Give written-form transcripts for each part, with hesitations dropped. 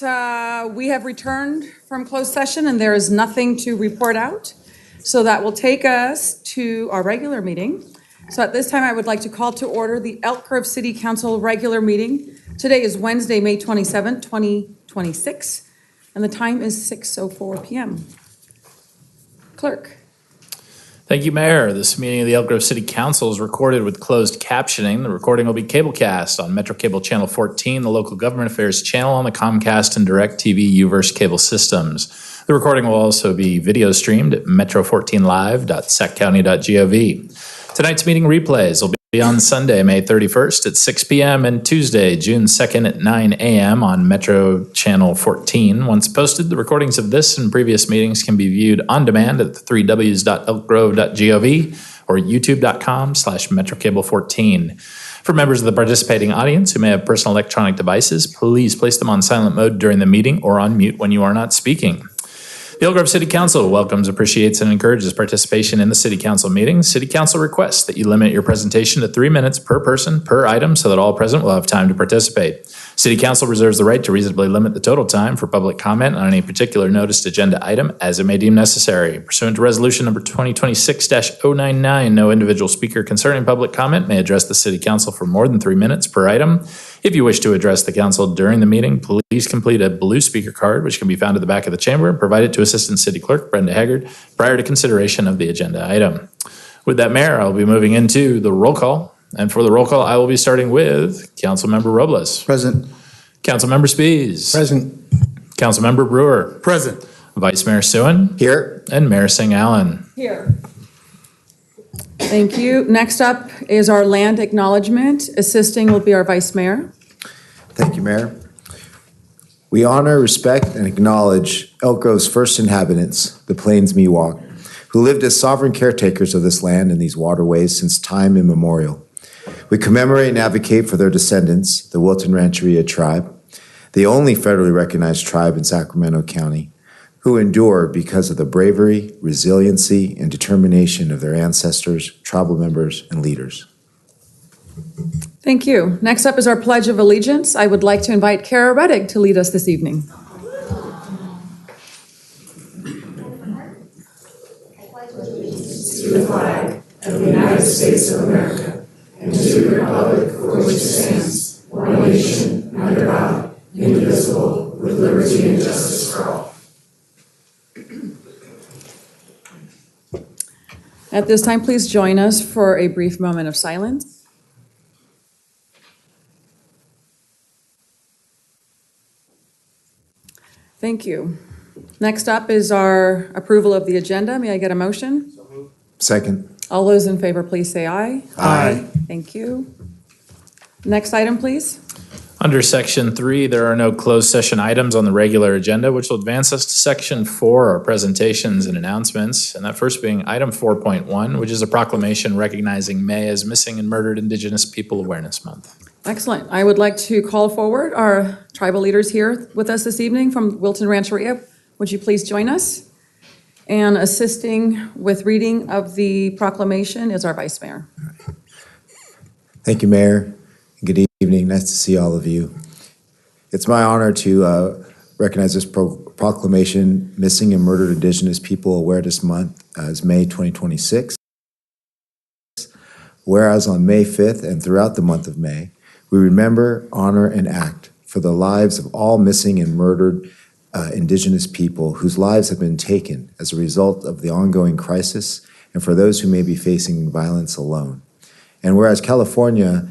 We have returned from closed session and there is nothing to report out. So that will take us to our regular meeting. So at this time, I would like to call to order the Elk Grove City Council regular meeting. Today is Wednesday, May 27, 2026, and the time is 6:04 p.m. Clerk. Thank you, Mayor. This meeting of the Elk Grove City Council is recorded with closed captioning. The recording will be cablecast on Metro Cable Channel 14, the local government affairs channel on the Comcast and DirecTV UVerse cable systems. The recording will also be video streamed at metro14live.saccounty.gov. Tonight's meeting replays will be on Sunday, May 31st at 6 p.m. and Tuesday, June 2nd at 9 a.m. on Metro Channel 14. Once posted, the recordings of this and previous meetings can be viewed on demand at the 3ws.elkgrove.gov or youtube.com/metrocable14. For members of the participating audience who may have personal electronic devices, please place them on silent mode during the meeting or on mute when you are not speaking. The Elk Grove City Council welcomes, appreciates, and encourages participation in the City Council meetings. City Council requests that you limit your presentation to 3 minutes per person per item so that all present will have time to participate. City Council reserves the right to reasonably limit the total time for public comment on any particular noticed agenda item as it may deem necessary. Pursuant to Resolution Number 2026-099, no individual speaker concerning public comment may address the City Council for more than 3 minutes per item. If you wish to address the Council during the meeting, please complete a blue speaker card, which can be found at the back of the chamber, and provide it to Assistant City Clerk Brenda Haggard prior to consideration of the agenda item. With that, Mayor, I'll be moving into the roll call. And for the roll call, I will be starting with Councilmember Robles. Present. Councilmember Spies. Present. Councilmember Brewer. Present. Vice Mayor Suen. Here. And Mayor Singh-Allen. Here. Thank you. Next up is our land acknowledgement. Assisting will be our Vice Mayor. Thank you, Mayor. We honor, respect, and acknowledge Elk Grove's first inhabitants, the Plains Miwok, who lived as sovereign caretakers of this land and these waterways since time immemorial. We commemorate and advocate for their descendants, the Wilton Rancheria tribe, the only federally recognized tribe in Sacramento County, who endure because of the bravery, resiliency, and determination of their ancestors, tribal members, and leaders. Thank you. Next up is our Pledge of Allegiance. I would like to invite Kara Reddick to lead us this evening. I pledge allegiance to the flag of the United States of America and to the republic for which it stands, one nation, under God, indivisible, with liberty and justice for all. At this time, please join us for a brief moment of silence. Thank you. Next up is our approval of the agenda. May I get a motion? Second. All those in favor, please say aye. Aye. Thank you. Next item, please. Under Section 3, there are no closed session items on the regular agenda, which will advance us to Section 4, our presentations and announcements, and that first being Item 4.1, which is a proclamation recognizing May as Missing and Murdered Indigenous People Awareness Month. Excellent. I would like to call forward our tribal leaders here with us this evening from Wilton Rancheria. Would you please join us? And assisting with reading of the proclamation is our Vice Mayor. Thank you, Mayor. Good evening. Nice to see all of you. It's my honor to recognize this proclamation, Missing and Murdered Indigenous People Awareness Month, as May 2026. Whereas on May 5th and throughout the month of May, we remember, honor, and act for the lives of all missing and murdered Indigenous people whose lives have been taken as a result of the ongoing crisis, and for those who may be facing violence alone. And whereas California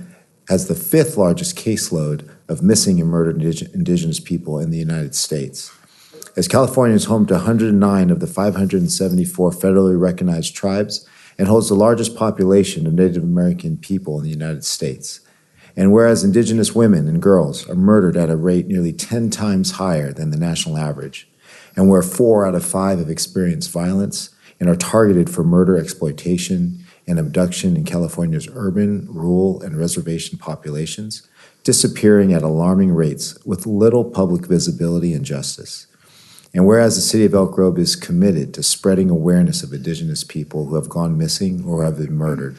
has the 5th largest caseload of missing and murdered Indigenous people in the United States. As California is home to 109 of the 574 federally recognized tribes and holds the largest population of Native American people in the United States. And whereas Indigenous women and girls are murdered at a rate nearly 10 times higher than the national average, and where 4 out of 5 have experienced violence and are targeted for murder, exploitation, and abduction in California's urban, rural, and reservation populations, disappearing at alarming rates with little public visibility and justice. And whereas the City of Elk Grove is committed to spreading awareness of Indigenous people who have gone missing or have been murdered,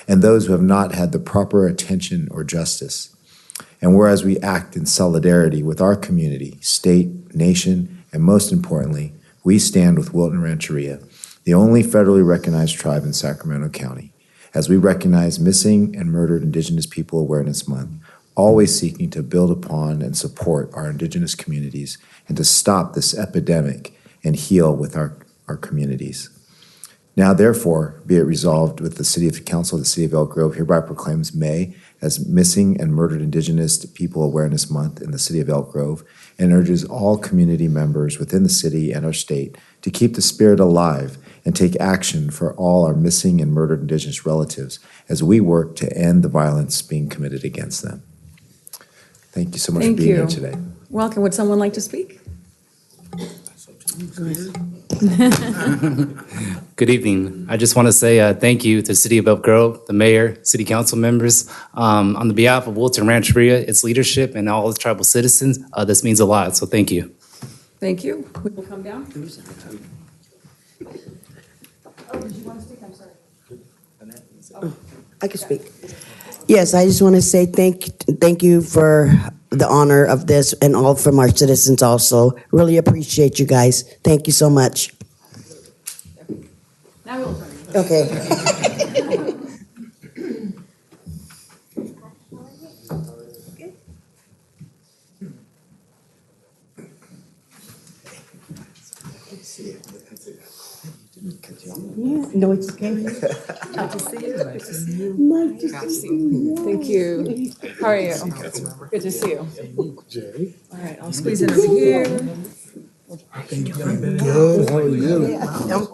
and those who have not had the proper attention or justice. And whereas we act in solidarity with our community, state, nation, and most importantly, we stand with Wilton Rancheria, the only federally recognized tribe in Sacramento County, as we recognize Missing and Murdered Indigenous People Awareness Month, always seeking to build upon and support our Indigenous communities and to stop this epidemic and heal with our communities. Now, therefore, be it resolved with the City Council of the City of Elk Grove hereby proclaims May as Missing and Murdered Indigenous People Awareness Month in the City of Elk Grove and urges all community members within the city and our state to keep the spirit alive and take action for all our missing and murdered Indigenous relatives as we work to end the violence being committed against them. Thank you so much for being here today. Welcome. Would someone like to speak? Good evening. I just want to say thank you to the City of Elk Grove, the mayor, city council members. On the behalf of Wilton Rancheria, its leadership, and all the tribal citizens, this means a lot, so thank you. Thank you. We will come down. Oh, did you want to speak? I'm sorry. I can speak. Yes, I just want to say thank you for the honor of this and all from our citizens also. Really appreciate you guys. Thank you so much. Now we'll turn. Okay. No, it's okay. Nice to see you. Thank you. How are you? Good to see you. All right, I'll squeeze in over here. Good. How are you? Yeah.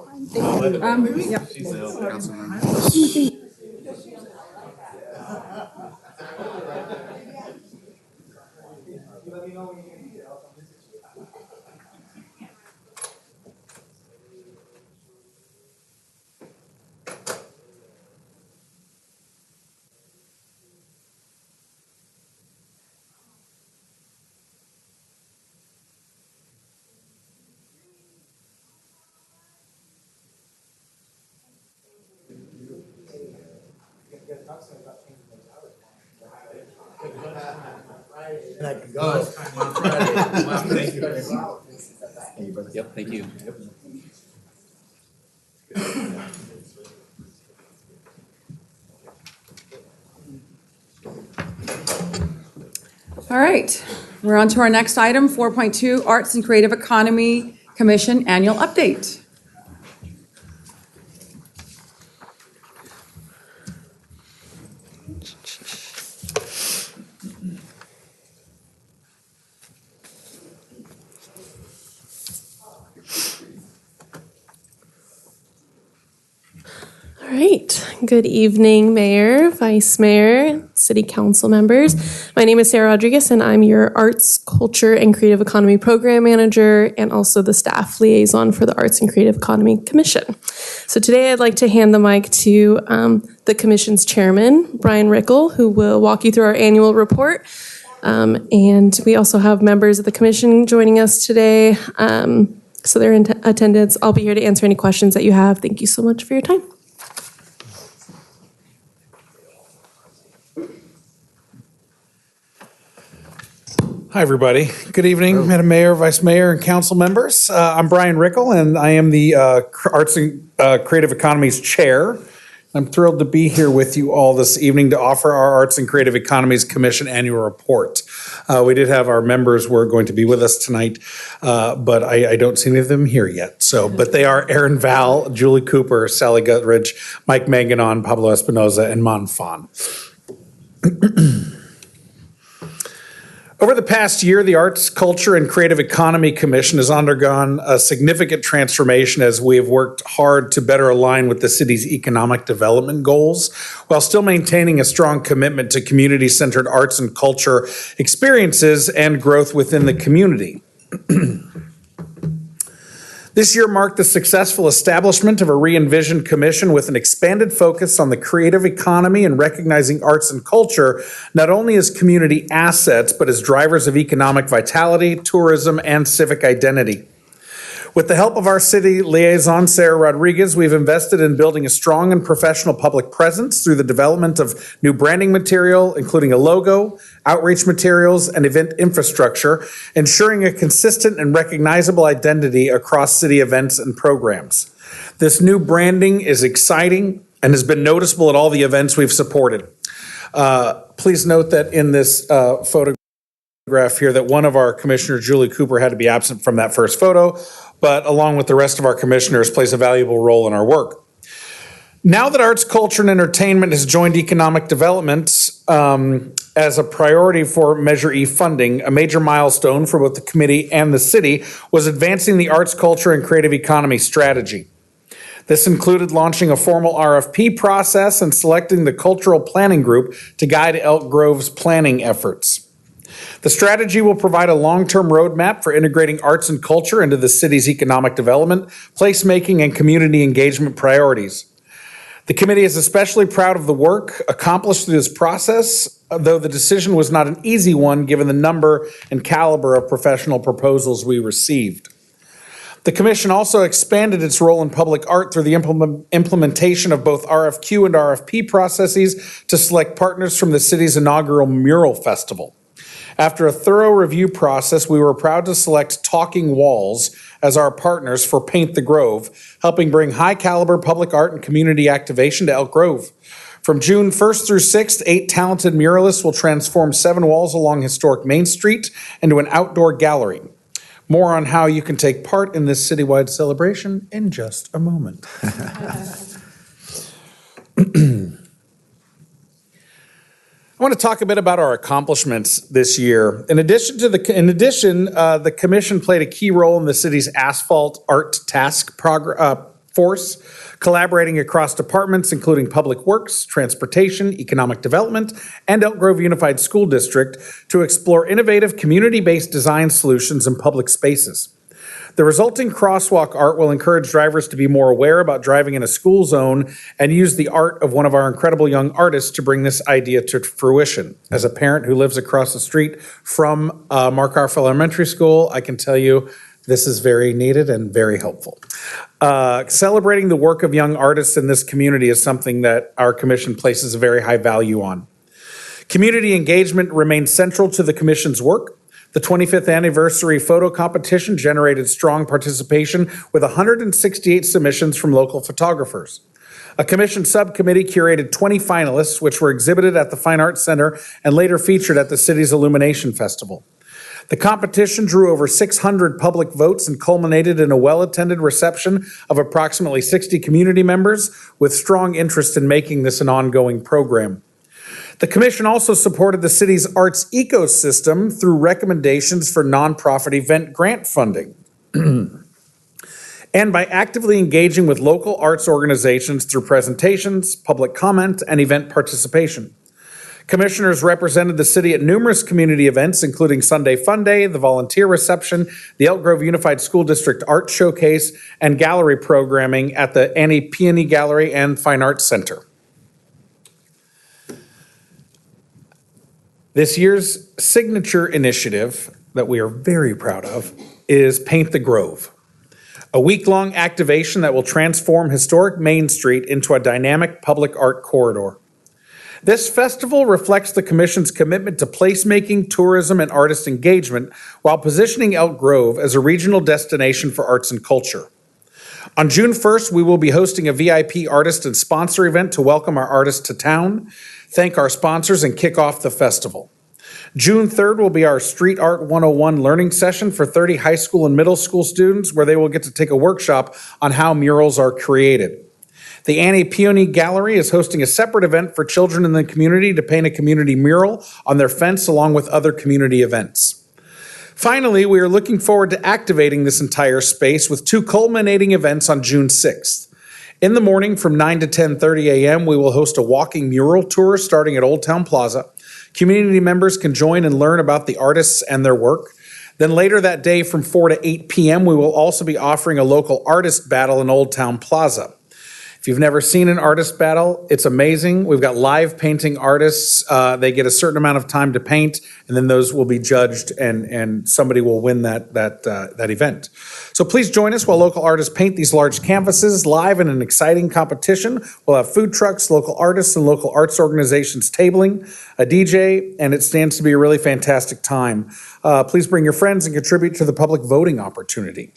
And I can go. Thank you very much. Yep, thank you. All right, we're on to our next item, 4.2, Arts and Creative Economy Commission Annual Update. All right. Good evening, Mayor, Vice Mayor, City Council members. My name is Sarah Rodriguez, and I'm your Arts, Culture, and Creative Economy Program Manager, and also the staff liaison for the Arts and Creative Economy Commission. So today I'd like to hand the mic to the Commission's Chairman, Brian Rickel, who will walk you through our annual report. And we also have members of the Commission joining us today. So they're in attendance. I'll be here to answer any questions that you have. Thank you so much for your time. Hi, everybody. Good evening, Madam Mayor, Vice Mayor, and council members. I'm Brian Rickel, and I am the Arts and Creative Economies Chair. I'm thrilled to be here with you all this evening to offer our Arts and Creative Economies Commission annual report. We did have our members were going to be with us tonight, but I don't see any of them here yet. But they are Aaron Val, Julie Cooper, Sally Guthridge, Mike Manganon, Pablo Espinoza, and Mon Fan. Over the past year, the Arts, Culture, and Creative Economy Commission has undergone a significant transformation as we have worked hard to better align with the city's economic development goals, while still maintaining a strong commitment to community-centered arts and culture experiences and growth within the community. This year marked the successful establishment of a re-envisioned commission with an expanded focus on the creative economy and recognizing arts and culture not only as community assets, but as drivers of economic vitality, tourism, and civic identity. With the help of our city liaison, Sarah Rodriguez, we've invested in building a strong and professional public presence through the development of new branding material, including a logo, outreach materials, and event infrastructure, ensuring a consistent and recognizable identity across city events and programs. This new branding is exciting and has been noticeable at all the events we've supported. Please note that in this photograph here that one of our commissioners, Julie Cooper, had to be absent from that first photo, but along with the rest of our commissioners, plays a valuable role in our work. Now that arts, culture, and entertainment has joined economic development as a priority for Measure E funding, a major milestone for both the committee and the city was advancing the arts, culture, and creative economy strategy. This included launching a formal RFP process and selecting the cultural planning group to guide Elk Grove's planning efforts. The strategy will provide a long-term roadmap for integrating arts and culture into the city's economic development, placemaking, and community engagement priorities. The committee is especially proud of the work accomplished through this process, though the decision was not an easy one given the number and caliber of professional proposals we received. The commission also expanded its role in public art through the implementation of both RFQ and RFP processes to select partners from the city's inaugural mural festival. After a thorough review process, we were proud to select Talking Walls as our partners for Paint the Grove, helping bring high-caliber public art and community activation to Elk Grove. From June 1st through 6th, 8 talented muralists will transform 7 walls along historic Main Street into an outdoor gallery. More on how you can take part in this citywide celebration in just a moment. I want to talk a bit about our accomplishments this year. In addition, the commission played a key role in the city's asphalt art task force, collaborating across departments including Public Works, Transportation, Economic Development, and Elk Grove Unified School District to explore innovative community-based design solutions in public spaces. The resulting crosswalk art will encourage drivers to be more aware about driving in a school zone and use the art of one of our incredible young artists to bring this idea to fruition. As a parent who lives across the street from Mark Arfel Elementary School, I can tell you this is very needed and very helpful. Celebrating the work of young artists in this community is something that our commission places a very high value on. Community engagement remains central to the commission's work. The 25th anniversary photo competition generated strong participation with 168 submissions from local photographers. A commission subcommittee curated 20 finalists, which were exhibited at the Fine Arts Center and later featured at the city's Illumination Festival. The competition drew over 600 public votes and culminated in a well-attended reception of approximately 60 community members with strong interest in making this an ongoing program. The commission also supported the city's arts ecosystem through recommendations for nonprofit event grant funding and by actively engaging with local arts organizations through presentations, public comment, and event participation. Commissioners represented the city at numerous community events, including Sunday Fun Day, the Volunteer Reception, the Elk Grove Unified School District Art Showcase, and gallery programming at the Annie Peony Gallery and Fine Arts Center. This year's signature initiative that we are very proud of is Paint the Grove, a week-long activation that will transform historic Main Street into a dynamic public art corridor. This festival reflects the Commission's commitment to placemaking, tourism, and artist engagement while positioning Elk Grove as a regional destination for arts and culture. On June 1st, we will be hosting a VIP artist and sponsor event to welcome our artists to town, thank our sponsors, and kick off the festival. June 3rd will be our Street Art 101 learning session for 30 high school and middle school students, where they will get to take a workshop on how murals are created. The Annie Peony Gallery is hosting a separate event for children in the community to paint a community mural on their fence along with other community events. Finally, we are looking forward to activating this entire space with 2 culminating events on June 6th. In the morning from 9 to 10:30 a.m., we will host a walking mural tour starting at Old Town Plaza. Community members can join and learn about the artists and their work. Then later that day from 4 to 8 p.m., we will also be offering a local artist battle in Old Town Plaza. If you've never seen an artist battle, it's amazing. We've got live painting artists. They get a certain amount of time to paint, and then those will be judged, and somebody will win that event. So please join us while local artists paint these large canvases live in an exciting competition. We'll have food trucks, local artists, and local arts organizations tabling, a DJ, and it stands to be a really fantastic time. Please bring your friends and contribute to the public voting opportunity.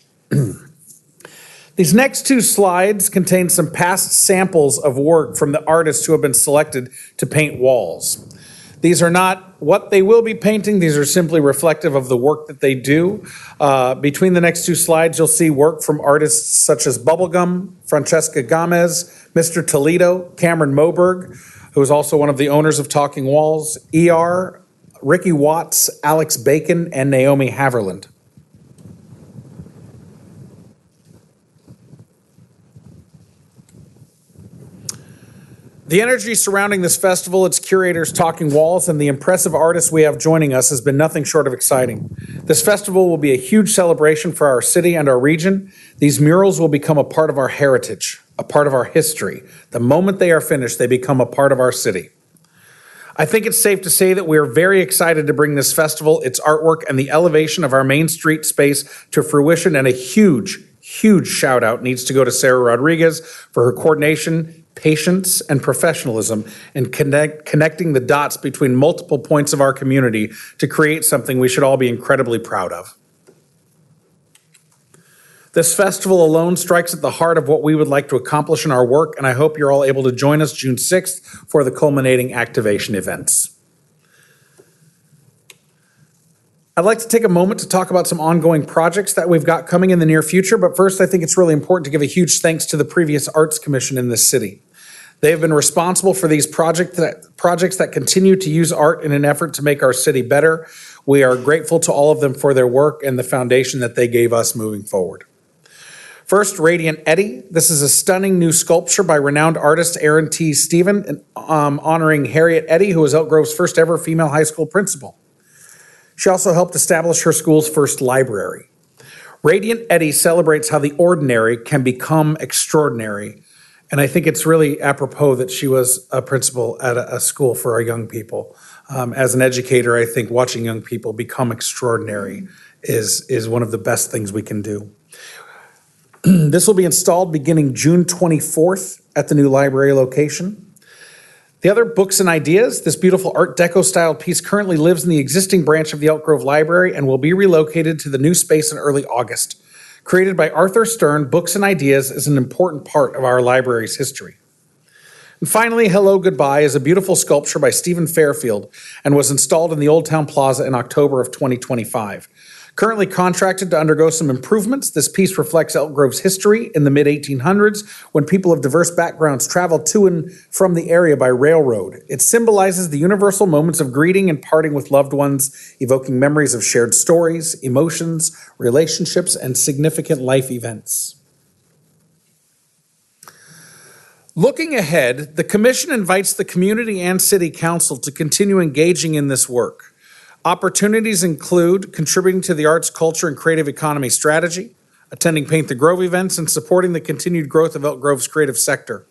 These next two slides contain some past samples of work from the artists who have been selected to paint walls. These are not what they will be painting. These are simply reflective of the work that they do. Between the next two slides, you'll see work from artists such as Bubblegum, Francesca Gomez, Mr. Toledo, Cameron Moberg, who is also one of the owners of Talking Walls, ER, Ricky Watts, Alex Bacon, and Naomi Haverland. The energy surrounding this festival, its curators, Talking Walls, and the impressive artists we have joining us has been nothing short of exciting. This festival will be a huge celebration for our city and our region. These murals will become a part of our heritage, a part of our history. The moment they are finished, they become a part of our city. I think it's safe to say that we are very excited to bring this festival, its artwork, and the elevation of our Main Street space to fruition, and a huge shout out needs to go to Sarah Rodriguez for her coordination, patience, and professionalism in connecting the dots between multiple points of our community to create something we should all be incredibly proud of. This festival alone strikes at the heart of what we would like to accomplish in our work, and I hope you're all able to join us June 6th for the culminating activation events. I'd like to take a moment to talk about some ongoing projects that we've got coming in the near future, but first I think it's really important to give a huge thanks to the previous Arts Commission in this city. They have been responsible for these projects that continue to use art in an effort to make our city better. We are grateful to all of them for their work and the foundation that they gave us moving forward. First, Radiant Eddie. This is a stunning new sculpture by renowned artist Erin T. Stephen, honoring Harriet Eddy, who was Elk Grove's first ever female high school principal. She also helped establish her school's first library. Radiant Eddie celebrates how the ordinary can become extraordinary. And I think it's really apropos that she was a principal at a school for our young people. As an educator, I think watching young people become extraordinary is one of the best things we can do. This will be installed beginning June 24th at the new library location. The other Books and Ideas, this beautiful Art Deco style piece currently lives in the existing branch of the Elk Grove Library and will be relocated to the new space in early August. Created by Arthur Stern, Books and Ideas is an important part of our library's history. And finally, Hello Goodbye is a beautiful sculpture by Stephen Fairfield and was installed in the Old Town Plaza in October of 2025. Currently contracted to undergo some improvements, this piece reflects Elk Grove's history in the mid-1800s when people of diverse backgrounds traveled to and from the area by railroad. It symbolizes the universal moments of greeting and parting with loved ones, evoking memories of shared stories, emotions, relationships, and significant life events. Looking ahead, the Commission invites the community and City Council to continue engaging in this work. Opportunities include contributing to the arts, culture, and creative economy strategy, attending Paint the Grove events, and supporting the continued growth of Elk Grove's creative sector.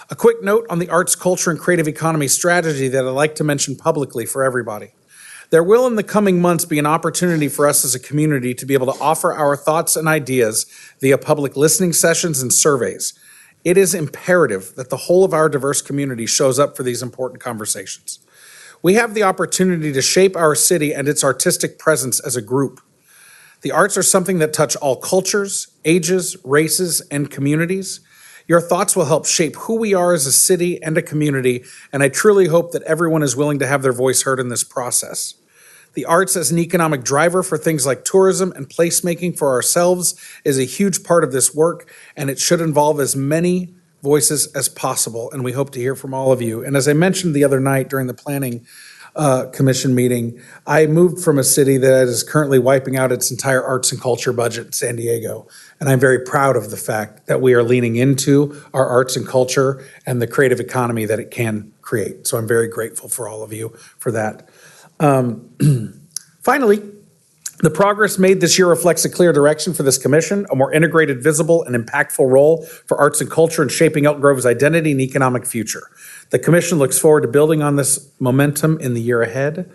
A quick note on the arts, culture, and creative economy strategy that I'd like to mention publicly for everybody. There will in the coming months be an opportunity for us as a community to be able to offer our thoughts and ideas via public listening sessions and surveys. It is imperative that the whole of our diverse community shows up for these important conversations. We have the opportunity to shape our city and its artistic presence as a group. The arts are something that touch all cultures, ages, races, and communities. Your thoughts will help shape who we are as a city and a community, and I truly hope that everyone is willing to have their voice heard in this process. The arts as an economic driver for things like tourism and placemaking for ourselves is a huge part of this work, and it should involve as many voices as possible, and we hope to hear from all of you. And as I mentioned the other night during the Planning Commission meeting, I moved from a city that is currently wiping out its entire arts and culture budget in San Diego, and I'm very proud of the fact that we are leaning into our arts and culture and the creative economy that it can create. So I'm very grateful for all of you for that. Finally, The progress made this year reflects a clear direction for this commission, a more integrated, visible, and impactful role for arts and culture in shaping Elk Grove's identity and economic future. The commission looks forward to building on this momentum in the year ahead.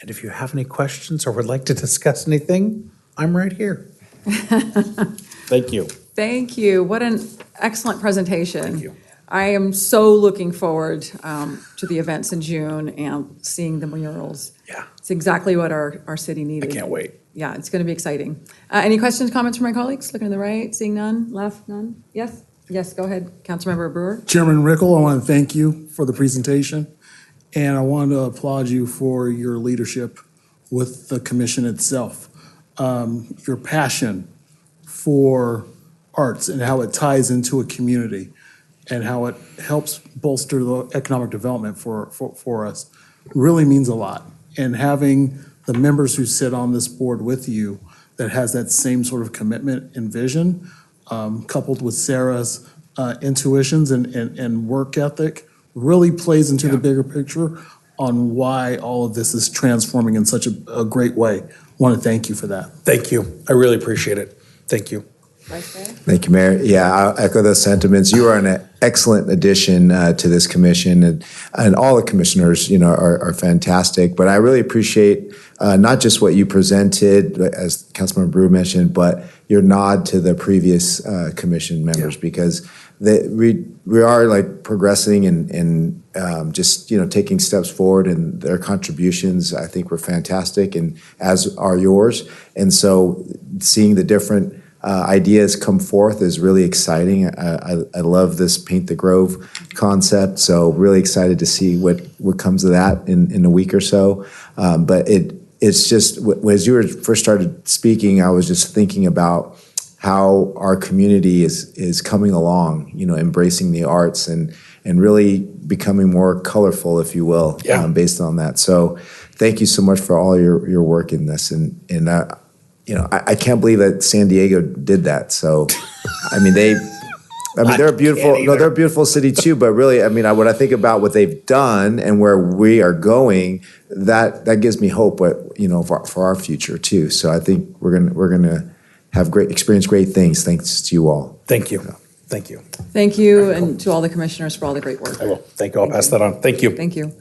And if you have any questions or would like to discuss anything, I'm right here. Thank you. Thank you. What an excellent presentation. Thank you. I am so looking forward to the events in June and seeing the murals. Yeah. It's exactly what our city needed. I can't wait. Yeah, it's going to be exciting. Any questions, comments from my colleagues? Looking to the right, seeing none, left, none? Yes? Yes, go ahead, Councilmember Brewer. Chairman Rickle, I want to thank you for the presentation, and I want to applaud you for your leadership with the commission itself. Your passion for arts and how it ties into a community and how it helps bolster the economic development for us really means a lot. And having the members who sit on this board with you that has that same sort of commitment and vision, coupled with Sarah's intuitions and work ethic, really plays into the bigger picture on why all of this is transforming in such a great way. I want to thank you for that. Thank you. I really appreciate it. Thank you. Thank you, Mayor. Yeah, I'll echo those sentiments. You are an excellent addition to this commission, and all the commissioners, are fantastic. But I really appreciate not just what you presented, as Councilmember Brewer mentioned, but your nod to the previous commission members, because we are like progressing and just taking steps forward, and their contributions I think were fantastic, and as are yours. And so seeing the different ideas come forth is really exciting. I love this Paint the Grove concept, so really excited to see what comes of that in a week or so. But it's just, as you first started speaking, I was just thinking about how our community is coming along, embracing the arts and really becoming more colorful, if you will, based on that. So thank you so much for all your work in this. And I can't believe that San Diego did that. So, they're a beautiful, they're a beautiful city too. But really, when I think about what they've done and where we are going, that gives me hope. For our future too. So I think we're gonna have experience great things thanks to you all. Thank you. Thank you. Thank you, and to all the commissioners for all the great work. I will. Thank you. I'll pass that on. Thank you. Thank you.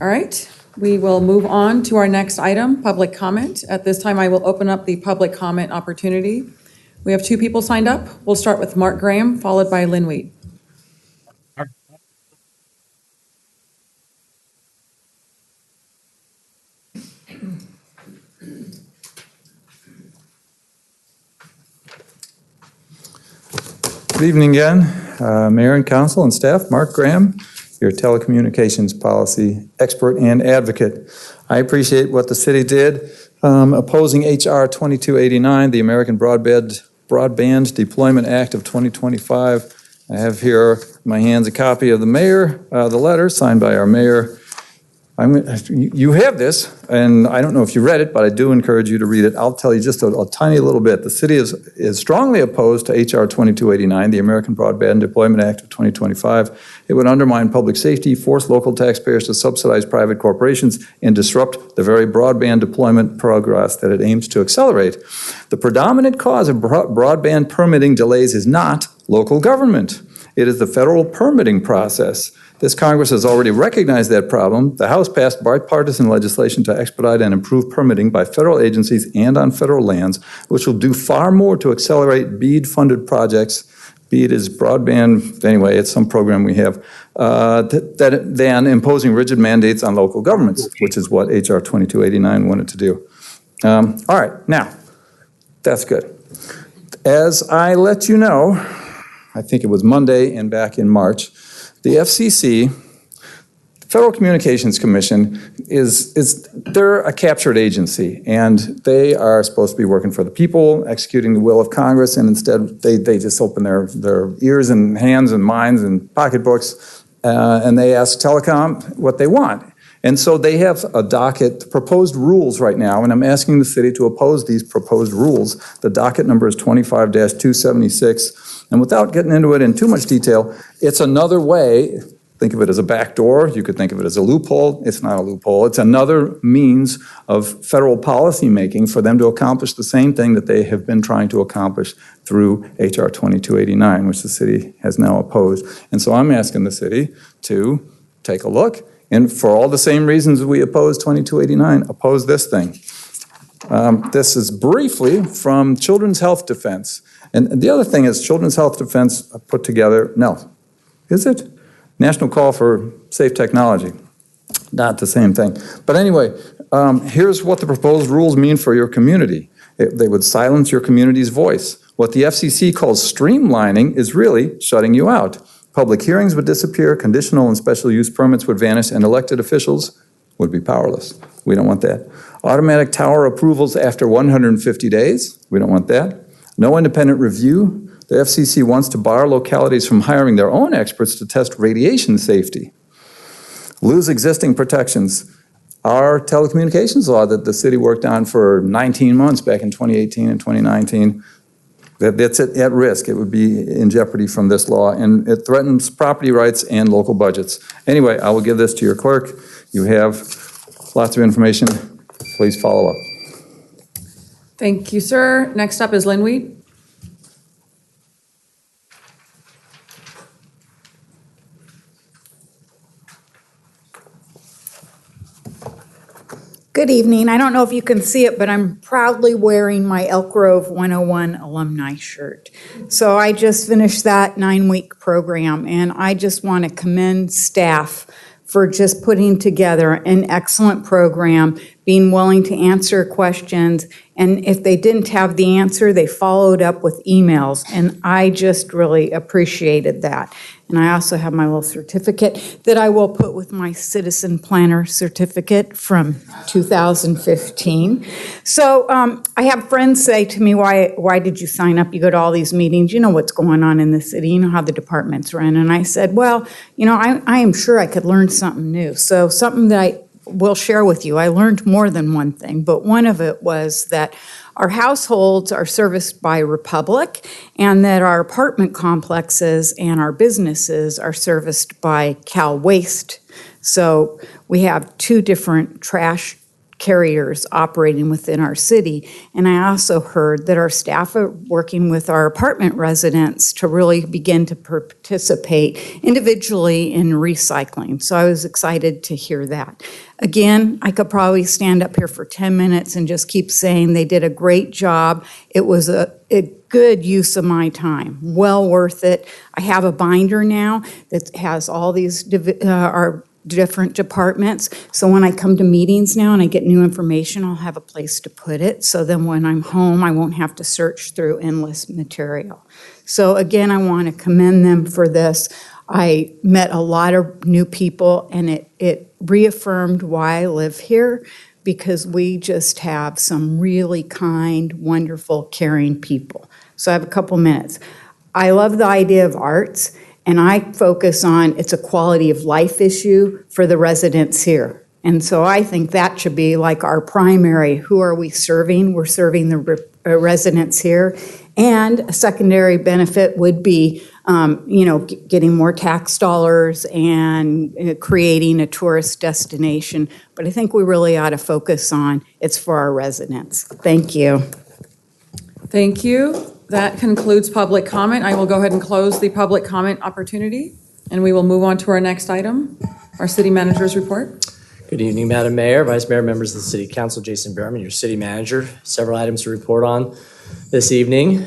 All right. We will move on to our next item, public comment. At this time, I will open up the public comment opportunity. We have 2 people signed up. We'll start with Mark Graham, followed by Lynn Wheat. Good evening again, Mayor and Council and staff. Mark Graham, your telecommunications policy expert and advocate. I appreciate what the city did opposing H.R. 2289, the American Broadband Deployment Act of 2025. I have here in my hands a copy of the letter signed by our mayor. You have this, and I don't know if you read it, but I do encourage you to read it. I'll tell you just a tiny little bit. The city is strongly opposed to H.R. 2289, the American Broadband Deployment Act of 2025. It would undermine public safety, force local taxpayers to subsidize private corporations, and disrupt the very broadband deployment progress that it aims to accelerate. The predominant cause of broadband permitting delays is not local government. It is the federal permitting process. This Congress has already recognized that problem. The House passed bipartisan legislation to expedite and improve permitting by federal agencies and on federal lands, which will do far more to accelerate BEAD-funded projects. BEAD is broadband, anyway, it's some program we have, than imposing rigid mandates on local governments, which is what H.R. 2289 wanted to do. All right, now, that's good. As I let you know, I think it was Monday and back in March, the FCC, the Federal Communications Commission, they're a captured agency, and they are supposed to be working for the people, executing the will of Congress, and instead they just open their ears and hands and minds and pocketbooks, and they ask telecom what they want. And so they have a docket, proposed rules right now, and I'm asking the city to oppose these proposed rules. The docket number is 25-276. And without getting into it in too much detail, it's another way think of it as a backdoor. You could think of it as a loophole. It's not a loophole. It's another means of federal policy making for them to accomplish the same thing that they have been trying to accomplish through H.R. 2289, which the city has now opposed. And so I'm asking the city to take a look, and for all the same reasons we oppose 2289, oppose this thing. This is briefly from Children's Health Defense. And the other thing is Children's Health Defense put together, no, is it? National Call for Safe Technology. Not the same thing. But anyway, here's what the proposed rules mean for your community. They would silence your community's voice. What the FCC calls streamlining is really shutting you out. Public hearings would disappear, conditional and special use permits would vanish, and elected officials would be powerless. We don't want that. Automatic tower approvals after 150 days. We don't want that. No independent review. The FCC wants to bar localities from hiring their own experts to test radiation safety. Lose existing protections. Our telecommunications law that the city worked on for 19 months back in 2018 and 2019, that's at risk. It would be in jeopardy from this law, and it threatens property rights and local budgets. Anyway, I will give this to your clerk. You have lots of information. Please follow up. Thank you, sir. Next up is Lynn Weed. Good evening. I don't know if you can see it, but I'm proudly wearing my Elk Grove 101 alumni shirt. So I just finished that 9-week program, and I just want to commend staff for just putting together an excellent program, being willing to answer questions, and if they didn't have the answer, they followed up with emails, and I just really appreciated that. And I also have my little certificate that I will put with my Citizen Planner certificate from 2015. So I have friends say to me, why did you sign up? You go to all these meetings, you know what's going on in the city, you know how the departments run. And I said, well, you know, I am sure I could learn something new. So something that I will share with you, I learned more than one thing, but one of it was that our households are serviced by Republic, and that our apartment complexes and our businesses are serviced by Cal Waste. So we have two different trash carriers operating within our city. And I also heard that our staff are working with our apartment residents to really begin to participate individually in recycling. So I was excited to hear that. Again, I could probably stand up here for 10 minutes and just keep saying they did a great job. It was a good use of my time, well worth it. I have a binder now that has all these our different departments. So when I come to meetings now and I get new information, I'll have a place to put it. So then when I'm home, I won't have to search through endless material. So again, I want to commend them for this. I met a lot of new people, and it reaffirmed why I live here, because we just have some really kind, wonderful, caring people. So I have a couple minutes. I love the idea of arts, and I focus on it's a quality of life issue for the residents here. And so I think that should be like our primary, who are we serving? We're serving the residents here. And a secondary benefit would be, getting more tax dollars and creating a tourist destination. But I think we really ought to focus on it's for our residents. Thank you. Thank you. That concludes public comment. I will go ahead and close the public comment opportunity, and we will move on to our next item, our city manager's report. Good evening, Madam Mayor, Vice Mayor, members of the City Council. Jason Behrman, your city manager. Several items to report on this evening.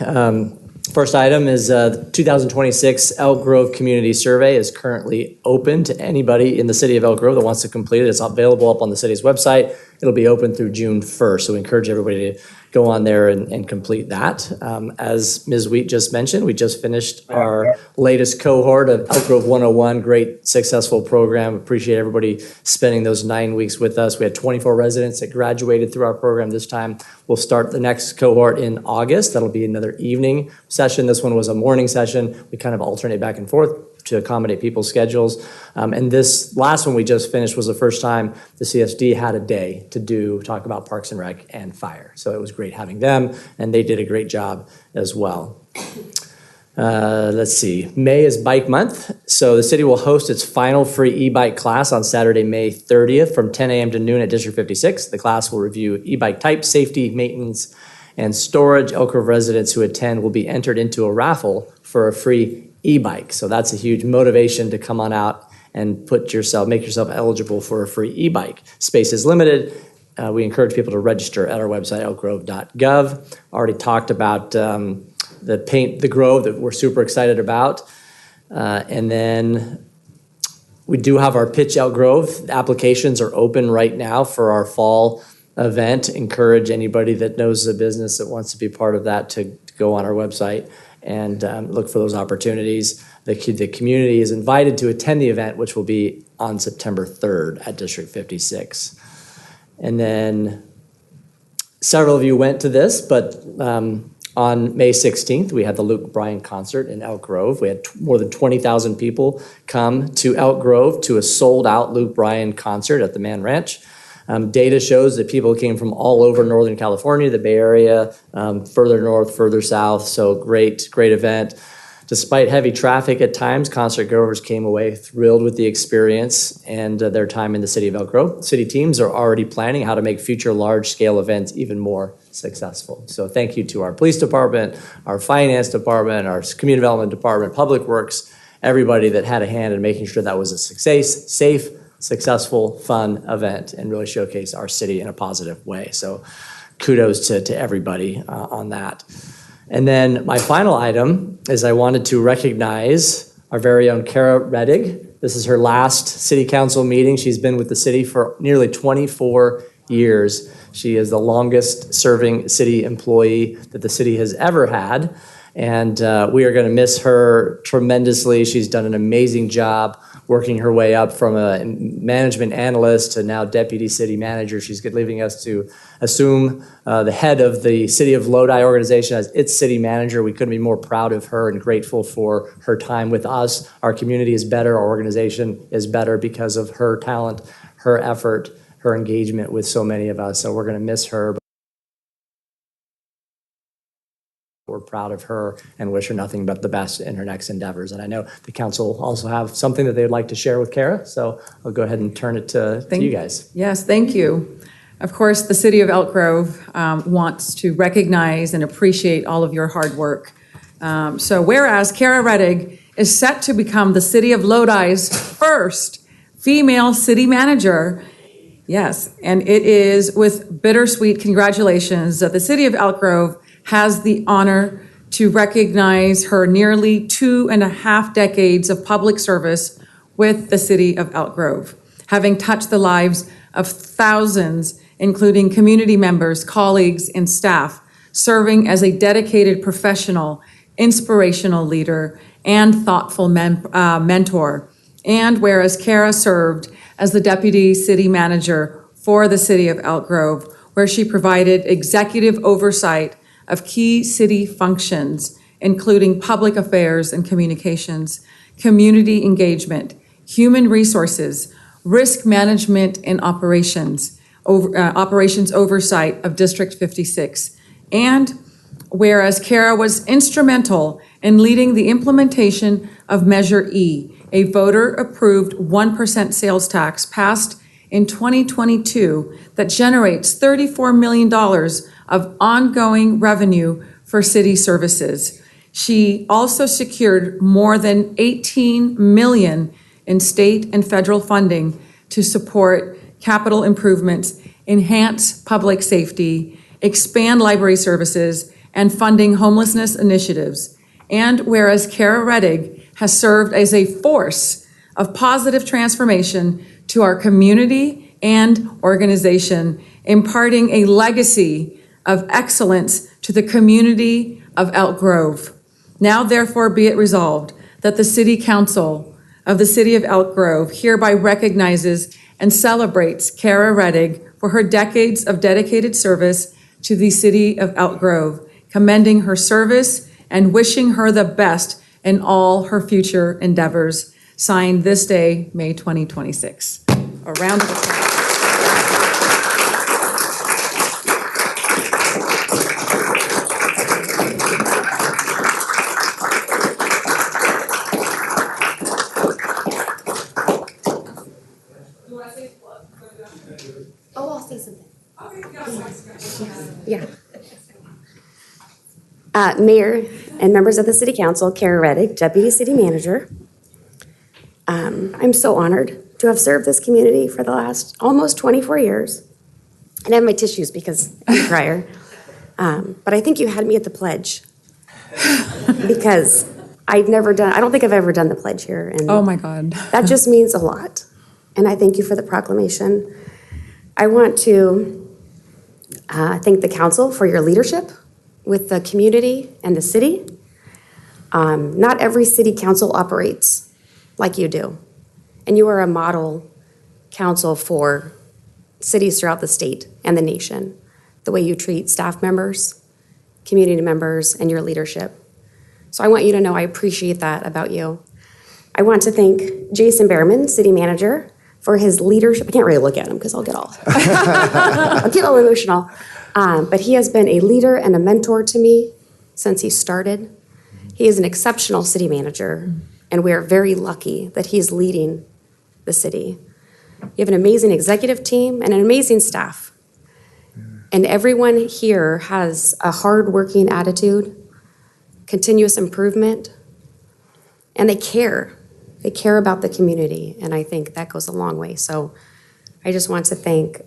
First item is the 2026 Elk Grove Community Survey is currently open to anybody in the city of Elk Grove that wants to complete it. It's available up on the city's website. It'll be open through June 1st, so we encourage everybody to go on there and complete that. As Ms. Wheat just mentioned, we just finished our latest cohort of Elk Grove 101, great successful program. Appreciate everybody spending those 9 weeks with us. We had 24 residents that graduated through our program this time. We'll start the next cohort in August. That'll be another evening session. This one was a morning session. We kind of alternate back and forth to accommodate people's schedules. And this last one we just finished was the first time the CSD had a day to talk about Parks and Rec and fire. So it was great having them, and they did a great job as well. Let's see, May is Bike Month. So the city will host its final free e-bike class on Saturday, May 30th from 10 a.m. to noon at District 56. The class will review e-bike type, safety, maintenance, and storage. Elk Grove residents who attend will be entered into a raffle for a free e-bike. So that's a huge motivation to come on out and make yourself eligible for a free e-bike. Space is limited. We encourage people to register at our website, elkgrove.gov. Already talked about the Paint the Grove that we're super excited about. And then we do have our Pitch Elk Grove. Applications are open right now for our fall event. Encourage anybody that knows a business that wants to be part of that to go on our website and look for those opportunities. The community is invited to attend the event, which will be on September 3rd at District 56. And then several of you went to this, but on May 16th, we had the Luke Bryan concert in Elk Grove. We had more than 20,000 people come to Elk Grove to a sold-out Luke Bryan concert at the Man Ranch. Data shows that people came from all over Northern California, the Bay Area, further north, further south, so great event. Despite heavy traffic at times, concert goers came away thrilled with the experience and their time in the city of Elk Grove. City teams are already planning how to make future large-scale events even more successful. So thank you to our police department, our finance department, our community development department, public works, everybody that had a hand in making sure that was a safe, successful, fun event and really showcase our city in a positive way. So kudos to everybody on that. And then my final item is I wanted to recognize our very own Kara Reddig. This is her last city council meeting. She's been with the city for nearly 24 years. She is the longest serving city employee that the city has ever had. And we are going to miss her tremendously. She's done an amazing job working her way up from a management analyst to now deputy city manager. She's leaving us to assume the head of the City of Lodi organization as its city manager. We couldn't be more proud of her and grateful for her time with us. Our community is better. Our organization is better because of her talent, her effort, her engagement with so many of us. So we're going to miss her. We're proud of her and wish her nothing but the best in her next endeavors. And I know the council also have something that they'd like to share with Kara, so I'll go ahead and turn it to you guys. Yes, thank you. Of course, the city of Elk Grove wants to recognize and appreciate all of your hard work. So whereas Kara Reddig is set to become the city of Lodi's first female city manager, yes, and it is with bittersweet congratulations that the city of Elk Grove has the honor to recognize her nearly 2.5 decades of public service with the city of Elk Grove, having touched the lives of thousands, including community members, colleagues, and staff, serving as a dedicated professional, inspirational leader, and thoughtful mentor. And whereas Kara served as the deputy city manager for the city of Elk Grove, where she provided executive oversight of key city functions, including public affairs and communications, community engagement, human resources, risk management and operations oversight of District 56. And whereas Kara was instrumental in leading the implementation of Measure E, a voter-approved 1% sales tax passed in 2022 that generates $34 million of ongoing revenue for city services. She also secured more than $18 million in state and federal funding to support capital improvements, enhance public safety, expand library services, and funding homelessness initiatives. And whereas Kara Reddig has served as a force of positive transformation to our community and organization, imparting a legacy of excellence to the community of Elk Grove. Now therefore be it resolved that the City Council of the City of Elk Grove hereby recognizes and celebrates Kara Reddig for her decades of dedicated service to the City of Elk Grove, commending her service and wishing her the best in all her future endeavors. Signed this day, May 2026. A round of applause. Mayor and members of the City Council, Kara Reddick, Deputy City Manager. I'm so honored to have served this community for the last almost 24 years. And I have my tissues because I'm a crier. But I think you had me at the pledge because I don't think I've ever done the pledge here. And Oh, my God. that just means a lot. And I thank you for the proclamation. I want to thank the council for your leadership with the community and the city. Not every city council operates like you do. And you are a model council for cities throughout the state and the nation. The way you treat staff members, community members, and your leadership. So I want you to know I appreciate that about you. I want to thank Jason Behrman, City Manager, for his leadership. I can't really look at him because I'll get all emotional. But he has been a leader and a mentor to me since he started. He is an exceptional city manager, and we are very lucky that he's leading the city. You have an amazing executive team and an amazing staff. And everyone here has a hard-working attitude, continuous improvement, and they care. They care about the community, and I think that goes a long way. So I just want to thank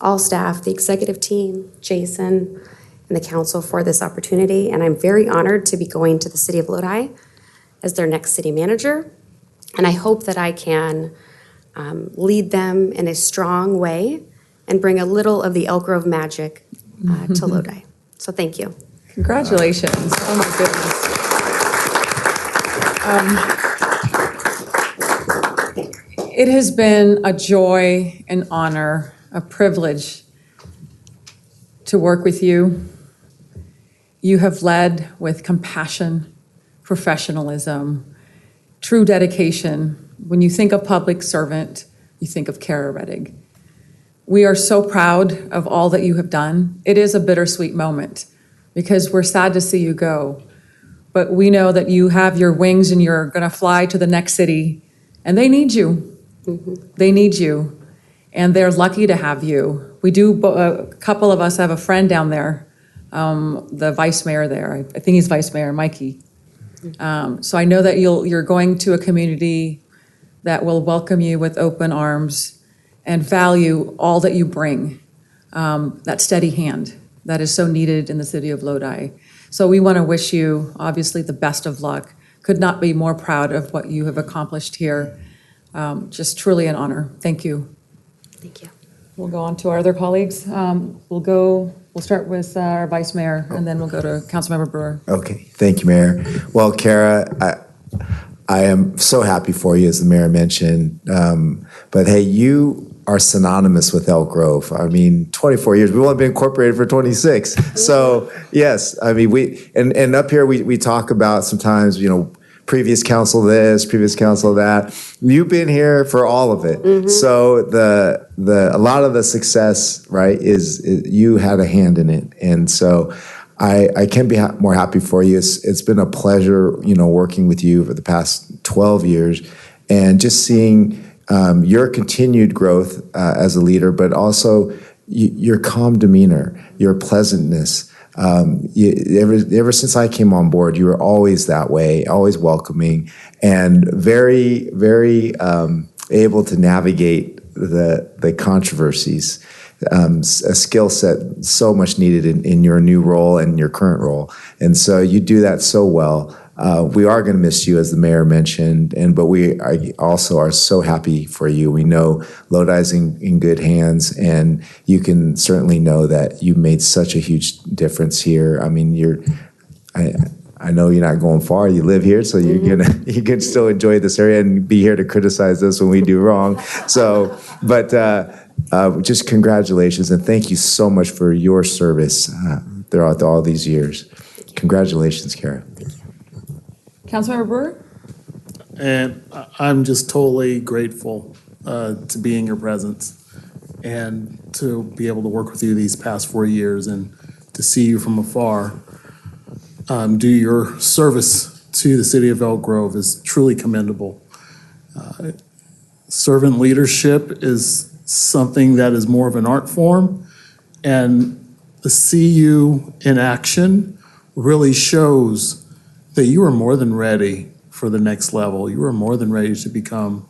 all staff, the executive team, Jason, and the council for this opportunity. And I'm very honored to be going to the city of Lodi as their next city manager. And I hope that I can lead them in a strong way and bring a little of the Elk Grove magic to Lodi. So thank you. Congratulations. Oh, my goodness. It has been a joy, an honor, a privilege to work with you. You have led with compassion, professionalism, true dedication. When you think of public servant, you think of Kara Reddick. We are so proud of all that you have done. It is a bittersweet moment because we're sad to see you go. But we know that you have your wings and you're going to fly to the next city, and they need you. Mm-hmm. They need you, and they're lucky to have you. We do, a couple of us have a friend down there, the vice mayor there. I think he's vice mayor, Mikey. So I know that you're going to a community that will welcome you with open arms and value all that you bring, that steady hand that is so needed in the city of Lodi. So we want to wish you, obviously, the best of luck. Could not be more proud of what you have accomplished here. Just truly an honor. Thank you. Thank you. We'll go on to our other colleagues. We'll start with our vice mayor, and then we'll go to Councilmember Brewer. Okay, thank you, Mayor. Well, Kara, I am so happy for you, as the mayor mentioned. But hey, you are synonymous with Elk Grove. I mean, 24 years. We've only been incorporated for 26. So yes, I mean, and up here we talk about sometimes, previous council this, previous council that. You've been here for all of it. Mm-hmm. So a lot of the success, right, is you had a hand in it. And so I can't be more happy for you. It's been a pleasure, working with you for the past 12 years and just seeing your continued growth as a leader, but also your calm demeanor, your pleasantness. Ever since I came on board, you were always that way, always welcoming, and very, very able to navigate the controversies. A skill set so much needed in your new role and your current role, and so you do that so well. We are going to miss you, as the mayor mentioned, but we also are so happy for you. We know Lodi's in good hands, and you can certainly know that you made such a huge difference here. I mean, I know you're not going far. You live here, so you can still enjoy this area and be here to criticize us when we do wrong. So, but just congratulations, and thank you so much for your service throughout all these years. Congratulations, Kara. Councilmember Brewer? And I'm just totally grateful to be in your presence and to be able to work with you these past 4 years and to see you from afar do your service to the city of Elk Grove is truly commendable. Servant leadership is something that is more of an art form, and to see you in action really shows that you are more than ready for the next level. You are more than ready to become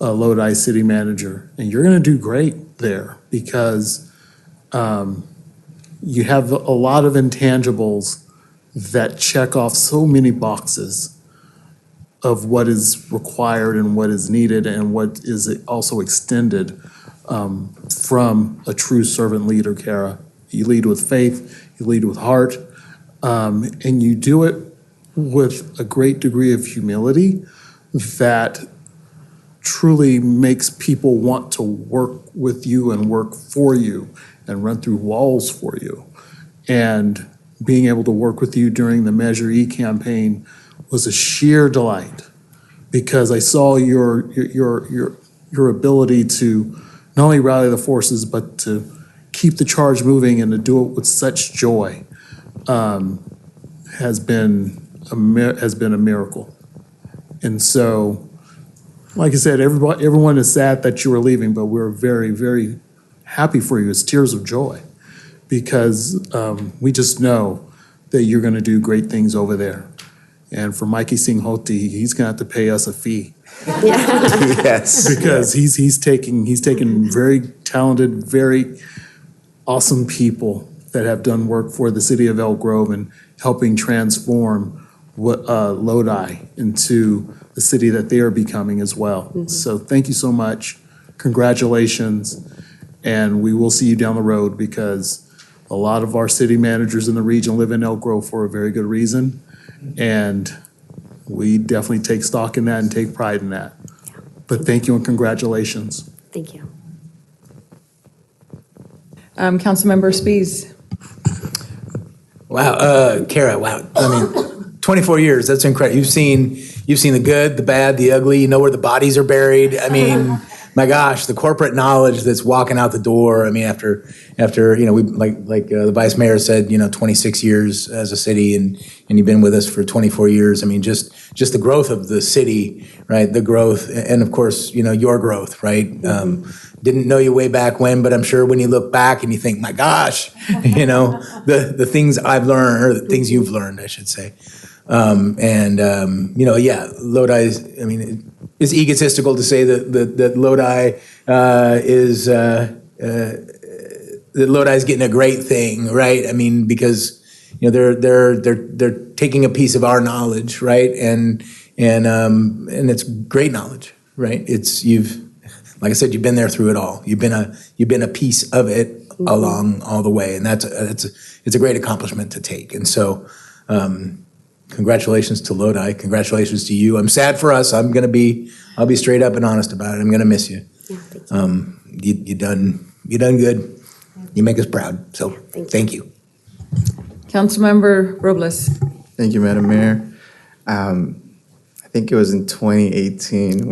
a Lodi city manager. And you're going to do great there because you have a lot of intangibles that check off so many boxes of what is required and what is needed and what is also extended from a true servant leader, Kara. You lead with faith, you lead with heart, and you do it with a great degree of humility that truly makes people want to work with you and work for you and run through walls for you. And being able to work with you during the Measure E campaign was a sheer delight because I saw your ability to not only rally the forces, but to keep the charge moving and to do it with such joy has been a miracle. And so, like I said, everyone is sad that you are leaving, but we're very, very happy for you. It's tears of joy because we just know that you're going to do great things over there. And for Mikey Singh-Hoti, he's going to have to pay us a fee. Yes. Because he's taken very talented, very awesome people that have done work for the city of Elk Grove and helping transform Lodi into the city that they are becoming as well. Mm-hmm. So thank you so much. Congratulations. And we will see you down the road because a lot of our city managers in the region live in Elk Grove for a very good reason. And we definitely take stock in that and take pride in that. But thank you and congratulations. Thank you. Councilmember Spies. Wow, Kara, wow. I mean, 24 years, that's incredible. You've seen the good, the bad, the ugly. You know where the bodies are buried. I mean, my gosh, the corporate knowledge that's walking out the door. I mean, after we like the vice mayor said, 26 years as a city, and you've been with us for 24 years. I mean, just the growth of the city, right? The growth, and of course, your growth, right? Didn't know you way back when, but I'm sure when you look back and you think, my gosh, the things I've learned, or the things you've learned, I should say. Lodi's, I mean, it's egotistical to say that Lodi that Lodi's getting a great thing, right? I mean, because they're taking a piece of our knowledge, right? And it's great knowledge, right? Like I said, you've been there through it all. You've been a piece of it along all the way, and it's a great accomplishment to take. And so, congratulations to Lodi. Congratulations to you. I'm sad for us. I'll be straight up and honest about it. I'm going to miss you. Yeah, thank you. You done good. You make us proud. So thank you. Councilmember Robles. Thank you, Madam Mayor. I think it was in 2018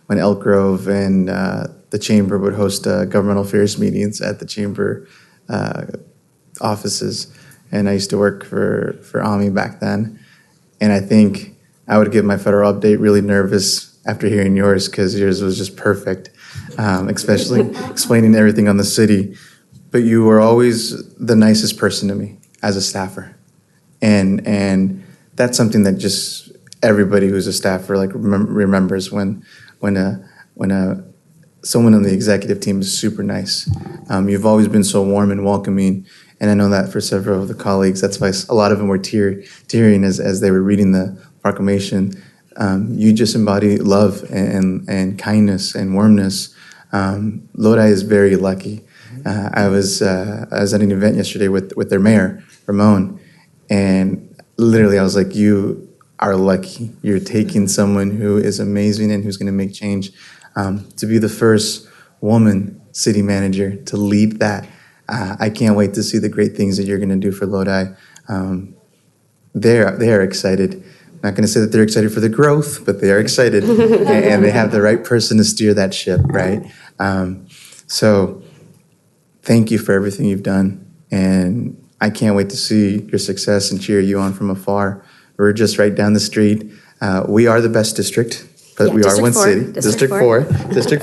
when Elk Grove and the Chamber would host governmental affairs meetings at the Chamber offices. And I used to work for AMI back then. And I think I would give my federal update really nervous after hearing yours because yours was just perfect, especially explaining everything on the city. But you were always the nicest person to me as a staffer. And that's something that just everybody who's a staffer remembers when someone on the executive team is super nice. You've always been so warm and welcoming. And I know that for several of the colleagues, that's why a lot of them were tearing as they were reading the proclamation. You just embody love and kindness and warmness. Lodi is very lucky. I was at an event yesterday with their mayor, Ramon, and literally I was like, you are lucky. You're taking someone who is amazing and who's going to make change. To be the first woman city manager to lead that. I can't wait to see the great things that you're going to do for Lodi. They are excited. I'm not going to say that they're excited for the growth, but they are excited, and they have the right person to steer that ship, right? So thank you for everything you've done, and I can't wait to see your success and cheer you on from afar. We're just right down the street. We are the best district, but we are one city. District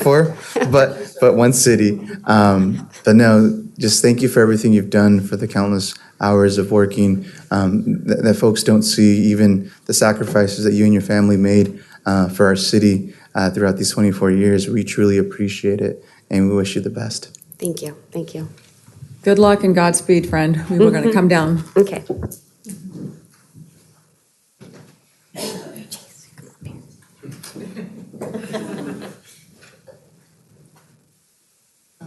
4, but one city. But no, just thank you for everything you've done for the countless hours of working, that folks don't see even the sacrifices that you and your family made for our city throughout these 24 years. We truly appreciate it, and we wish you the best. Thank you. Thank you. Good luck and Godspeed, friend. We were going to come down. Okay.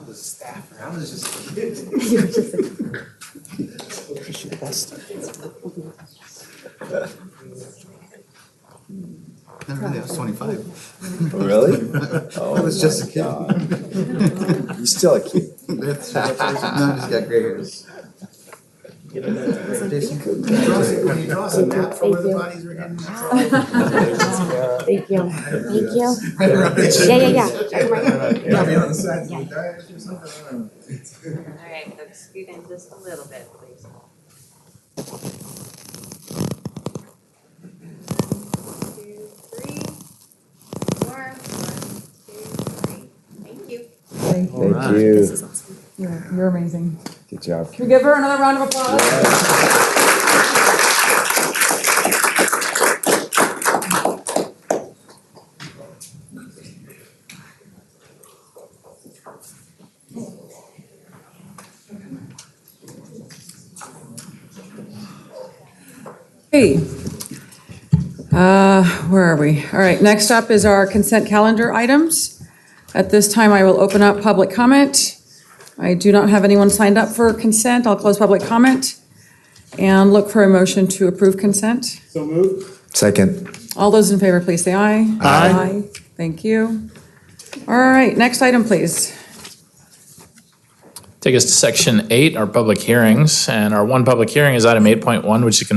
The staff around is just. Wish you the best. Not really, I was 25. Really? I was just a kid. He's still a kid. No, I just got gray hairs. Jason, when you draw a map for where the bodies are getting. Thank you. Thank you. Yeah. Yeah, be on the sides of the diet or something. All right, let's scoot in just a little bit, please. 1, 2, 3. More. 1, 2, 3. Thank you. Thank you. Thank you. This is awesome. You're amazing. Good job. Can we give her another round of applause? Hey, where are we? All right, next up is our consent calendar items. At this time, I will open up public comment. I do not have anyone signed up for consent. I'll close public comment and look for a motion to approve consent. So moved. Second. All those in favor, please say aye. Aye. Thank you. All right, next item, please. Take us to section 8, our public hearings. And our one public hearing is item 8.1, which is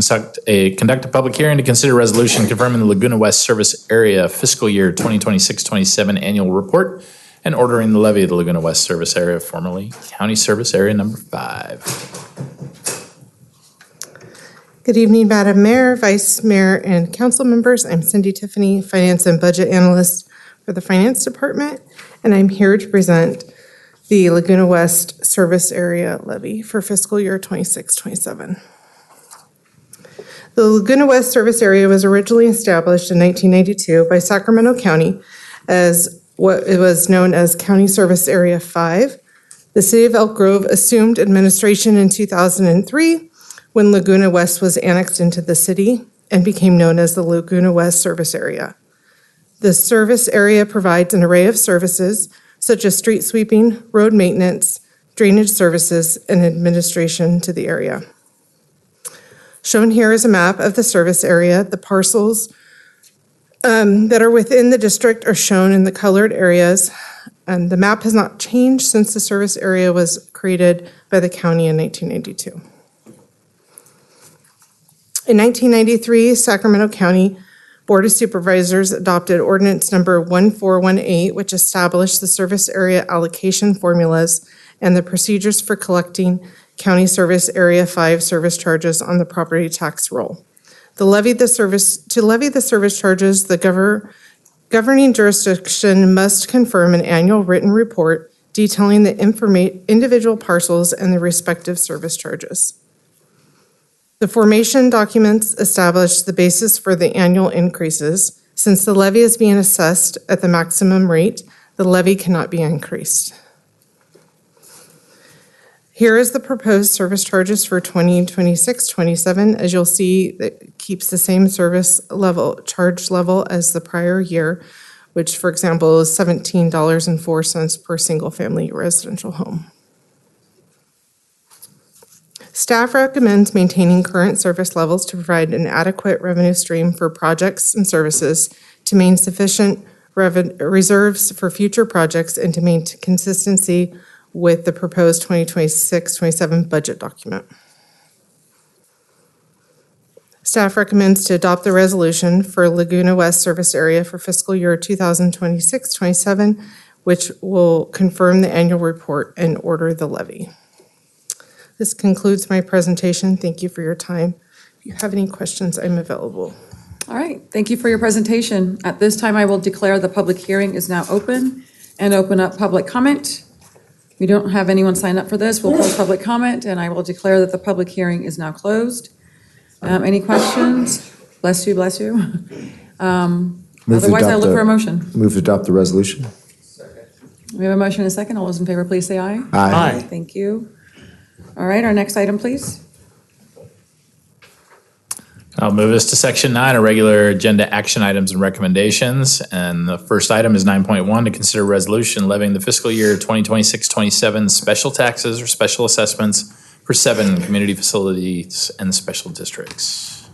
conduct a public hearing to consider resolution confirming the Laguna West Service Area fiscal year 2026-27 annual report and ordering the levy of the Laguna West Service Area, formerly County Service Area number 5. Good evening, Madam Mayor, Vice Mayor, and council members. I'm Cindy Tiffany, Finance and Budget Analyst for the Finance Department, and I'm here to present the Laguna West Service Area levy for fiscal year 26-27. The Laguna West Service Area was originally established in 1992 by Sacramento County as what it was known as County Service Area 5. The city of Elk Grove assumed administration in 2003 when Laguna West was annexed into the city and became known as the Laguna West Service Area. The service area provides an array of services such as street sweeping, road maintenance, drainage services, and administration to the area. Shown here is a map of the service area. The parcels that are within the district are shown in the colored areas, and the map has not changed since the service area was created by the county in 1992. In 1993, Sacramento County Board of Supervisors adopted ordinance number 1418, which established the service area allocation formulas and the procedures for collecting County Service Area 5 service charges on the property tax roll. To levy the service charges, the governing jurisdiction must confirm an annual written report detailing the individual parcels and the respective service charges. The formation documents establish the basis for the annual increases. Since the levy is being assessed at the maximum rate, the levy cannot be increased. Here is the proposed service charges for 2026-27. As you'll see, it keeps the same charge level as the prior year, which, for example, is $17.04 per single-family residential home. Staff recommends maintaining current service levels to provide an adequate revenue stream for projects and services, to maintain sufficient reserves for future projects, and to maintain consistency with the proposed 2026-27 budget document. Staff recommends to adopt the resolution for Laguna West Service Area for fiscal year 2026-27, which will confirm the annual report and order the levy. This concludes my presentation. Thank you for your time. If you have any questions, I'm available. All right, thank you for your presentation. At this time, I will declare the public hearing is now open and open up public comment. We don't have anyone sign up for this. We'll close public comment, and I will declare that the public hearing is now closed. Any questions? Bless you, bless you. Otherwise, I look for a motion. Move to adopt the resolution. We have a motion and a second. All those in favor, please say aye. Aye. Thank you. All right, our next item, please. I'll move us to section 9, our regular agenda action items and recommendations. And the first item is 9.1, to consider resolution levying the fiscal year 2026-27 special taxes or special assessments for 7 community facilities and special districts.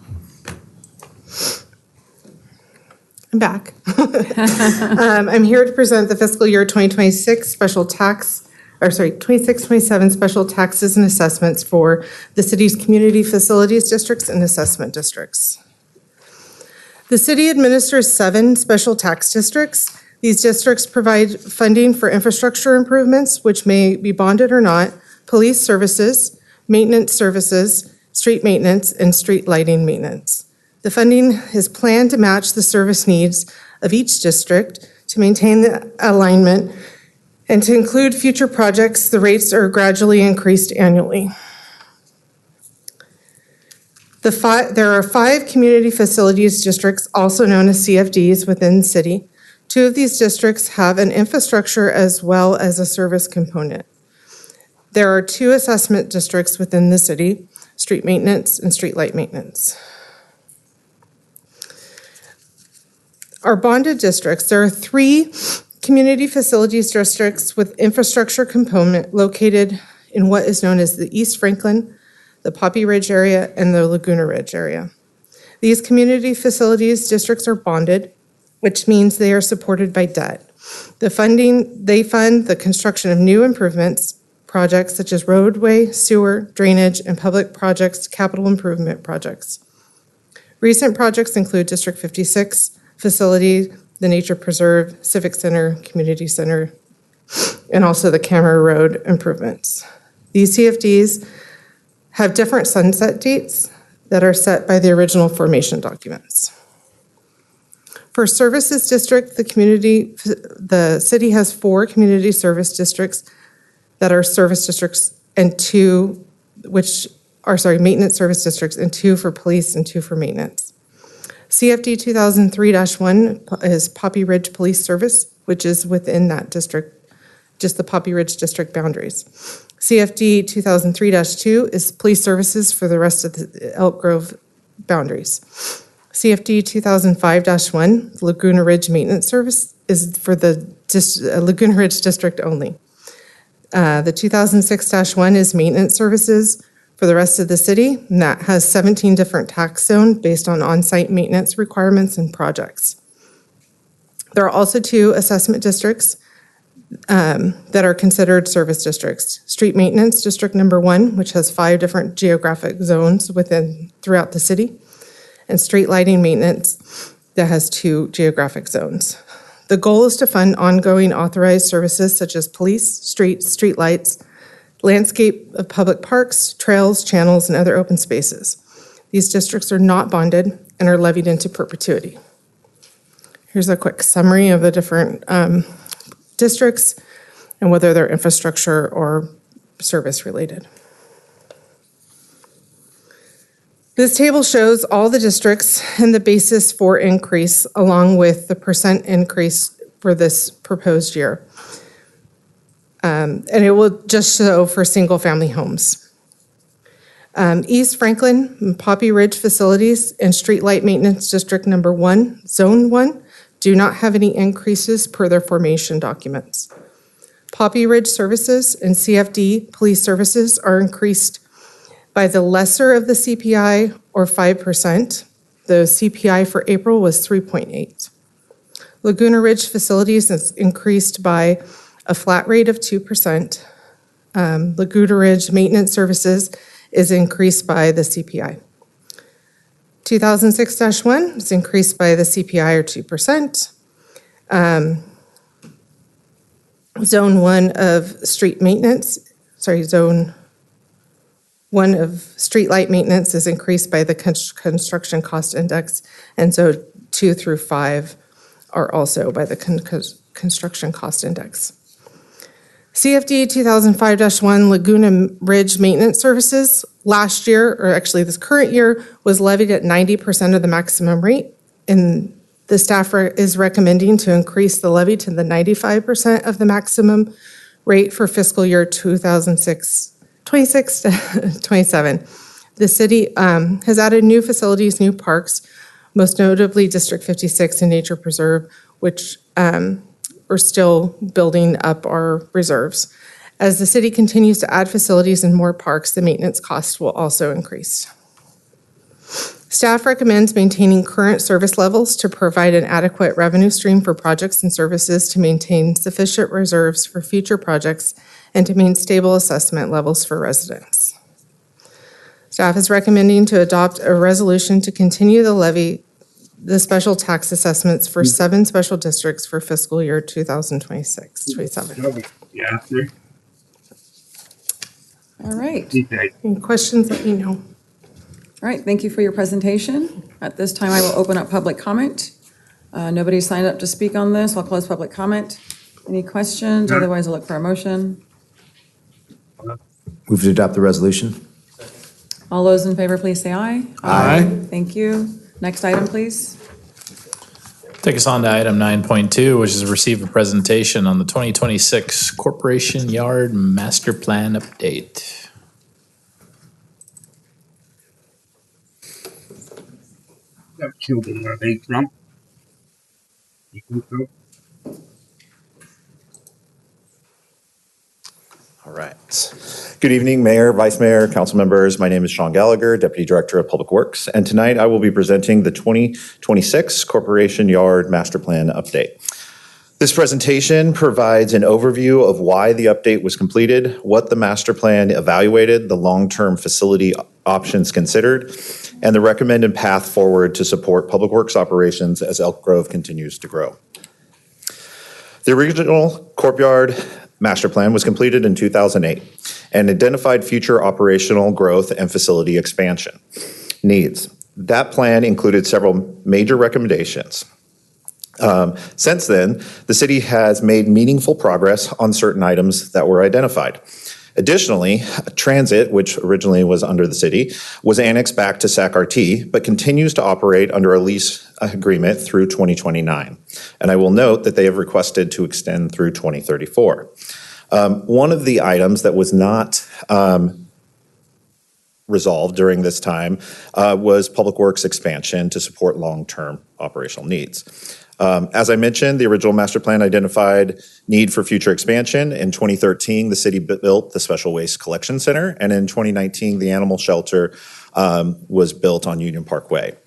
I'm back. I'm here to present the fiscal year 2026 26-27 special taxes and assessments for the city's community facilities districts and assessment districts. The city administers 7 special tax districts. These districts provide funding for infrastructure improvements, which may be bonded or not, police services, maintenance services, street maintenance, and street lighting maintenance. The funding is planned to match the service needs of each district to maintain the alignment and to include future projects. The rates are gradually increased annually. There are 5 community facilities districts, also known as CFDs, within the city. 2 of these districts have an infrastructure as well as a service component. There are 2 assessment districts within the city, street maintenance and street light maintenance. Our bonded districts, there are 3 community facilities districts with infrastructure component located in what is known as the East Franklin, the Poppy Ridge area, and the Laguna Ridge area. These community facilities districts are bonded, which means they are supported by debt. They fund the construction of new improvements, projects such as roadway, sewer, drainage, and public projects, capital improvement projects. Recent projects include District 56 facility, the Nature Preserve, Civic Center, Community Center, and also the Camera Road improvements. These CFDs have different sunset dates that are set by the original formation documents. For services district, the city has 4 community service districts that are service districts and 2, maintenance service districts, and 2 for police and 2 for maintenance. CFD 2003-1 is Poppy Ridge Police Service, which is within that district, just the Poppy Ridge district boundaries. CFD 2003-2 is police services for the rest of the Elk Grove boundaries. CFD 2005-1, Laguna Ridge Maintenance Service, is for the Laguna Ridge district only. The 2006-1 is maintenance services for the rest of the city, and that has 17 different tax zones based on on-site maintenance requirements and projects. There are also 2 assessment districts that are considered service districts. Street Maintenance District Number 1, which has 5 different geographic zones throughout the city, and Street Lighting Maintenance that has 2 geographic zones. The goal is to fund ongoing authorized services such as police, street lights, landscape of public parks, trails, channels, and other open spaces. These districts are not bonded and are levied into perpetuity. Here's a quick summary of the different districts and whether they're infrastructure or service related. This table shows all the districts and the basis for increase along with the percent increase for this proposed year. And it will just show for single-family homes. East Franklin and Poppy Ridge facilities and Street Light Maintenance District Number 1, Zone 1, do not have any increases per their formation documents. Poppy Ridge services and CFD police services are increased by the lesser of the CPI or 5%. The CPI for April was 3.8. Laguna Ridge facilities is increased by a flat rate of 2%. Laguna Ridge maintenance services is increased by the CPI. 2006-1 is increased by the CPI or 2%. Zone 1 of street maintenance, Zone 1 of street light maintenance is increased by the construction cost index, and so 2 through 5 are also by the construction cost index. CFD 2005-1 Laguna Ridge Maintenance Services last year, or actually this current year, was levied at 90% of the maximum rate. And the staff is recommending to increase the levy to the 95% of the maximum rate for fiscal year 26 to 27. The city has added new facilities, new parks, most notably District 56 and Nature Preserve, which we're still building up our reserves. As the city continues to add facilities and more parks, the maintenance costs will also increase. Staff recommends maintaining current service levels to provide an adequate revenue stream for projects and services, to maintain sufficient reserves for future projects, and to maintain stable assessment levels for residents. Staff is recommending to adopt a resolution to continue the special tax assessments for 7 special districts for fiscal year 2026-27. Yeah. All right. Any questions, let me know. All right, thank you for your presentation. At this time, I will open up public comment. Nobody signed up to speak on this. I'll close public comment. Any questions? Otherwise, I'll look for a motion. Move to adopt the resolution. All those in favor, please say aye. Aye. Thank you. Next item, please. Take us on to item 9.2, which is receive a presentation on the 2026 Corporation Yard Master Plan Update. Children, are they from? You think so? All right. Good evening, Mayor, Vice Mayor, Council members. My name is Sean Gallagher, Deputy Director of Public Works, and tonight I will be presenting the 2026 Corporation Yard Master Plan Update. This presentation provides an overview of why the update was completed, what the master plan evaluated, the long-term facility options considered, and the recommended path forward to support public works operations as Elk Grove continues to grow. The original Corp-Yard Master Plan was completed in 2008 and identified future operational growth and facility expansion needs. That plan included several major recommendations. Since then, the city has made meaningful progress on certain items that were identified. Additionally, transit, which originally was under the city, was annexed back to SAC-RT, but continues to operate under a lease agreement through 2029. And I will note that they have requested to extend through 2034. One of the items that was not resolved during this time was Public Works expansion to support long-term operational needs. As I mentioned, the original master plan identified need for future expansion. In 2013, the city built the Special Waste Collection Center, and in 2019, the animal shelter was built on Union Parkway.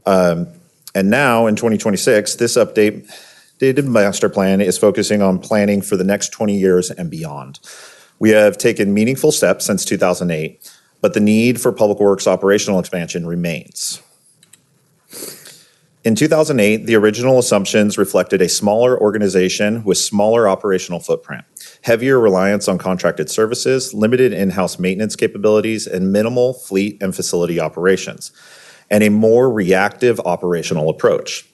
And now, in 2026, this updated master plan is focusing on planning for the next 20 years and beyond. We have taken meaningful steps since 2008, but the need for public works operational expansion remains. In 2008, the original assumptions reflected a smaller organization with smaller operational footprint, heavier reliance on contracted services, limited in-house maintenance capabilities, and minimal fleet and facility operations, and a more reactive operational approach.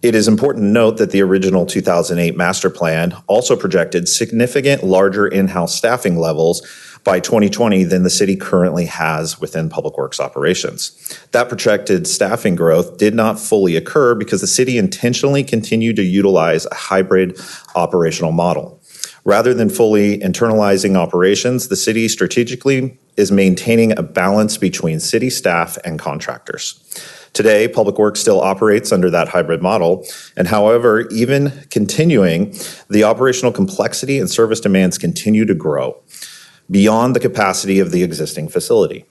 It is important to note that the original 2008 master plan also projected significant larger in-house staffing levels by 2020 than the city currently has within public works operations. That projected staffing growth did not fully occur because the city intentionally continued to utilize a hybrid operational model. Rather than fully internalizing operations, the city strategically is maintaining a balance between city staff and contractors. Today, Public Works still operates under that hybrid model, and however, even continuing, the operational complexity and service demands continue to grow beyond the capacity of the existing facility.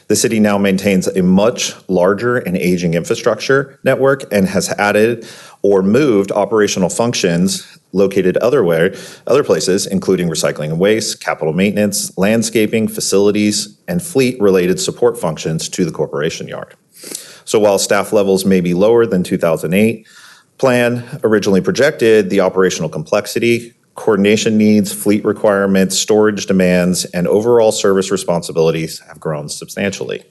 The city now maintains a much larger and aging infrastructure network and has added or moved operational functions located other places, including recycling and waste, capital maintenance, landscaping, facilities, and fleet-related support functions to the corporation yard. So while staff levels may be lower than 2008 plan originally projected, the operational complexity, coordination needs, fleet requirements, storage demands, and overall service responsibilities have grown substantially.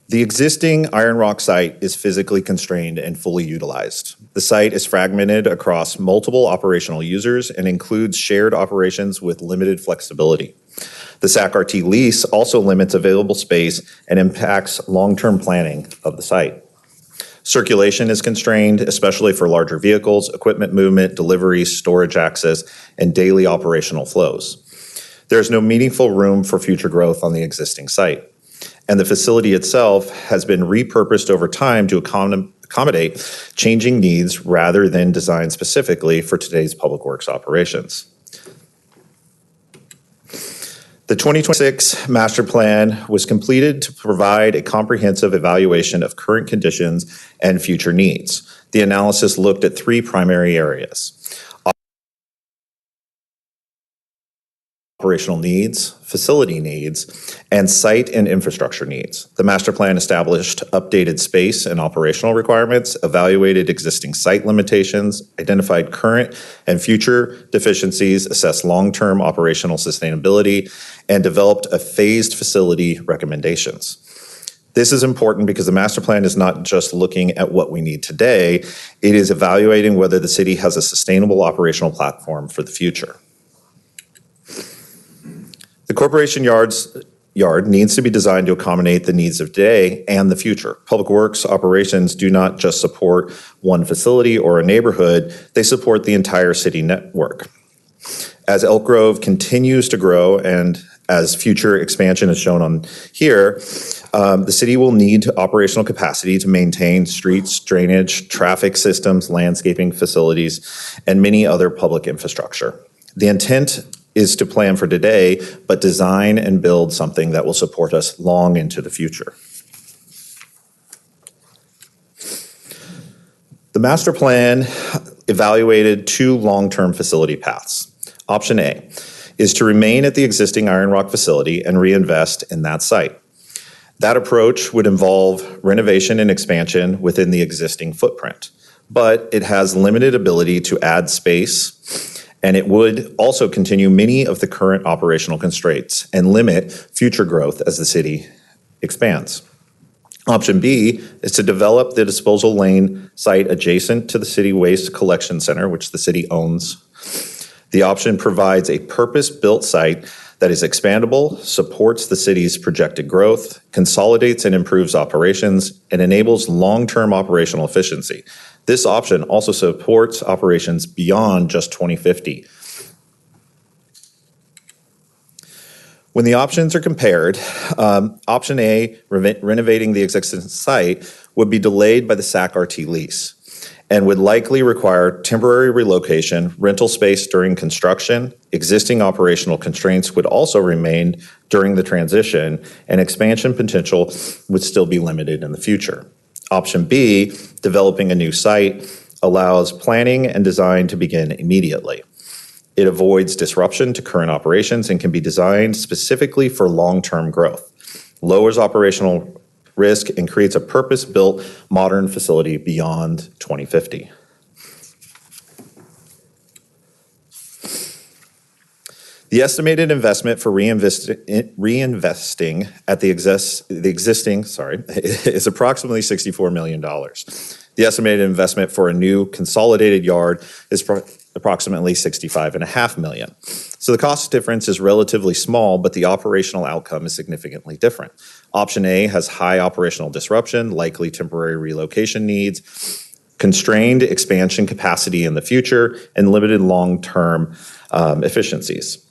The existing Iron Rock site is physically constrained and fully utilized. The site is fragmented across multiple operational users and includes shared operations with limited flexibility. The SAC-RT lease also limits available space and impacts long-term planning of the site. Circulation is constrained, especially for larger vehicles, equipment movement, deliveries, storage access, and daily operational flows. There is no meaningful room for future growth on the existing site. And the facility itself has been repurposed over time to accommodate changing needs rather than designed specifically for today's public works operations. The 2026 master plan was completed to provide a comprehensive evaluation of current conditions and future needs. The analysis looked at three primary areas: operational needs, facility needs, and site and infrastructure needs. The master plan established updated space and operational requirements, evaluated existing site limitations, identified current and future deficiencies, assessed long-term operational sustainability, and developed a phased facility recommendations. This is important because the master plan is not just looking at what we need today, it is evaluating whether the city has a sustainable operational platform for the future. The corporation yard needs to be designed to accommodate the needs of today and the future. Public works operations do not just support one facility or a neighborhood, they support the entire city network. As Elk Grove continues to grow and as future expansion is shown on here, the city will need operational capacity to maintain streets, drainage, traffic systems, landscaping facilities, and many other public infrastructure. The intent is to plan for today, but design and build something that will support us long into the future. The master plan evaluated two long-term facility paths. Option A is to remain at the existing Iron Rock facility and reinvest in that site. That approach would involve renovation and expansion within the existing footprint, but it has limited ability to add space, and it would also continue many of the current operational constraints and limit future growth as the city expands. Option B is to develop the disposal lane site adjacent to the city waste collection center, which the city owns. The option provides a purpose-built site that is expandable, supports the city's projected growth, consolidates and improves operations, and enables long-term operational efficiency. This option also supports operations beyond just 2050. When the options are compared, option A, renovating the existing site, would be delayed by the SAC-RT lease and would likely require temporary relocation, rental space during construction. Existing operational constraints would also remain during the transition, and expansion potential would still be limited in the future. Option B, developing a new site, allows planning and design to begin immediately. It avoids disruption to current operations and can be designed specifically for long-term growth, lowers operational risk, and creates a purpose-built modern facility beyond 2050. The estimated investment for reinvesting at the existing is approximately $64 million. The estimated investment for a new consolidated yard is approximately $65.5 million. So the cost difference is relatively small, but the operational outcome is significantly different. Option A has high operational disruption, likely temporary relocation needs, constrained expansion capacity in the future, and limited long-term efficiencies.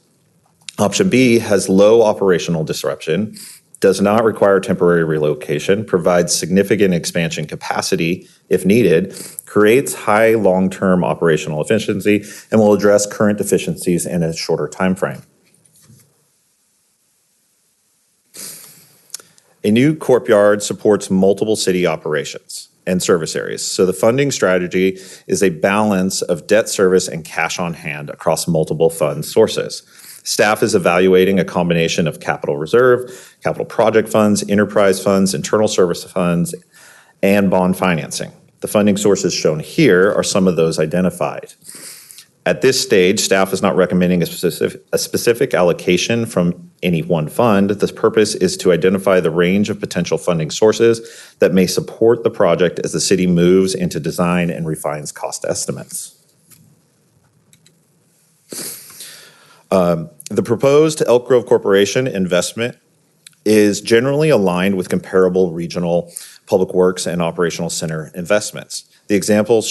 Option B has low operational disruption, does not require temporary relocation, provides significant expansion capacity if needed, creates high long-term operational efficiency, and will address current deficiencies in a shorter time frame. A new corp yard supports multiple city operations and service areas. So the funding strategy is a balance of debt service and cash on hand across multiple fund sources. Staff is evaluating a combination of capital reserve, capital project funds, enterprise funds, internal service funds, and bond financing. The funding sources shown here are some of those identified. At this stage, staff is not recommending a specific allocation from any one fund. The purpose is to identify the range of potential funding sources that may support the project as the city moves into design and refines cost estimates. The proposed Elk Grove Corporation investment is generally aligned with comparable regional public works and operational center investments. The examples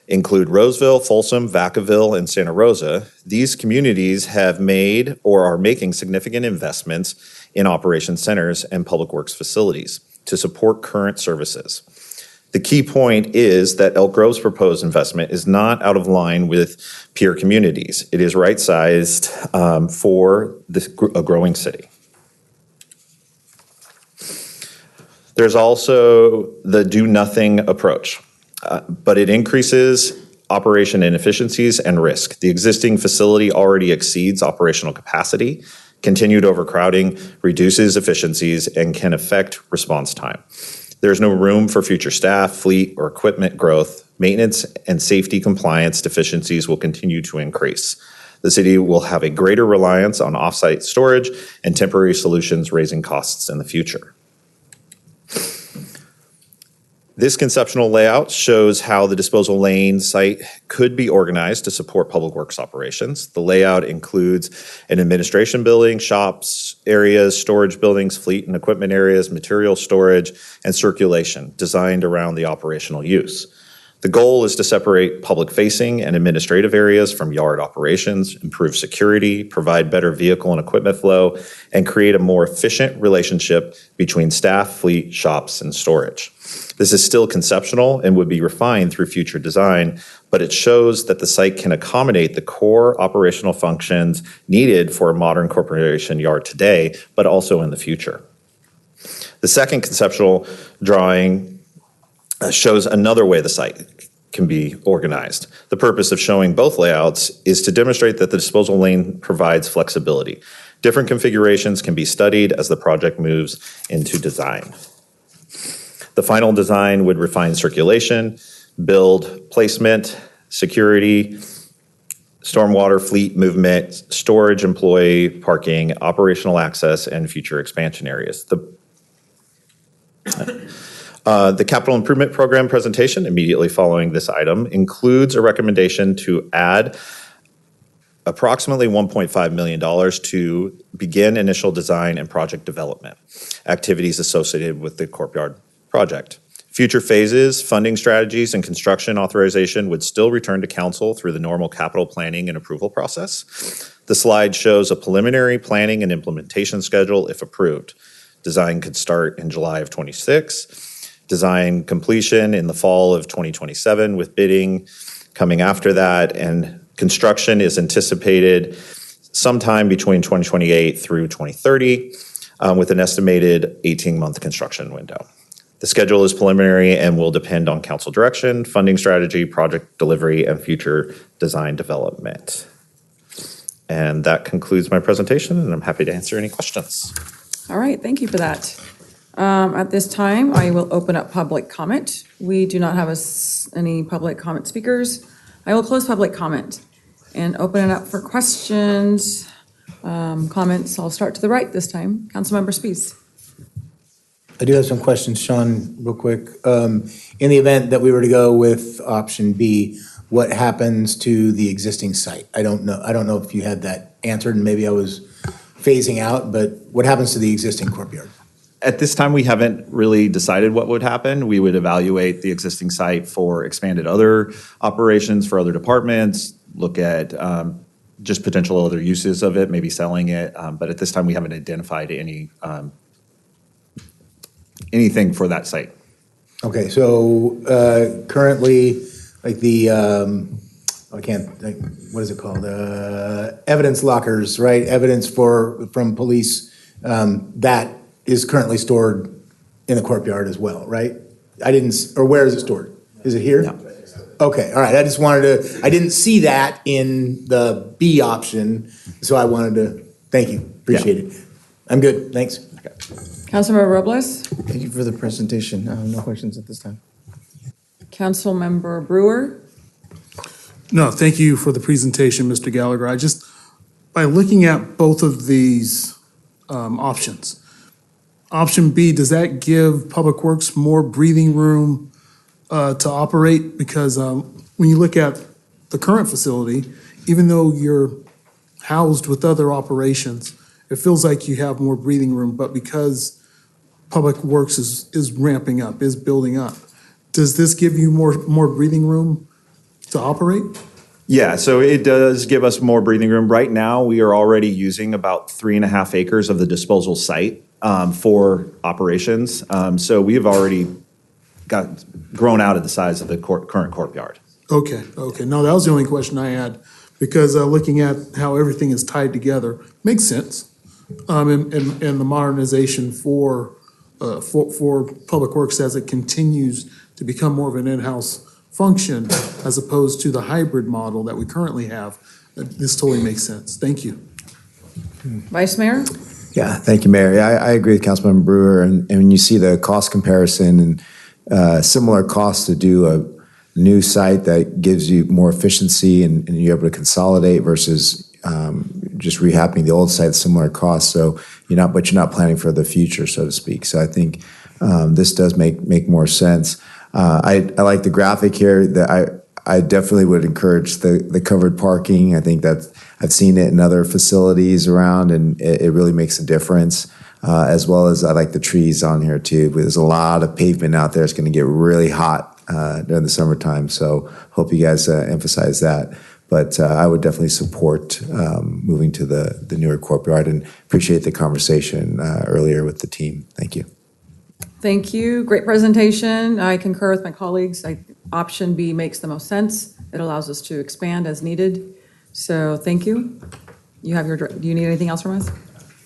include Roseville, Folsom, Vacaville, and Santa Rosa. These communities have made or are making significant investments in operation centers and public works facilities to support current services. The key point is that Elk Grove's proposed investment is not out of line with peer communities. It is right-sized for a growing city. There's also the do-nothing approach, but it increases operation inefficiencies and risk. The existing facility already exceeds operational capacity. Continued overcrowding reduces efficiencies and can affect response time. There's no room for future staff, fleet, or equipment growth. Maintenance and safety compliance deficiencies will continue to increase. The city will have a greater reliance on off-site storage and temporary solutions, raising costs in the future. This conceptual layout shows how the disposal lane site could be organized to support public works operations. The layout includes an administration building, shops, areas, storage buildings, fleet and equipment areas, material storage, and circulation designed around the operational use. The goal is to separate public-facing and administrative areas from yard operations, improve security, provide better vehicle and equipment flow, and create a more efficient relationship between staff, fleet, shops, and storage. This is still conceptual and would be refined through future design, but it shows that the site can accommodate the core operational functions needed for a modern corporation yard today, but also in the future. The second conceptual drawing shows another way the site can be organized. The purpose of showing both layouts is to demonstrate that the disposal lane provides flexibility. Different configurations can be studied as the project moves into design. The final design would refine circulation, build placement, security, stormwater fleet movement, storage, employee parking, operational access, and future expansion areas. The capital improvement program presentation immediately following this item includes a recommendation to add approximately $1.5 million to begin initial design and project development activities associated with the courtyard project. Future phases, funding strategies, and construction authorization would still return to council through the normal capital planning and approval process. The slide shows a preliminary planning and implementation schedule if approved. Design could start in July of 26. Design completion in the fall of 2027 with bidding coming after that, and construction is anticipated sometime between 2028 through 2030 with an estimated 18-month construction window. The schedule is preliminary and will depend on council direction, funding strategy, project delivery, and future design development. And that concludes my presentation, and I'm happy to answer any questions. All right, thank you for that. At this time, I will open up public comment. We do not have any public comment speakers. I will close public comment and open it up for questions, comments. I'll start to the right this time. Councilmember Spies. I do have some questions, Sean, real quick. In the event that we were to go with option B, what happens to the existing site? I don't know if you had that answered, and maybe I was phasing out, but what happens to the existing courtyard? At this time, we haven't really decided what would happen. We would evaluate the existing site for expanded other operations for other departments, look at just potential other uses of it, maybe selling it. But at this time, we haven't identified anything for that site. Okay, so currently, like the, what is it called? Evidence lockers, right? Evidence from police, that is currently stored in the courtyard as well, right? Where is it stored? Is it here? No. Okay, all right, I didn't see that in the B option, so I wanted to, thank you, appreciate it. I'm good, thanks. Okay. Councilmember Robles. Thank you for the presentation. No questions at this time. Councilmember Brewer. No, thank you for the presentation, Mr. Gallagher. By looking at both of these options, option B, does that give Public Works more breathing room to operate? Because when you look at the current facility, even though you're housed with other operations, it feels like you have more breathing room, but because Public Works is ramping up, is building up, does this give you more breathing room to operate? Yeah, so it does give us more breathing room. Right now, we are already using about 3.5 acres of the disposal site for operations. So we have already grown out of the size of the current courtyard. Okay. No, that was the only question I had, because looking at how everything is tied together makes sense. And the modernization for Public Works as it continues to become more of an in-house function as opposed to the hybrid model that we currently have. This totally makes sense. Thank you. Vice Mayor? Yeah, thank you, Mayor. Yeah, I agree with Councilmember Brewer. And when you see the cost comparison and similar costs to do a new site that gives you more efficiency and you're able to consolidate versus just rehabbing the old site, similar costs. So you're not planning for the future, so to speak. So I think this does make more sense. I like the graphic here. That I definitely would encourage the covered parking. I think that I've seen it in other facilities around, and it really makes a difference. As well as I like the trees on here too. There's a lot of pavement out there. It's going to get really hot during the summertime. So hope you guys emphasize that. But I would definitely support moving to the newer courtyard, and appreciate the conversation earlier with the team. Thank you. Thank you. Great presentation. I concur with my colleagues. Option B makes the most sense. It allows us to expand as needed. So thank you. Do you need anything else from us?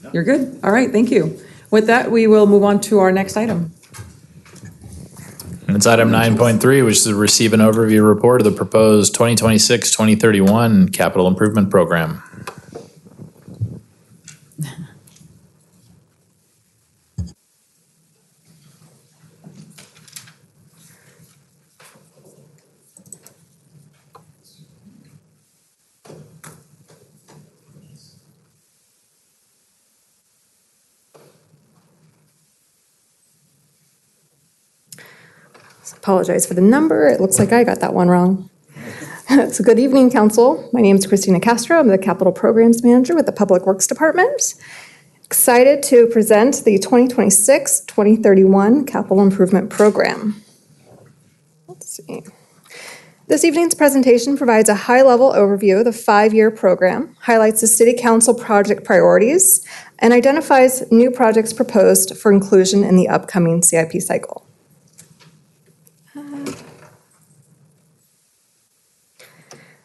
No. You're good? All right, thank you. With that, we will move on to our next item. And it's item 9.3, which is to receive an overview report of the proposed 2026-2031 capital improvement program. Apologize for the number. It looks like I got that one wrong. So good evening, Council. My name is Christina Castro. I'm the Capital Programs Manager with the Public Works Department. Excited to present the 2026-2031 Capital Improvement Program. Let's see. This evening's presentation provides a high-level overview of the 5-year program, highlights the City Council project priorities, and identifies new projects proposed for inclusion in the upcoming CIP cycle.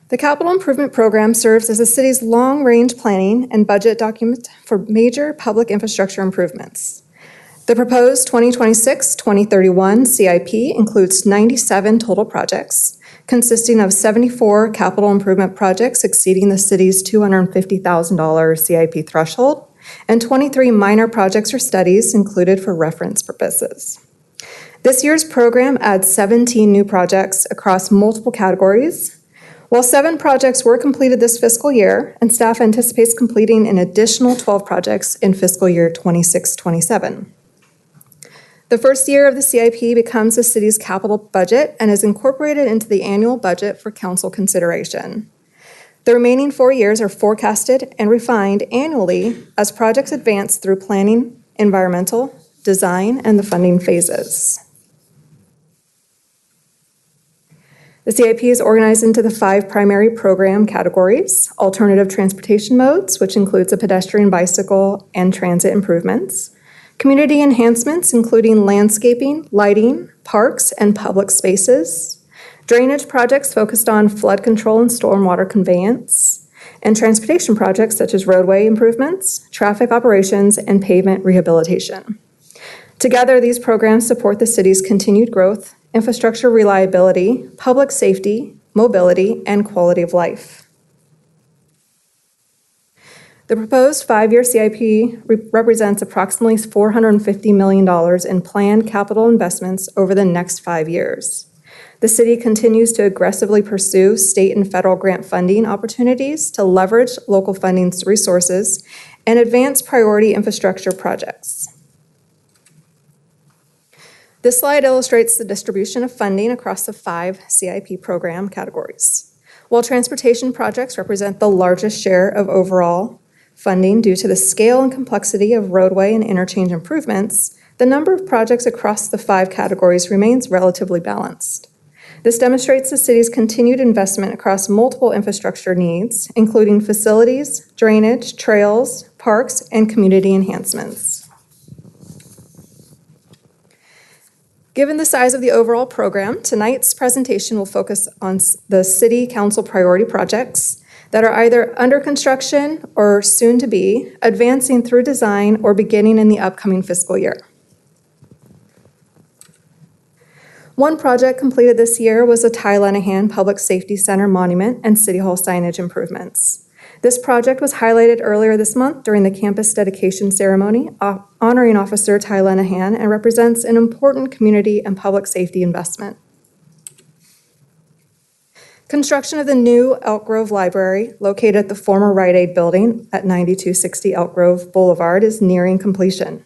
The Capital Improvement Program serves as the city's long-range planning and budget document for major public infrastructure improvements. The proposed 2026-2031 CIP includes 97 total projects, consisting of 74 capital improvement projects exceeding the city's $250,000 CIP threshold, and 23 minor projects or studies included for reference purposes. This year's program adds 17 new projects across multiple categories. While 7 projects were completed this fiscal year, and staff anticipates completing an additional 12 projects in fiscal year 26-27. The first year of the CIP becomes the city's capital budget and is incorporated into the annual budget for council consideration. The remaining 4 years are forecasted and refined annually as projects advance through planning, environmental, design, and the funding phases. The CIP is organized into the 5 primary program categories: alternative transportation modes, which includes a pedestrian, bicycle, and transit improvements; community enhancements, including landscaping, lighting, parks, and public spaces; drainage projects focused on flood control and stormwater conveyance; and transportation projects such as roadway improvements, traffic operations, and pavement rehabilitation. Together, these programs support the city's continued growth, infrastructure reliability, public safety, mobility, and quality of life. The proposed 5-year CIP represents approximately $450 million in planned capital investments over the next 5 years. The city continues to aggressively pursue state and federal grant funding opportunities to leverage local funding resources and advance priority infrastructure projects. This slide illustrates the distribution of funding across the 5 CIP program categories. While transportation projects represent the largest share of overall funding due to the scale and complexity of roadway and interchange improvements, the number of projects across the 5 categories remains relatively balanced. This demonstrates the city's continued investment across multiple infrastructure needs, including facilities, drainage, trails, parks, and community enhancements. Given the size of the overall program, tonight's presentation will focus on the City Council priority projects that are either under construction or soon to be, advancing through design, or beginning in the upcoming fiscal year. One project completed this year was the Ty Lenahan Public Safety Center monument and City Hall signage improvements. This project was highlighted earlier this month during the campus dedication ceremony, honoring Officer Ty Lenahan, and represents an important community and public safety investment. Construction of the new Elk Grove Library, located at the former Rite Aid building at 9260 Elk Grove Boulevard, is nearing completion.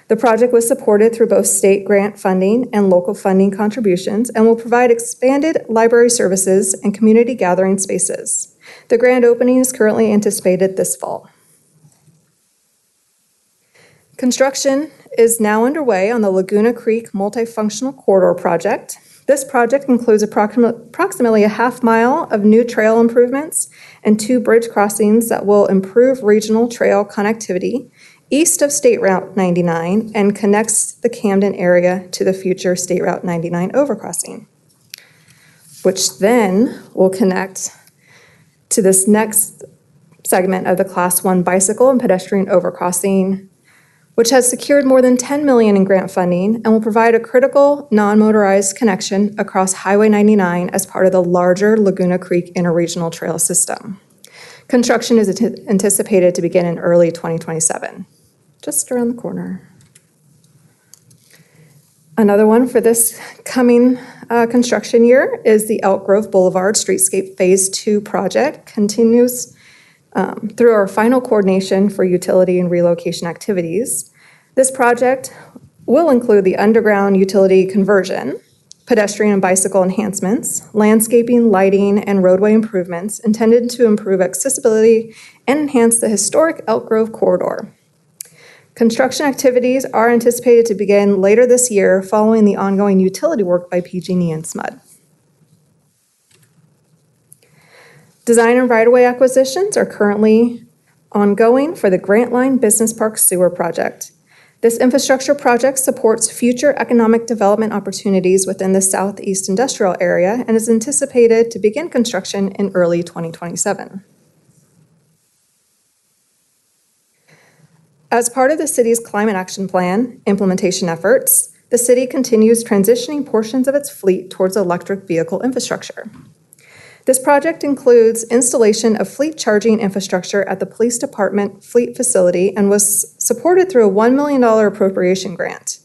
The project was supported through both state grant funding and local funding contributions and will provide expanded library services and community gathering spaces. The grand opening is currently anticipated this fall. Construction is now underway on the Laguna Creek Multifunctional Corridor project. This project includes approximately a half-mile of new trail improvements and 2 bridge crossings that will improve regional trail connectivity east of State Route 99 and connects the Camden area to the future State Route 99 overcrossing, which then will connect to this next segment of the Class 1 bicycle and pedestrian overcrossing, which has secured more than $10 million in grant funding and will provide a critical non-motorized connection across Highway 99 as part of the larger Laguna Creek Interregional Trail System. Construction is anticipated to begin in early 2027, just around the corner. Another one for this coming construction year is the Elk Grove Boulevard Streetscape Phase 2 project. Continues through our final coordination for utility and relocation activities. This project will include the underground utility conversion, pedestrian and bicycle enhancements, landscaping, lighting, and roadway improvements intended to improve accessibility and enhance the historic Elk Grove corridor. Construction activities are anticipated to begin later this year following the ongoing utility work by PG&E and SMUD. Design and right-of-way acquisitions are currently ongoing for the Grant Line Business Park Sewer Project. This infrastructure project supports future economic development opportunities within the Southeast Industrial Area and is anticipated to begin construction in early 2027. As part of the city's Climate Action Plan implementation efforts, the city continues transitioning portions of its fleet towards electric vehicle infrastructure. This project includes installation of fleet charging infrastructure at the police department fleet facility and was supported through a $1 million appropriation grant.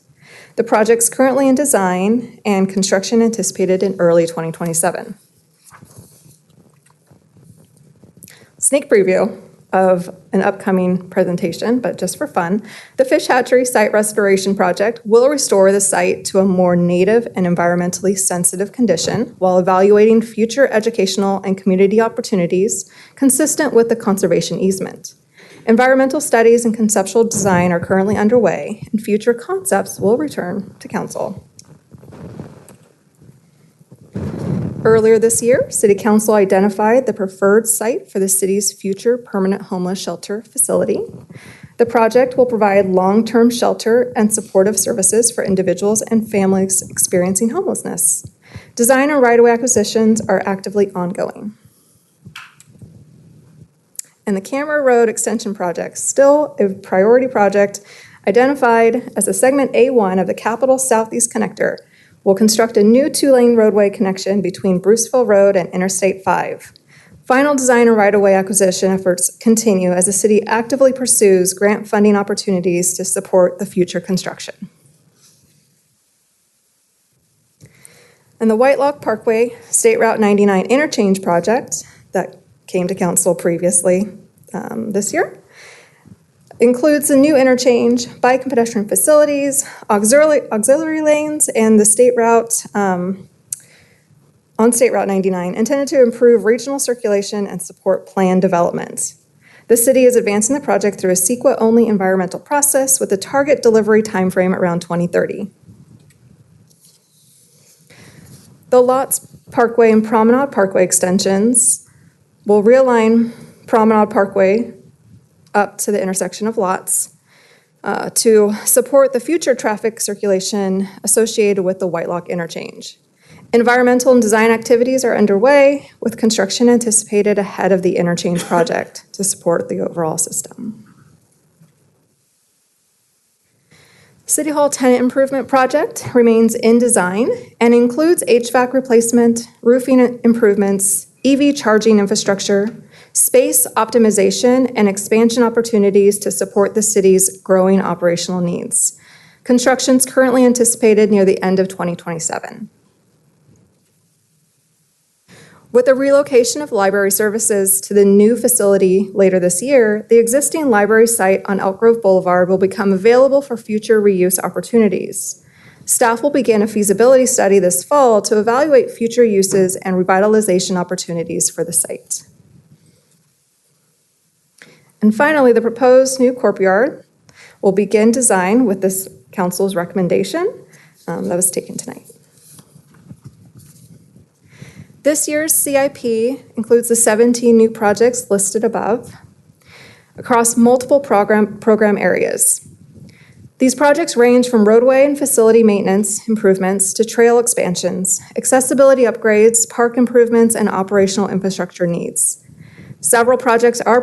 The project's currently in design and construction anticipated in early 2027. Sneak preview of an upcoming presentation, but just for fun, the Fish Hatchery Site Restoration Project will restore the site to a more native and environmentally sensitive condition while evaluating future educational and community opportunities consistent with the conservation easement. Environmental studies and conceptual design are currently underway, and future concepts will return to council. Earlier this year, City Council identified the preferred site for the city's future permanent homeless shelter facility. The project will provide long-term shelter and supportive services for individuals and families experiencing homelessness. Design and right-of-way acquisitions are actively ongoing. And the Camera Road Extension Project, still a priority project identified as a segment A1 of the Capital Southeast Connector, will construct a new 2-lane roadway connection between Bruceville Road and Interstate 5. Final design and right-of-way acquisition efforts continue as the city actively pursues grant funding opportunities to support the future construction. And the Whitelock Parkway State Route 99 interchange project that came to council previously this year includes a new interchange, bike and pedestrian facilities, auxiliary lanes, and the state route on State Route 99 intended to improve regional circulation and support plan development. The city is advancing the project through a CEQA-only environmental process with a target delivery timeframe around 2030. The Lots Parkway and Promenade Parkway extensions will realign Promenade Parkway up to the intersection of Lots to support the future traffic circulation associated with the Whitelock interchange. Environmental and design activities are underway, with construction anticipated ahead of the interchange project to support the overall system. City Hall tenant improvement project remains in design and includes HVAC replacement, roofing improvements, EV charging infrastructure, space optimization, and expansion opportunities to support the city's growing operational needs. Construction is currently anticipated near the end of 2027. With the relocation of library services to the new facility later this year, the existing library site on Elk Grove Boulevard will become available for future reuse opportunities. Staff will begin a feasibility study this fall to evaluate future uses and revitalization opportunities for the site. And finally, the proposed new courtyard will begin design with this council's recommendation that was taken tonight. This year's CIP includes the 17 new projects listed above across multiple program areas. These projects range from roadway and facility maintenance improvements to trail expansions, accessibility upgrades, park improvements, and operational infrastructure needs. Several projects are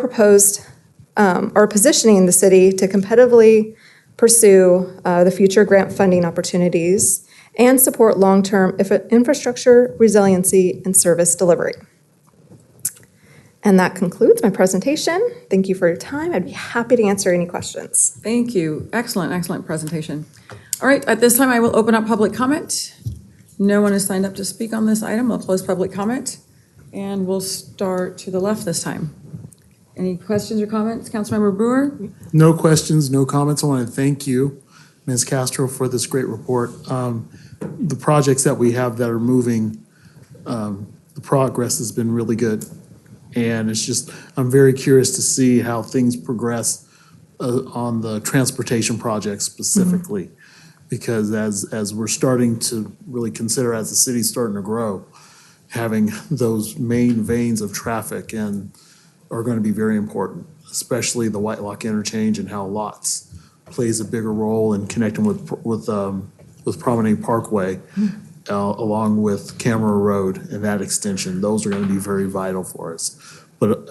positioning the city to competitively pursue the future grant funding opportunities and support long-term infrastructure, resiliency, and service delivery. And that concludes my presentation. Thank you for your time. I'd be happy to answer any questions. Thank you. Excellent, excellent presentation. All right, at this time, I will open up public comment. No one has signed up to speak on this item. I'll close public comment, and we'll start to the left this time. Any questions or comments? Councilmember Brewer? No questions, no comments. I want to thank you, Ms. Castro, for this great report. The projects that we have that are moving, the progress has been really good. And it's just, I'm very curious to see how things progress on the transportation projects specifically. Because as we're starting to really consider, as the city's starting to grow, having those main veins of traffic and are going to be very important, especially the Whitelock interchange and how Lots plays a bigger role in connecting with Promenade Parkway, along with Camera Road and that extension. Those are going to be very vital for us. But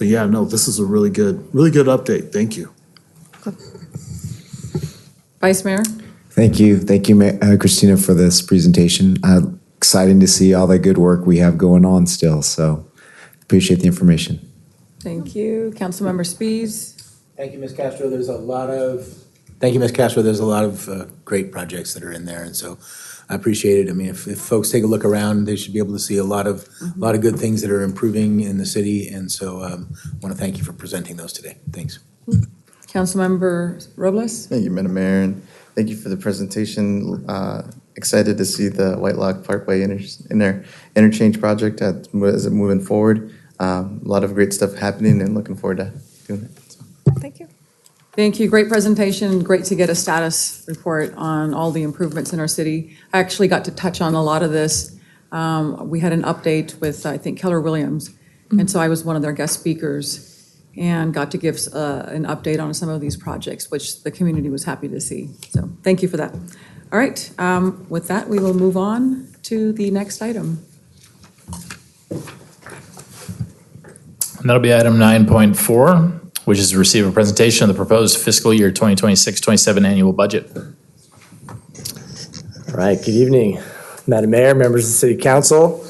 yeah, no, this is a really good update. Thank you. Vice Mayor? Thank you, Christina, for this presentation. Exciting to see all the good work we have going on still. So appreciate the information. Thank you. Councilmember Spies? Thank you, Ms. Castro. There's a lot of great projects that are in there, and so I appreciate it. I mean, if folks take a look around, they should be able to see a lot of good things that are improving in the city, and so I want to thank you for presenting those today. Thanks. Councilmember Robles? Thank you, Madam Mayor, and thank you for the presentation. Excited to see the Whitelock Parkway interchange project as it moving forward. A lot of great stuff happening, and looking forward to doing it. Thank you. Thank you. Great presentation. Great to get a status report on all the improvements in our city. I actually got to touch on a lot of this. We had an update with, I think, Keller Williams. And so I was one of their guest speakers and got to give an update on some of these projects, which the community was happy to see. So thank you for that. All right. With that, we will move on to the next item. And that'll be item 9.4. Which is to receive a presentation of the proposed fiscal year 2026-27 annual budget. All right, good evening, Madam Mayor, members of the City Council.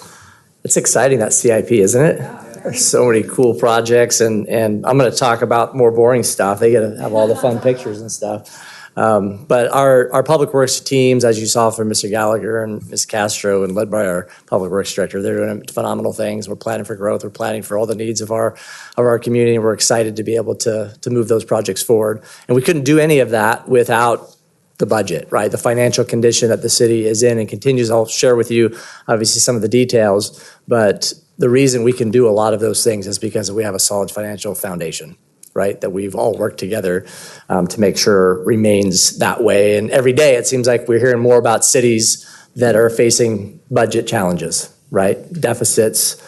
It's exciting, that CIP, isn't it? There's so many cool projects, and I'm going to talk about more boring stuff. They get to have all the fun pictures and stuff. But our public works teams, as you saw from Mr. Gallagher and Ms. Castro, and led by our public works director, they're doing phenomenal things. We're planning for growth. We're planning for all the needs of our community, and we're excited to be able to move those projects forward. And we couldn't do any of that without the budget, right? The financial condition that the city is in and continues. I'll share with you, obviously, some of the details, but the reason we can do a lot of those things is because we have a solid financial foundation, right? That we've all worked together to make sure remains that way. And every day it seems like we're hearing more about cities that are facing budget challenges, right? Deficits,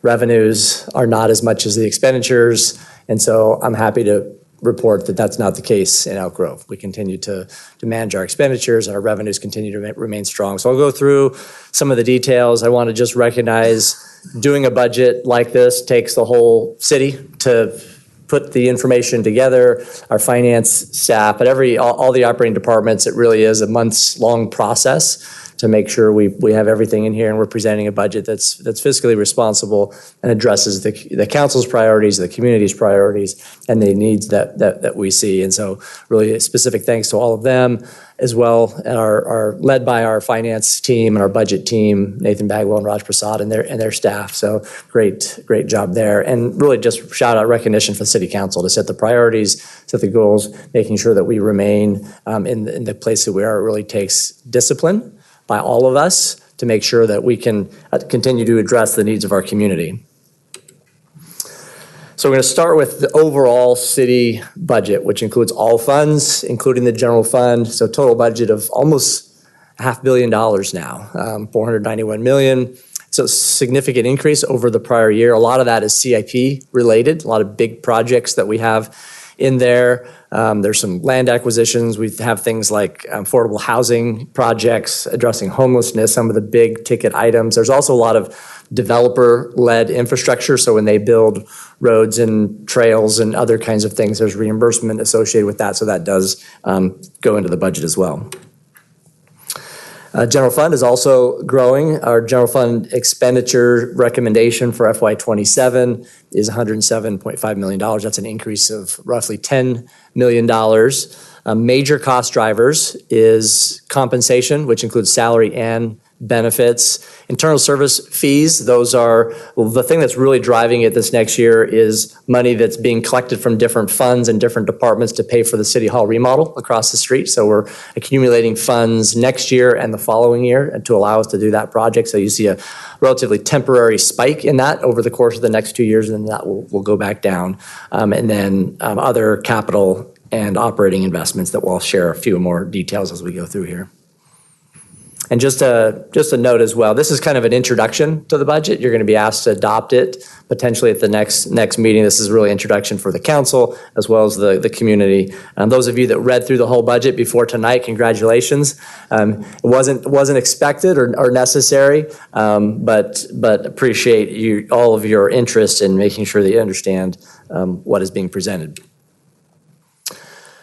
revenues are not as much as the expenditures. And so I'm happy to report that that's not the case in Elk Grove. We continue to manage our expenditures, and our revenues continue to remain strong. So I'll go through some of the details. I want to just recognize doing a budget like this takes the whole city to put the information together, our finance staff, but all the operating departments. It really is a months-long process to make sure we have everything in here and we're presenting a budget that's fiscally responsible and addresses the council's priorities, the community's priorities, and the needs that we see. And so really a specific thanks to all of them as well, and are led by our finance team and our budget team, Nathan Bagwell and Raj Prasad and their staff. So great job there. And really just shout out recognition for the city council to set the priorities, set the goals, making sure that we remain in the place that we are. It really takes discipline by all of us to make sure that we can continue to address the needs of our community. So we're going to start with the overall city budget, which includes all funds, including the general fund. So total budget of almost $500 million now, $491 million. So significant increase over the prior year. A lot of that is CIP related, a lot of big projects that we have in there. There's some land acquisitions. We have things like affordable housing projects, addressing homelessness, some of the big ticket items. There's also a lot of developer-led infrastructure. So when they build roads and trails and other kinds of things, there's reimbursement associated with that. So that does go into the budget as well. General fund is also growing. Our general fund expenditure recommendation for FY27 is $107.5 million. That's an increase of roughly $10 million. Major cost drivers is compensation, which includes salary and benefits. Internal service fees, those are the thing that's really driving it this next year is money that's being collected from different funds and different departments to pay for the city hall remodel across the street. So we're accumulating funds next year and the following year to allow us to do that project. So you see a relatively temporary spike in that over the course of the next 2 years, and then that will go back down. And then other capital and operating investments that we'll share a few more details as we go through here. And just a note as well, this is kind of an introduction to the budget. You're going to be asked to adopt it potentially at the next meeting. This is really introduction for the council as well as the community. Those of you that read through the whole budget before tonight, congratulations. It wasn't expected or necessary, but appreciate all of your interest in making sure that you understand what is being presented.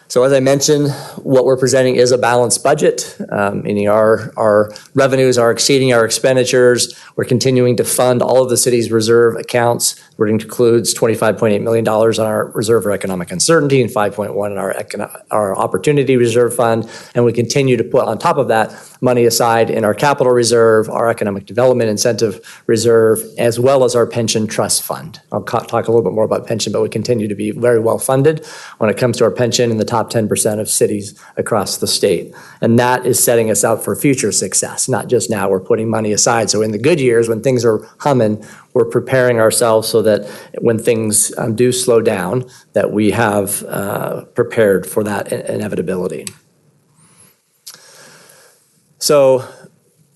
So as I mentioned, what we're presenting is a balanced budget, meaning our revenues are exceeding our expenditures. We're continuing to fund all of the city's reserve accounts, which includes $25.8 million on our reserve for economic uncertainty and $5.1 in our opportunity reserve fund. And we continue to put on top of that money aside in our capital reserve, our economic development incentive reserve, as well as our pension trust fund. I'll talk a little bit more about pension, but we continue to be very well funded when it comes to our pension in the top 10% of cities across the state. And that is setting us up for future success, not just now. We're putting money aside. So in the good years, when things are humming, we're preparing ourselves so that when things do slow down, that we have prepared for that inevitability. So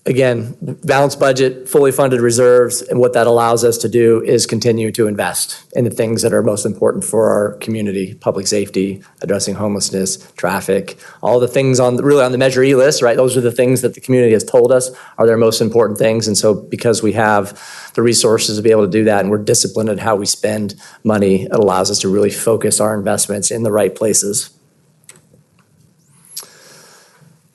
again, balanced budget, fully funded reserves, and what that allows us to do is continue to invest in the things that are most important for our community: public safety, addressing homelessness, traffic, all the things really on the Measure E list, right? Those are the things that the community has told us are their most important things. And so because we have the resources to be able to do that and we're disciplined in how we spend money, it allows us to really focus our investments in the right places.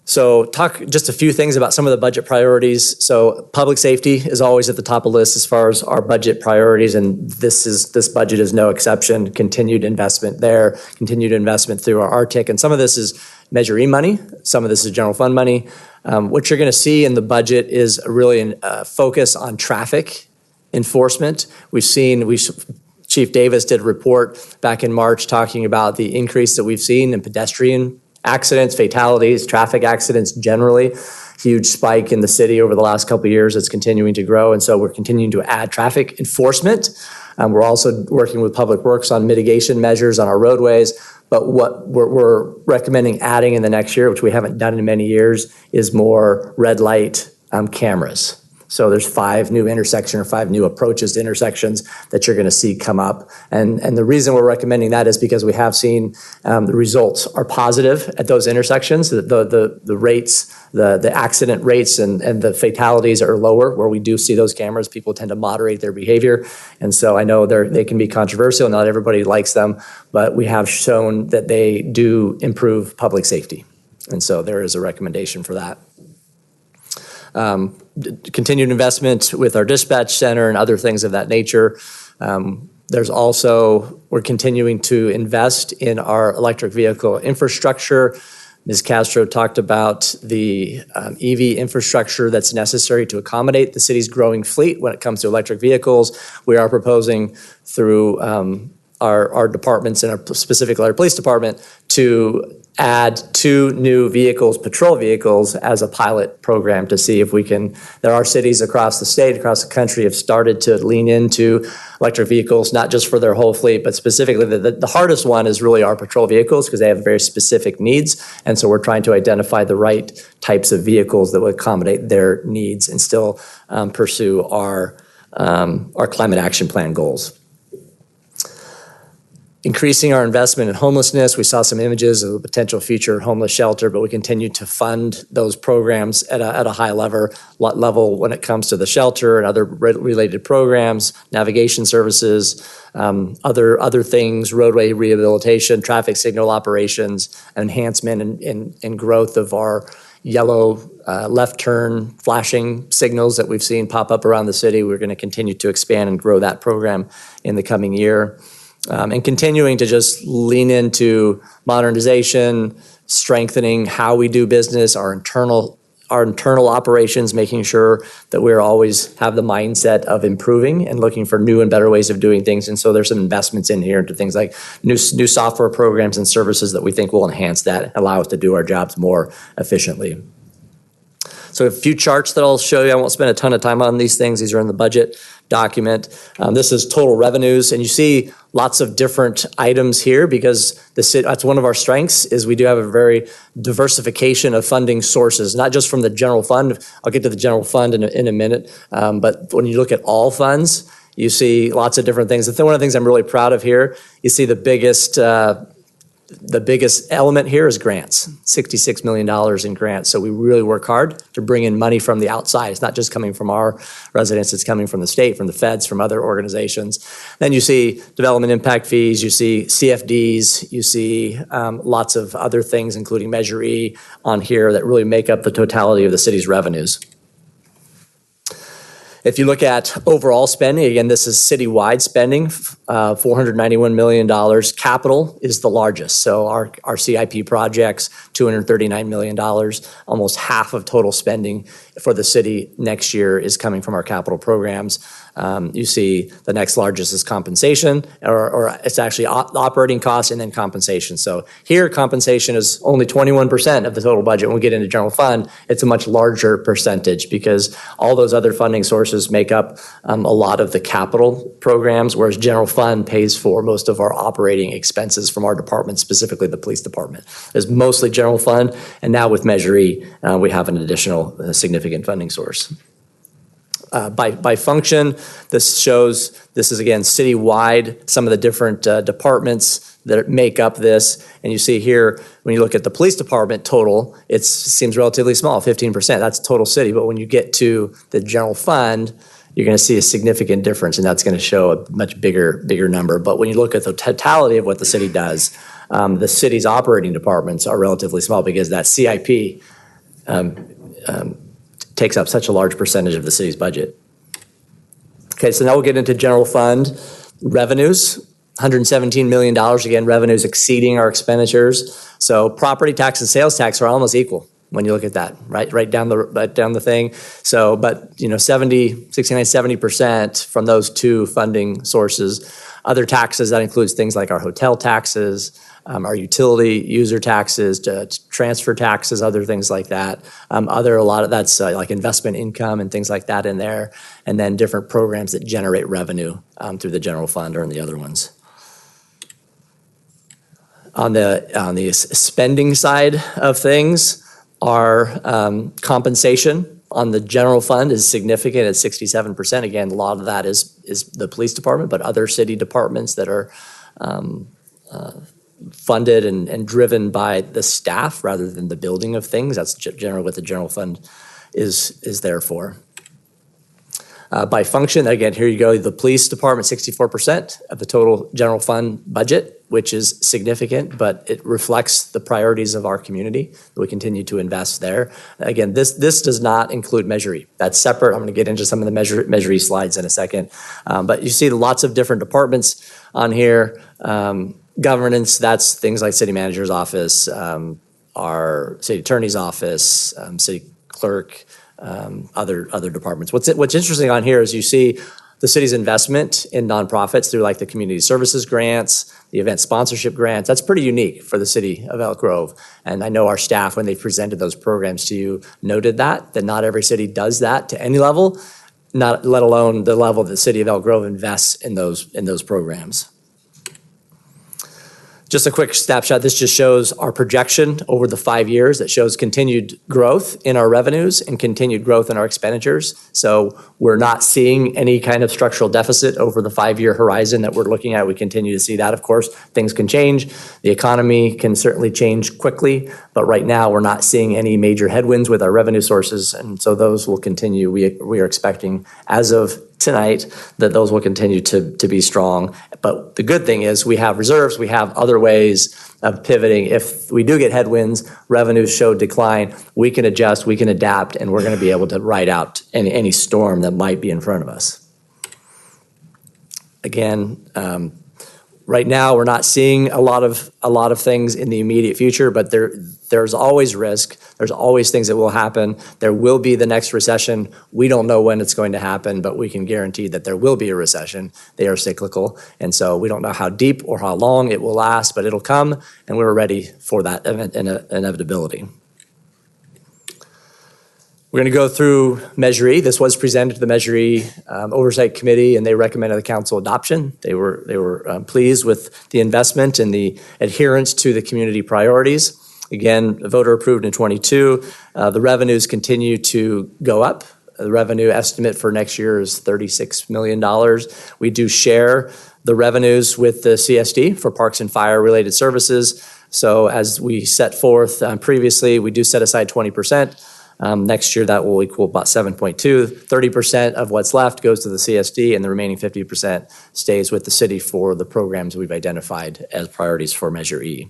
So talk just a few things about some of the budget priorities. So public safety is always at the top of the list as far as our budget priorities, and this budget is no exception. Continued investment there, continued investment through our RTIC, and some of this is Measure E money. Some of this is general fund money. What you're going to see in the budget is really a focus on traffic enforcement. Chief Davis did a report back in March talking about the increase that we've seen in pedestrian accidents, fatalities, traffic accidents generally. Huge spike in the city over the last couple of years. It's continuing to grow, and so we're continuing to add traffic enforcement. We're also working with Public Works on mitigation measures on our roadways. But what we're recommending adding in the next year, which we haven't done in many years, is more red light cameras. So there's 5 new intersections or 5 new approaches to intersections that you're going to see come up. And the reason we're recommending that is because we have seen the results are positive at those intersections. The rates, the accident rates and the fatalities are lower where we do see those cameras. People tend to moderate their behavior. And so I know they can be controversial. Not everybody likes them, but we have shown that they do improve public safety. And so there is a recommendation for that. Continued investment with our dispatch center and other things of that nature. There's also, we're continuing to invest in our electric vehicle infrastructure. Ms. Castro talked about the EV infrastructure that's necessary to accommodate the city's growing fleet when it comes to electric vehicles. We are proposing through our departments and specifically our police department to add 2 new vehicles, patrol vehicles, as a pilot program to see if we can. There are cities across the state, across the country have started to lean into electric vehicles, not just for their whole fleet, but specifically the hardest one is really our patrol vehicles because they have very specific needs. And so we're trying to identify the right types of vehicles that would accommodate their needs and still pursue our climate action plan goals. Increasing our investment in homelessness. We saw some images of a potential future homeless shelter, but we continue to fund those programs at a high level when it comes to the shelter and other related programs, navigation services, other things, roadway rehabilitation, traffic signal operations, enhancement and growth of our yellow left turn flashing signals that we've seen pop up around the city. We're going to continue to expand and grow that program in the coming year. And continuing to just lean into modernization, strengthening how we do business, our internal operations, making sure that we're always have the mindset of improving and looking for new and better ways of doing things. And so there's some investments in here into things like new software programs and services that we think will enhance that, allow us to do our jobs more efficiently. So a few charts that I'll show you. I won't spend a ton of time on these things. These are in the budget document. This is total revenues, and you see lots of different items here because that's one of our strengths is we do have a very diversification of funding sources, not just from the general fund. I'll get to the general fund in a minute, but when you look at all funds, you see lots of different things. One of the things I'm really proud of here, you see the biggest element here is grants, $66 million in grants. So we really work hard to bring in money from the outside. It's not just coming from our residents, it's coming from the state, from the feds, from other organizations. Then you see development impact fees, you see CFDs, you see lots of other things, including Measure E on here that really make up the totality of the city's revenues. If you look at overall spending, again, this is citywide spending, $491 million. Capital is the largest. So our CIP projects, $239 million. Almost half of total spending for the city next year is coming from our capital programs. You see the next largest is compensation, or it's actually operating costs and then compensation. So here, compensation is only 21% of the total budget. When we get into general fund, it's a much larger percentage because all those other funding sources make up a lot of the capital programs, whereas general fund pays for most of our operating expenses from our department, specifically the police department. It's mostly general fund, and now with Measure E, we have an additional significant funding source. By function, this is again citywide, some of the different departments that make up this. And you see here, when you look at the police department total, it seems relatively small, 15%. That's total city. But when you get to the general fund, you're going to see a significant difference, and that's going to show a much bigger number. But when you look at the totality of what the city does, the city's operating departments are relatively small because that CIP takes up such a large percentage of the city's budget. Okay, so now we'll get into general fund revenues. $117 million, again, revenues exceeding our expenditures. So property tax and sales tax are almost equal when you look at that, right down the thing. So, but 70% from those two funding sources. Other taxes, that includes things like our hotel taxes, our utility user taxes, transfer taxes, other things like that. A lot of that's like investment income and things like that in there, and then different programs that generate revenue through the general fund or in the other ones. On the spending side of things, our compensation on the general fund is significant at 67%. Again, a lot of that is the police department, but other city departments that are funded and driven by the staff rather than the building of things. That's generally what the general fund is there for. By function, again, here you go, the police department, 64% of the total general fund budget, which is significant, but it reflects the priorities of our community. We continue to invest there. Again, this does not include Measure E. That's separate. I'm going to get into some of the Measure E slides in a second. But you see lots of different departments on here. Governance, that's things like city manager's office, our city attorney's office, city clerk, other departments. What's interesting on here is you see the city's investment in nonprofits through like the community services grants, the event sponsorship grants. That's pretty unique for the city of Elk Grove. And I know our staff, when they presented those programs to you, noted that not every city does that to any level, not let alone the level the city of Elk Grove invests in those programs. Just a quick snapshot. This just shows our projection over the 5 years. That shows continued growth in our revenues and continued growth in our expenditures. So we're not seeing any kind of structural deficit over the 5-year horizon that we're looking at. We continue to see that. Of course, things can change. The economy can certainly change quickly, but right now we're not seeing any major headwinds with our revenue sources, and so those will continue. We are expecting, as of tonight, that those will continue to be strong. But the good thing is we have reserves, we have other ways of pivoting. If we do get headwinds, revenues show decline, we can adjust, we can adapt, and we're going to be able to ride out any storm that might be in front of us. Again, right now we're not seeing a lot of things in the immediate future, but there's always risk. There's always things that will happen. There will be the next recession. We don't know when it's going to happen, but we can guarantee that there will be a recession. They are cyclical, and so we don't know how deep or how long it will last, but it'll come, and we're ready for that inevitability. We're going to go through Measure E. This was presented to the Measure E Oversight Committee, and they recommended the council adoption. They were pleased with the investment and the adherence to the community priorities. Again, voter approved in 22. The revenues continue to go up. The revenue estimate for next year is $36 million. We do share the revenues with the CSD for parks and fire related services. So as we set forth previously, we do set aside 20%. Next year, that will equal about 7.2. 30% of what's left goes to the CSD, and the remaining 50% stays with the city for the programs we've identified as priorities for Measure E.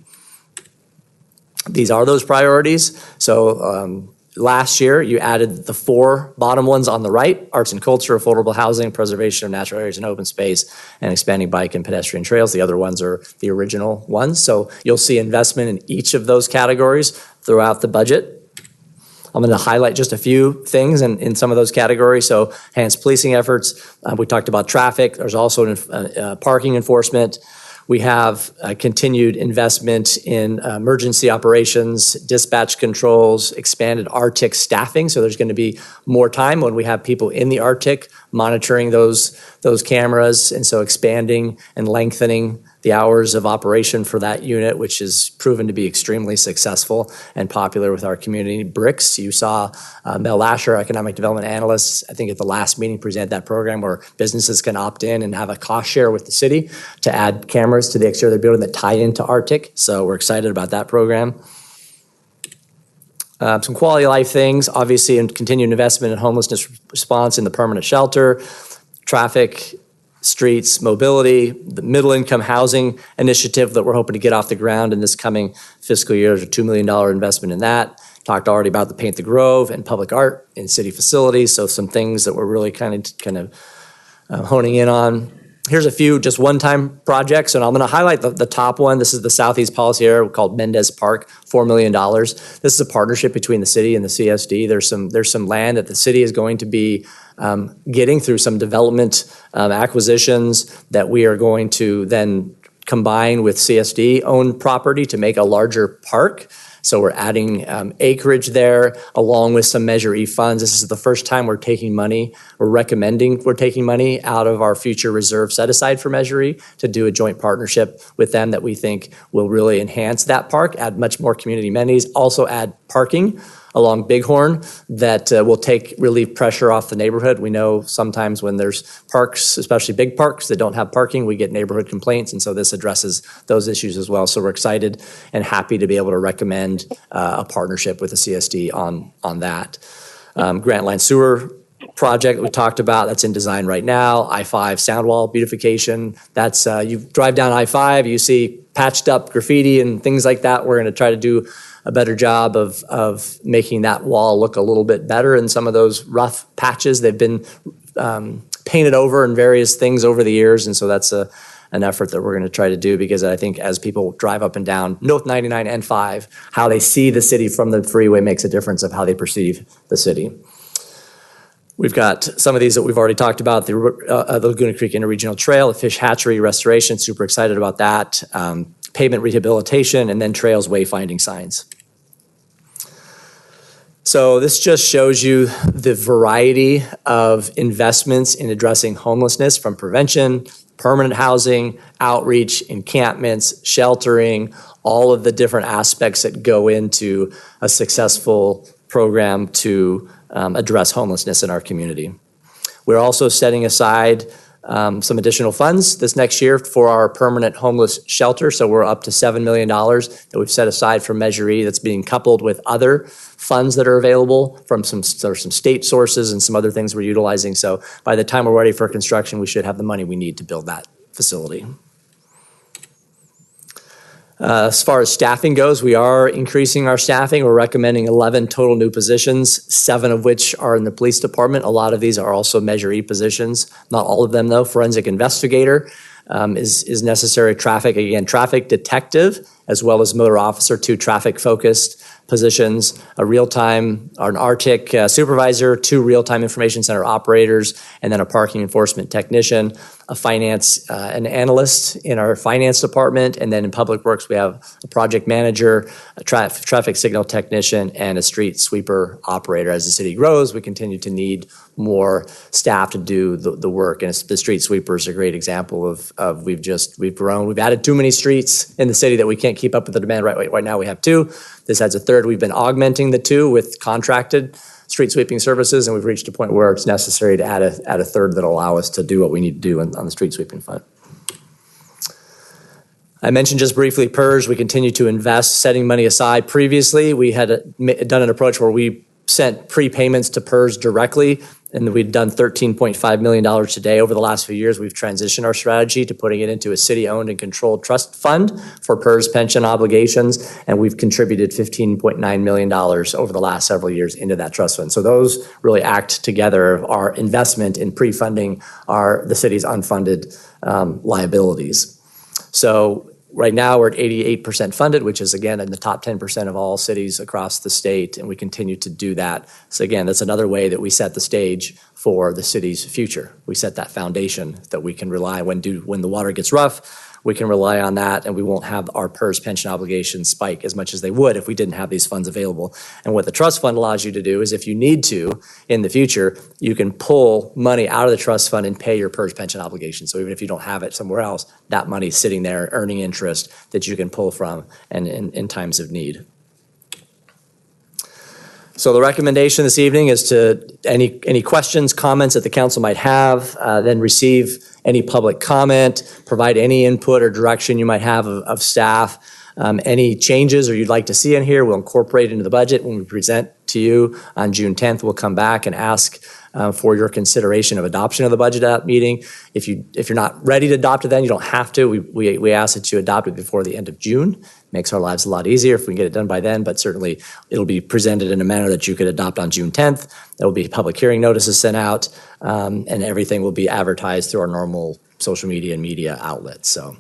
These are those priorities. So last year, you added the 4 bottom ones on the right: arts and culture, affordable housing, preservation of natural areas and open space, and expanding bike and pedestrian trails. The other ones are the original ones. So you'll see investment in each of those categories throughout the budget. I'm going to highlight just a few things in some of those categories. So enhanced policing efforts. We talked about traffic. There's also parking enforcement. We have continued investment in emergency operations, dispatch controls, expanded RTIC staffing. So there's going to be more time when we have people in the RTIC monitoring those cameras. And so expanding and lengthening the hours of operation for that unit, which has proven to be extremely successful and popular with our community. BRICS, you saw Mel Lasher, Economic Development Analyst, I think at the last meeting, present that program where businesses can opt in and have a cost share with the city to add cameras to the exterior of their building that tie into RTIC. So we're excited about that program. Some quality of life things, obviously, and continued investment in homelessness response in the permanent shelter, traffic, streets, mobility, the middle income housing initiative that we're hoping to get off the ground in this coming fiscal year. There's a $2 million investment in that. Talked already about the Paint the Grove and public art in city facilities. So some things that we're really kind of honing in on. Here's a few just one-time projects, and I'm going to highlight the top one. This is the Southeast Policy Area called Mendez Park, $4 million. This is a partnership between the city and the CSD. There's some land that the city is going to be getting through some development acquisitions that we are going to then combine with CSD-owned property to make a larger park. So we're adding acreage there along with some Measure E funds. This is the first time we're taking money, we're taking money out of our future reserve set aside for Measure E to do a joint partnership with them that we think will really enhance that park, add much more community amenities, also add parking along Bighorn that will relieve pressure off the neighborhood. We know sometimes when there's parks, especially big parks that don't have parking, we get neighborhood complaints, and so this addresses those issues as well. So we're excited and happy to be able to recommend a partnership with the CSD on that. Grant Line Sewer project that we talked about, that's in design right now. I-5 sound wall beautification. That's you drive down I-5, you see patched up graffiti and things like that. We're going to try to do a better job of making that wall look a little bit better in some of those rough patches. They've been painted over in various things over the years, and so that's an effort that we're going to try to do, because I think as people drive up and down North 99 and 5, how they see the city from the freeway makes a difference of how they perceive the city. We've got some of these that we've already talked about, the Laguna Creek Interregional Trail, the fish hatchery restoration, super excited about that, pavement rehabilitation, and then trails wayfinding signs. So this just shows you the variety of investments in addressing homelessness, from prevention, permanent housing, outreach, encampments, sheltering, all of the different aspects that go into a successful program to address homelessness in our community. We're also setting aside some additional funds this next year for our permanent homeless shelter. So we're up to $7 million that we've set aside for Measure E that's being coupled with other funds that are available from some state sources and some other things we're utilizing. So by the time we're ready for construction, we should have the money we need to build that facility. As far as staffing goes, we are increasing our staffing. We're recommending 11 total new positions, 7 of which are in the police department. A lot of these are also Measure E positions. Not all of them, though. Forensic investigator is necessary. Traffic detective, as well as motor officer, 2 traffic-focused positions, an RTIC supervisor, 2 real-time information center operators, and then a parking enforcement technician, a finance an analyst in our finance department, and then in public works we have a project manager, a traffic signal technician, and a street sweeper operator. As the city grows, we continue to need more staff to do the work, and the street sweeper is a great example of we've grown. We've added too many streets in the city that we can't keep up with the demand. Right now we have 2. This adds a 3rd. We've been augmenting the 2 with contracted street sweeping services, and we've reached a point where it's necessary to add a 3rd that'll allow us to do what we need to do on the street sweeping front. I mentioned just briefly PERS. We continue to invest, setting money aside. Previously, we had done an approach where we sent prepayments to PERS directly, and we've done $13.5 million today. Over the last few years, we've transitioned our strategy to putting it into a city-owned and controlled trust fund for PERS pension obligations, and we've contributed $15.9 million over the last several years into that trust fund. So those really act together, our investment in pre-funding the city's unfunded liabilities. So right now, we're at 88% funded, which is, again, in the top 10% of all cities across the state, and we continue to do that. So again, that's another way that we set the stage for the city's future. We set that foundation that we can rely when the water gets rough. We can rely on that, and we won't have our PERS pension obligations spike as much as they would if we didn't have these funds available. And what the trust fund allows you to do is, if you need to in the future, you can pull money out of the trust fund and pay your PERS pension obligation. So even if you don't have it somewhere else, that money's sitting there earning interest that you can pull from and in times of need. So the recommendation this evening is to any questions, comments that the council might have, then receive any public comment, provide any input or direction you might have of staff. Any changes or you'd like to see in here, we'll incorporate into the budget when we present to you on June 10th. We'll come back and ask for your consideration of adoption of the budget at that meeting. If you're not ready to adopt it then, you don't have to. We ask that you adopt it before the end of June. Makes our lives a lot easier if we can get it done by then, but certainly it'll be presented in a manner that you could adopt on June 10th. There will be public hearing notices sent out, and everything will be advertised through our normal social media and media outlets. So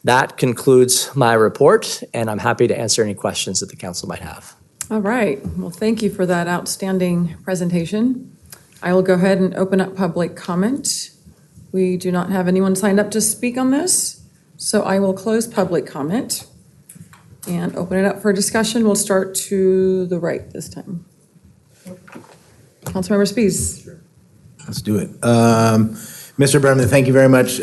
that concludes my report, and I'm happy to answer any questions that the council might have. All right. Well, thank you for that outstanding presentation. I will go ahead and open up public comment. We do not have anyone signed up to speak on this, so I will close public comment and open it up for discussion. We'll start to the right this time. Councilmember Spies. Let's do it. Mr. Berman, thank you very much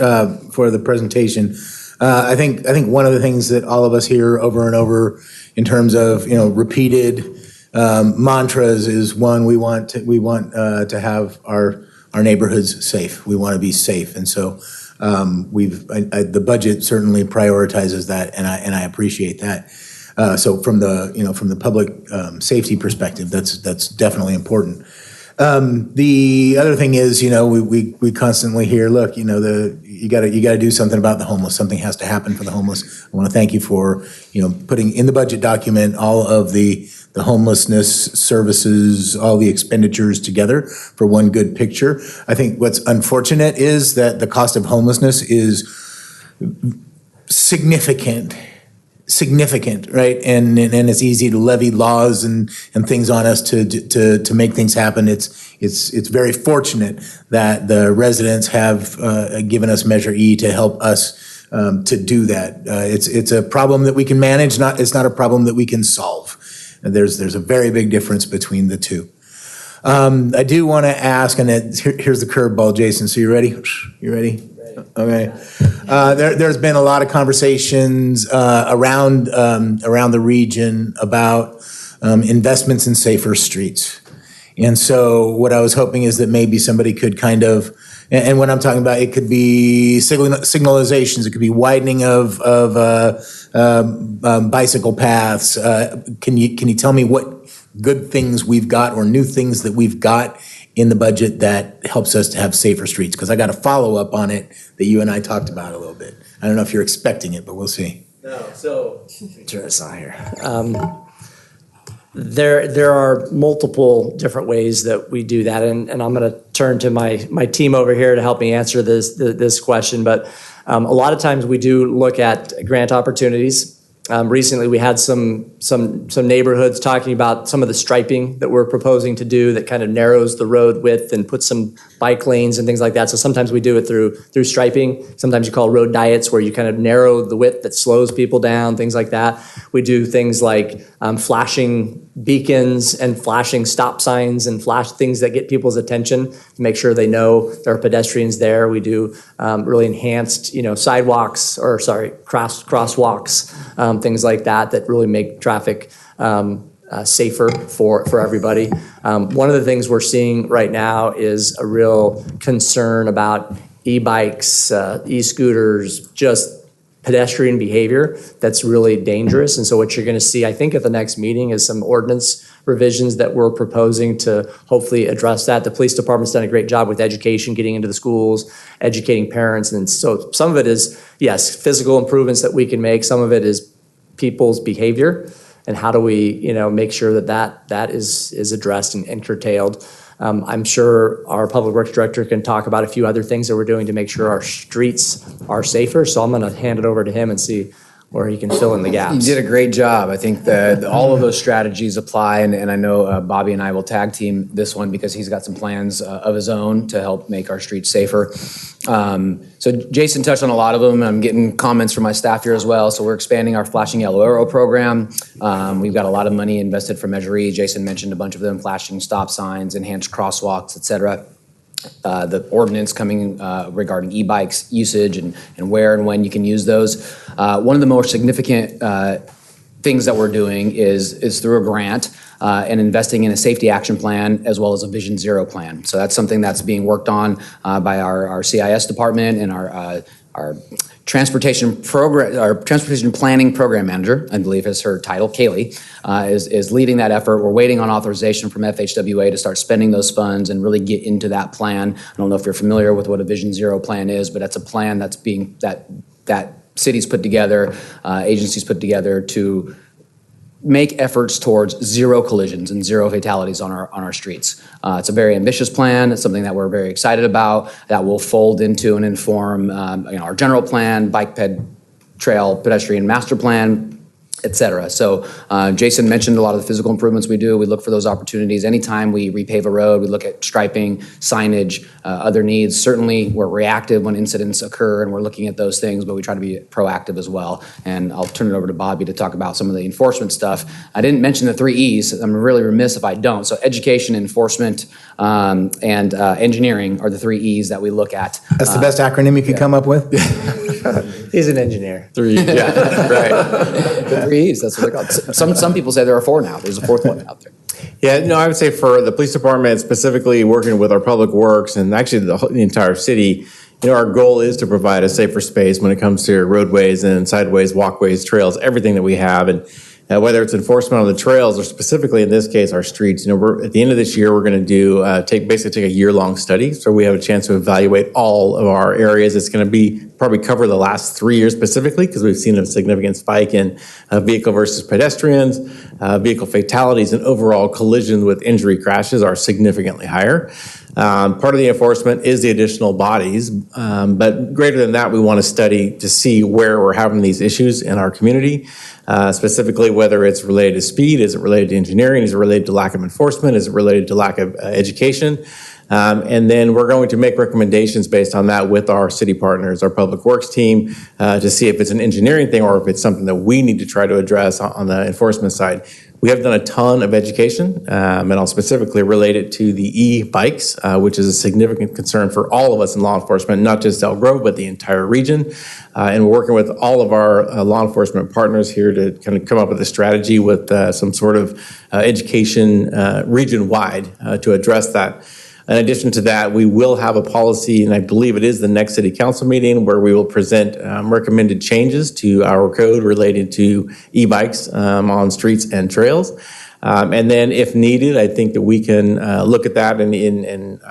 for the presentation. I think one of the things that all of us hear over and over in terms of repeated mantras is one, we want to have our neighborhoods safe. We want to be safe, and so the budget certainly prioritizes that, and I appreciate that. So from the public safety perspective, that's definitely important. The other thing is, we constantly hear, look, you got to do something about the homeless. Something has to happen for the homeless. I want to thank you for, putting in the budget document all of the homelessness services, all the expenditures together for one good picture. I think what's unfortunate is that the cost of homelessness is significant, right? And it's easy to levy laws and things on us to make things happen. It's very fortunate that the residents have given us Measure E to help us to do that. It's a problem that we can manage. It's not a problem that we can solve. And there's a very big difference between the two. I do want to ask, and here's the curveball, Jason. So you ready? You ready? Okay. There's been a lot of conversations around the region about investments in safer streets. And so what I was hoping is that maybe somebody could kind of, and what I'm talking about, it could be signalizations, it could be widening of bicycle paths. Can you tell me what good things we've got or new things that we've got in the budget that helps us to have safer streets? Because I got a follow-up on it that you and I talked about a little bit. I don't know if you're expecting it, but we'll see. No, so turn this on here. There are multiple different ways that we do that, and I'm going to turn to my team over here to help me answer this question. But a lot of times we do look at grant opportunities. Recently, we had some neighborhoods talking about some of the striping that we're proposing to do that kind of narrows the road width and puts some bike lanes and things like that. So sometimes we do it through striping. Sometimes you call road diets, where you kind of narrow the width that slows people down, things like that. We do things like flashing beacons and flashing stop signs and flash things that get people's attention to make sure they know there are pedestrians there. We do really enhanced, sidewalks or crosswalks, things like that really make traffic safer for everybody. One of the things we're seeing right now is a real concern about e-bikes, e-scooters, just pedestrian behavior that's really dangerous. And so what you're going to see, I think, at the next meeting is some ordinance revisions that we're proposing to hopefully address that. The police department's done a great job with education, getting into the schools, educating parents. And so some of it is, yes, physical improvements that we can make. Some of it is people's behavior. And how do we, make sure that is addressed and curtailed. I'm sure our public works director can talk about a few other things that we're doing to make sure our streets are safer. So I'm going to hand it over to him and see where he can fill in the gaps. You did a great job. I think that all of those strategies apply, and I know Bobby and I will tag team this one because he's got some plans of his own to help make our streets safer. So Jason touched on a lot of them. I'm getting comments from my staff here as well. So we're expanding our flashing yellow arrow program. We've got a lot of money invested for Measure E. Jason mentioned a bunch of them: flashing stop signs, enhanced crosswalks, etc. The ordinance coming regarding e-bikes usage and where and when you can use those. One of the more significant things that we're doing is through a grant and investing in a safety action plan as well as a Vision Zero plan. So that's something that's being worked on by our CIS department and our transportation planning program manager, I believe is her title, Kaylee, is leading that effort. We're waiting on authorization from FHWA to start spending those funds and really get into that plan. I don't know if you're familiar with what a Vision Zero plan is, but that's a plan that's being that cities put together, agencies put together to make efforts towards zero collisions and zero fatalities on our streets. It's a very ambitious plan. It's something that we're very excited about, that will fold into and inform our general plan, bike ped trail pedestrian master plan, et cetera. So Jason mentioned a lot of the physical improvements we do. We look for those opportunities. Anytime we repave a road, we look at striping, signage, other needs. Certainly we're reactive when incidents occur and we're looking at those things, but we try to be proactive as well. And I'll turn it over to Bobby to talk about some of the enforcement stuff. I didn't mention the 3 E's. I'm really remiss if I don't. So education, enforcement, and engineering are the 3 E's that we look at. That's the best acronym you could come up with? He's an engineer. 3 E's, yeah, right. The 3 E's, that's what they're called. Some people say there are 4 now. There's a 4th one out there. Yeah, no, I would say for the police department, specifically working with our public works and actually the entire city, our goal is to provide a safer space when it comes to roadways and sideways, walkways, trails, everything that we have. And whether it's enforcement on the trails or specifically in this case, our streets, we're at the end of this year, we're going to do take a year-long study. So we have a chance to evaluate all of our areas. It's going to probably cover the last 3 years specifically because we've seen a significant spike in vehicle versus pedestrians, vehicle fatalities, and overall collisions with injury crashes are significantly higher. Part of the enforcement is the additional bodies, but greater than that, we want to study to see where we're having these issues in our community, specifically whether it's related to speed, is it related to engineering, is it related to lack of enforcement, is it related to lack of education, and then we're going to make recommendations based on that with our city partners, our public works team, to see if it's an engineering thing or if it's something that we need to try to address on the enforcement side. We have done a ton of education, and I'll specifically relate it to the e-bikes, which is a significant concern for all of us in law enforcement, not just Elk Grove, but the entire region. And we're working with all of our law enforcement partners here to kind of come up with a strategy with some sort of education region-wide to address that. In addition to that, we will have a policy, and I believe it is the next city council meeting, where we will present recommended changes to our code related to e-bikes on streets and trails. And then if needed, I think that we can look at that and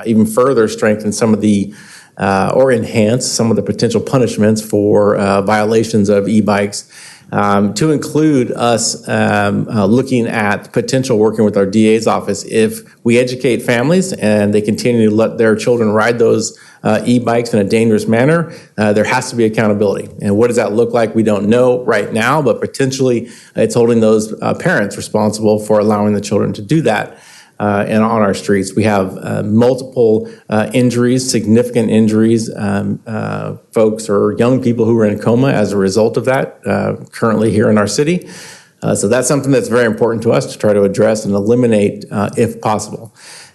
even further strengthen some of the or enhance some of the potential punishments for violations of e-bikes. To include us looking at potential working with our DA's office. If we educate families and they continue to let their children ride those e-bikes in a dangerous manner, there has to be accountability. And what does that look like? We don't know right now, but potentially it's holding those parents responsible for allowing the children to do that. And on our streets, we have multiple injuries, significant injuries, folks or young people who are in coma as a result of that currently here in our city. So that's something that's very important to us to try to address and eliminate if possible.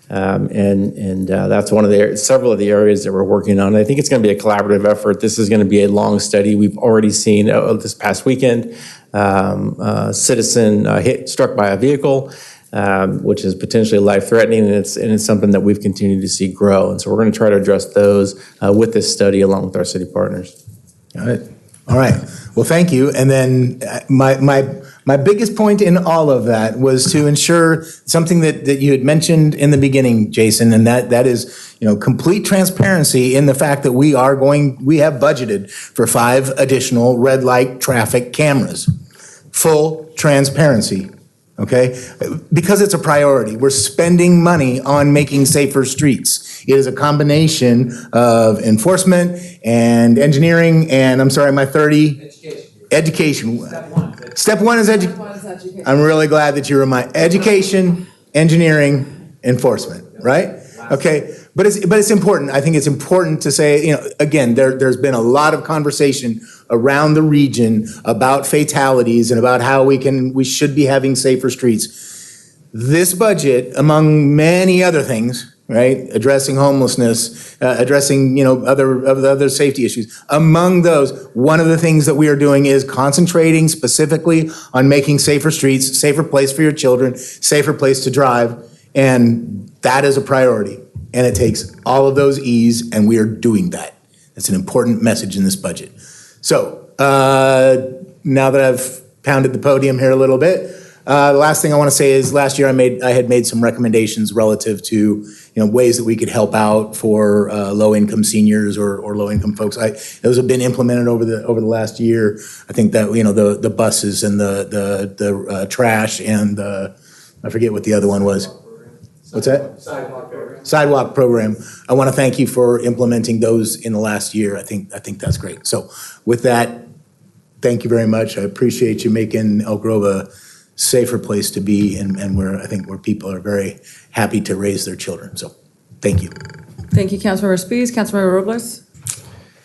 And that's one of several of the areas that we're working on. I think it's going to be a collaborative effort. This is going to be a long study. We've already seen this past weekend, a citizen struck by a vehicle. Which is potentially life-threatening, and it's something that we've continued to see grow. And so we're going to try to address those with this study along with our city partners. All right. Well, thank you. And then my biggest point in all of that was to ensure something that you had mentioned in the beginning, Jason, and that is, complete transparency in the fact that we have budgeted for 5 additional red light traffic cameras. Full transparency. Okay? Because it's a priority. We're spending money on making safer streets. It is a combination of enforcement and engineering and, I'm sorry, education. Step one is education. I'm really glad that you remind education, engineering, enforcement, right? Okay. But it's important. I think it's important to say, again, there's been a lot of conversation around the region about fatalities and about how we should be having safer streets. This budget, among many other things, right, addressing homelessness, addressing other safety issues. Among those, one of the things that we are doing is concentrating specifically on making safer streets, safer place for your children, safer place to drive, and that is a priority. And it takes all of those E's, and we are doing that. That's an important message in this budget. So now that I've pounded the podium here a little bit, The last thing I want to say is last year I had made some recommendations relative to ways that we could help out for low-income seniors or low-income folks. Those have been implemented over the last year. I think that the buses and the trash and I forget what the other one was. What's that? Sidewalk program. I want to thank you for implementing those in the last year. I think that's great. So with that, thank you very much. I appreciate you making Elk Grove a safer place to be, and where people are very happy to raise their children. So thank you. Thank you, Councilmember Spies. Councilmember Robles?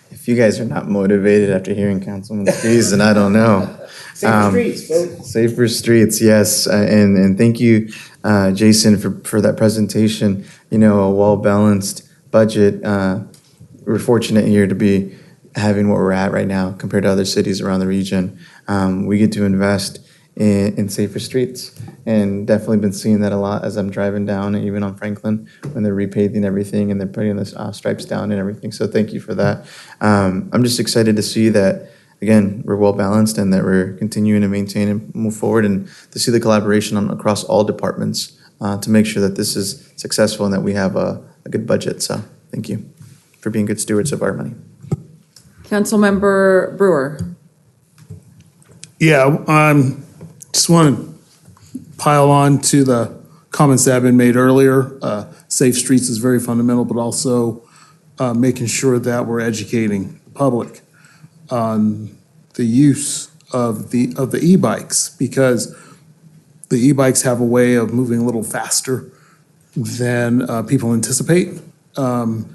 If you guys are not motivated after hearing Councilman Spies, then I don't know. Safer streets, folks. Safer streets, yes. And thank you, Jason, for that presentation. A well-balanced budget. We're fortunate here to be having what we're at right now compared to other cities around the region. We get to invest in safer streets, and definitely been seeing that a lot as I'm driving down, and even on Franklin when they're repaving everything and they're putting the stripes down and everything. So thank you for that. I'm just excited to see that, again, we're well balanced and that we're continuing to maintain and move forward, and to see the collaboration across all departments to make sure that this is successful and that we have a good budget. So thank you for being good stewards of our money. Councilmember Brewer? Yeah, just want to pile on to the comments that have been made earlier. Safe streets is very fundamental, but also making sure that we're educating the public on the use of the e-bikes, because the e-bikes have a way of moving a little faster than people anticipate, and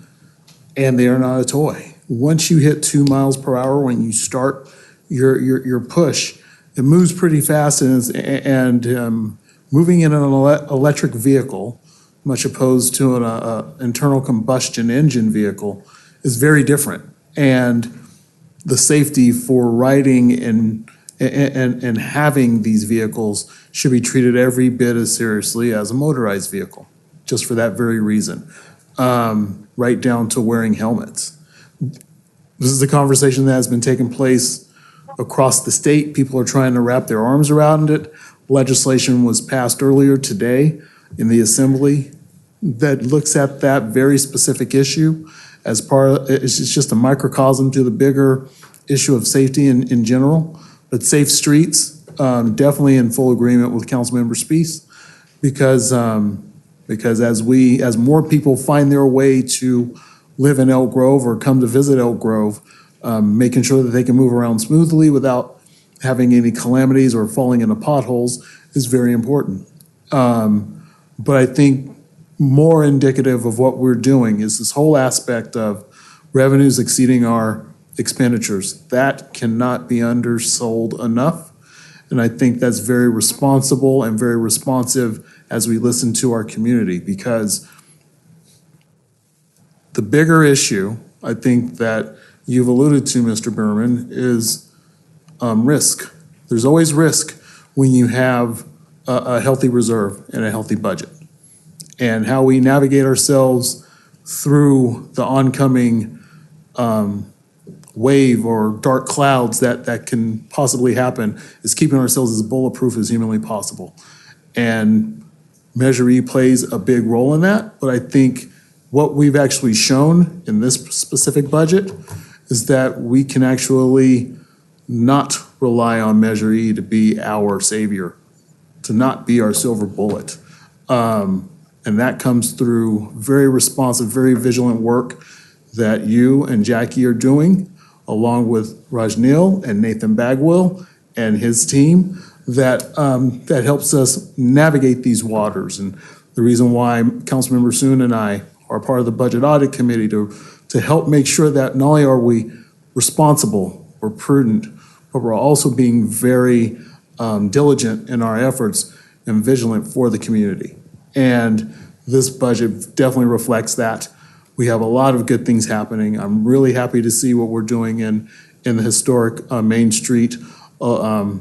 they are not a toy. Once you hit 2 miles per hour, when you start your push, it moves pretty fast, and moving in an electric vehicle, much opposed to an internal combustion engine vehicle, is very different. And the safety for riding and having these vehicles should be treated every bit as seriously as a motorized vehicle, just for that very reason, right down to wearing helmets. This is a conversation that has been taking place across the state. People are trying to wrap their arms around it. Legislation was passed earlier today in the Assembly that looks at that very specific issue as part of, it's just a microcosm to the bigger issue of safety in general. But safe streets, definitely in full agreement with Councilmember Spies, because as more people find their way to live in Elk Grove or come to visit Elk Grove, making sure that they can move around smoothly without having any calamities or falling into potholes is very important. But I think more indicative of what we're doing is this whole aspect of revenues exceeding our expenditures. That cannot be undersold enough. And I think that's very responsible and very responsive as we listen to our community, because the bigger issue, I think that you've alluded to, Mr. Berman, is risk. There's always risk when you have a healthy reserve and a healthy budget. And how we navigate ourselves through the oncoming wave or dark clouds that can possibly happen is keeping ourselves as bulletproof as humanly possible. And Measure E plays a big role in that, but I think what we've actually shown in this specific budget is that we can actually not rely on Measure E to be our savior, to not be our silver bullet. And that comes through very responsive, very vigilant work that you and Jackie are doing, along with Rajneel and Nathan Bagwell and his team, that helps us navigate these waters. And the reason why Councilmember Soon and I are part of the Budget Audit Committee to help make sure that not only are we responsible or prudent, but we're also being very diligent in our efforts and vigilant for the community. And this budget definitely reflects that. We have a lot of good things happening. I'm really happy to see what we're doing in the historic Main Street for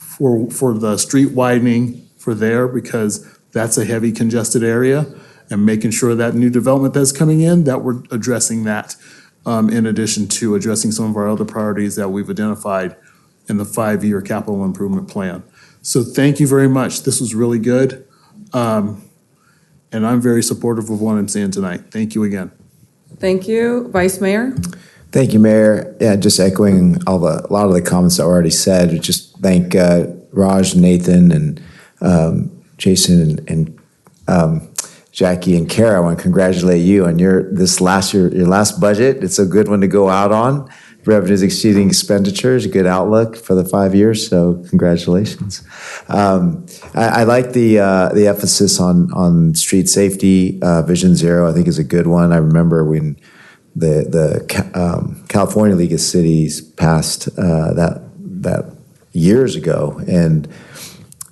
the street widening for there, because that's a heavy congested area, and making sure that new development that's coming in, that we're addressing that in addition to addressing some of our other priorities that we've identified in the 5-year capital improvement plan. So thank you very much. This was really good. And I'm very supportive of what I'm saying tonight. Thank you again. Thank you. Vice Mayor? Thank you, Mayor. Yeah, just echoing a lot of the comments that were already said. Just thank Raj, Nathan, and Jason, and Jackie and Kara. I want to congratulate you on your last budget. It's a good one to go out on. Revenues exceeding expenditures, a good outlook for the 5 years. So congratulations. I like the emphasis on street safety. Vision Zero, I think, is a good one. I remember when the California League of Cities passed that years ago, and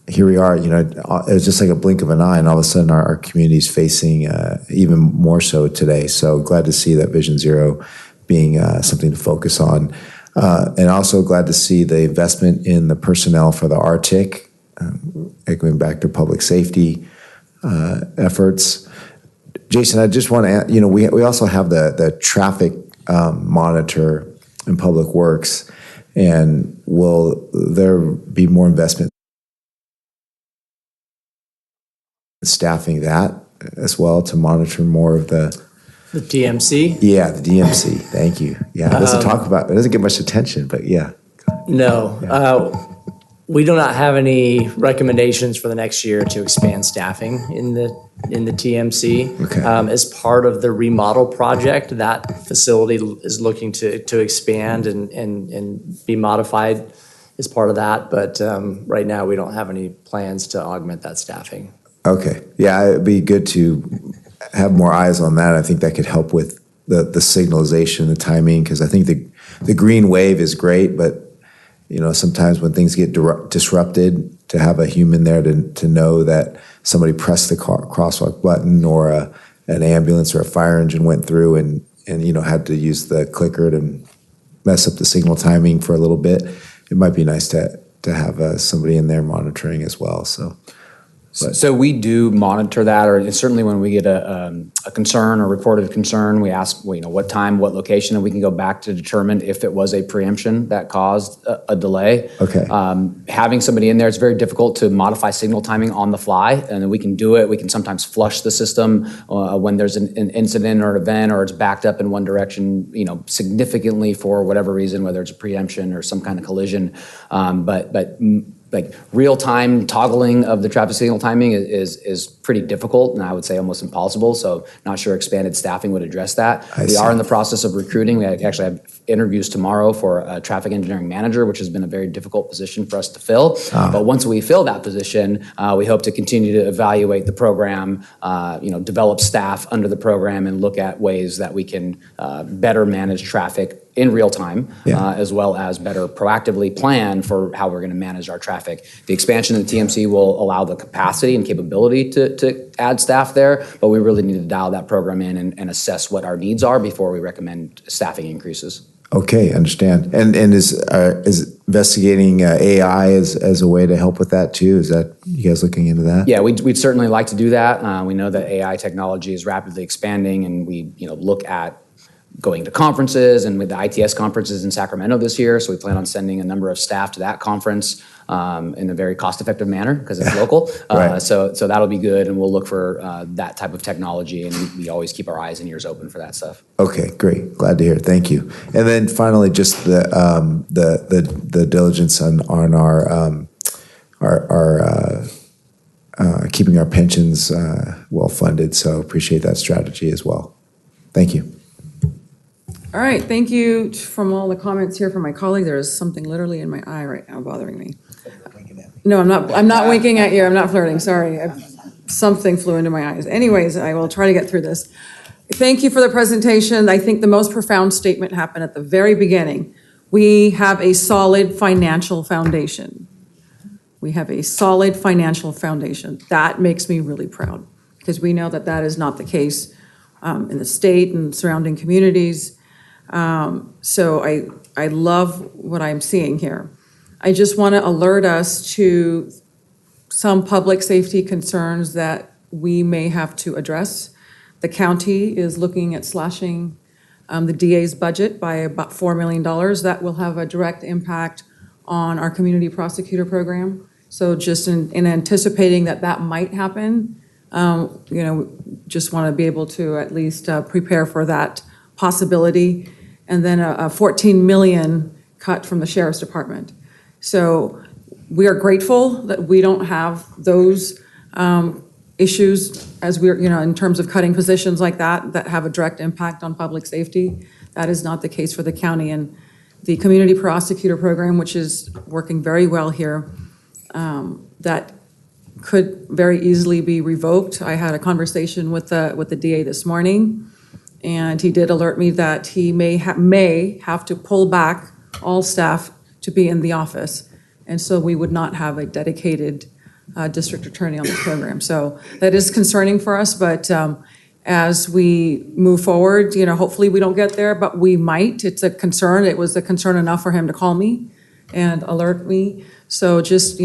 here we are. It was just like a blink of an eye, and all of a sudden our community's facing even more so today. So glad to see that Vision Zero being something to focus on, and also glad to see the investment in the personnel for the RTIC, going back to public safety efforts. Jason, I just want to add, we also have the traffic monitor in Public Works, and will there be more investment in staffing that as well to monitor more of the TMC? Yeah, the DMC. Thank you. Yeah, it doesn't get much attention, but yeah. No. We do not have any recommendations for the next year to expand staffing in the TMC. Okay. As part of the remodel project, that facility is looking to expand and be modified as part of that. But right now, we don't have any plans to augment that staffing. Okay. Yeah, it'd be good to have more eyes on that. I think that could help with the signalization, the timing, because I think the green wave is great, but sometimes when things get disrupted, to have a human there to know that somebody pressed the crosswalk button, or an ambulance or a fire engine went through and had to use the clicker to mess up the signal timing for a little bit. It might be nice to have somebody in there monitoring as well. So we do monitor that, or certainly when we get a concern or reported concern, we ask what time, what location, and we can go back to determine if it was a preemption that caused a delay. Okay. Having somebody in there, it's very difficult to modify signal timing on the fly, and we can do it. We can sometimes flush the system when there's an incident or an event, or it's backed up in one direction, significantly for whatever reason, whether it's a preemption or some kind of collision. But like real-time toggling of the traffic signal timing is pretty difficult, and I would say almost impossible. So not sure expanded staffing would address that. We are in the process of recruiting. We actually have interviews tomorrow for a traffic engineering manager, which has been a very difficult position for us to fill. But once we fill that position, we hope to continue to evaluate the program, develop staff under the program, and look at ways that we can better manage traffic in real time, as well as better proactively plan for how we're going to manage our traffic. The expansion of the TMC will allow the capacity and capability to add staff there, but we really need to dial that program in and assess what our needs are before we recommend staffing increases. Okay, understand. And is investigating AI as a way to help with that too? Is that you guys looking into that? Yeah, we'd certainly like to do that. We know that AI technology is rapidly expanding, and we look at going to conferences, and with the ITS conferences in Sacramento this year, so we plan on sending a number of staff to that conference in a very cost-effective manner because it's local. Right. So that'll be good, and we'll look for that type of technology, and we always keep our eyes and ears open for that stuff. Okay, great. Glad to hear. Thank you. And then finally, just the diligence on our keeping our pensions well funded. So appreciate that strategy as well. Thank you. All right, thank you from all the comments here from my colleague. There is something literally in my eye right now bothering me. No, I'm not winking at you. I'm not flirting. Sorry. Something flew into my eyes. Anyways, I will try to get through this. Thank you for the presentation. I think the most profound statement happened at the very beginning. We have a solid financial foundation. We have a solid financial foundation. That makes me really proud, because we know that is not the case in the state and surrounding communities. So I love what I'm seeing here. I just want to alert us to some public safety concerns that we may have to address. The county is looking at slashing the DA's budget by about $4 million. That will have a direct impact on our community prosecutor program So just in anticipating that that might happen, just want to be able to at least prepare for that possibility. And then a 14 million cut from the Sheriff's Department. So we are grateful that we don't have those issues as we're, in terms of cutting positions like that have a direct impact on public safety. That is not the case for the county. And the community prosecutor program, which is working very well here, that could very easily be revoked. I had a conversation with the DA this morning, and he did alert me that he may have to pull back all staff to be in the office. And so we would not have a dedicated district attorney on the program. So that is concerning for us, but as we move forward, hopefully we don't get there, but we might. It's a concern. It was a concern enough for him to call me and alert me. So just,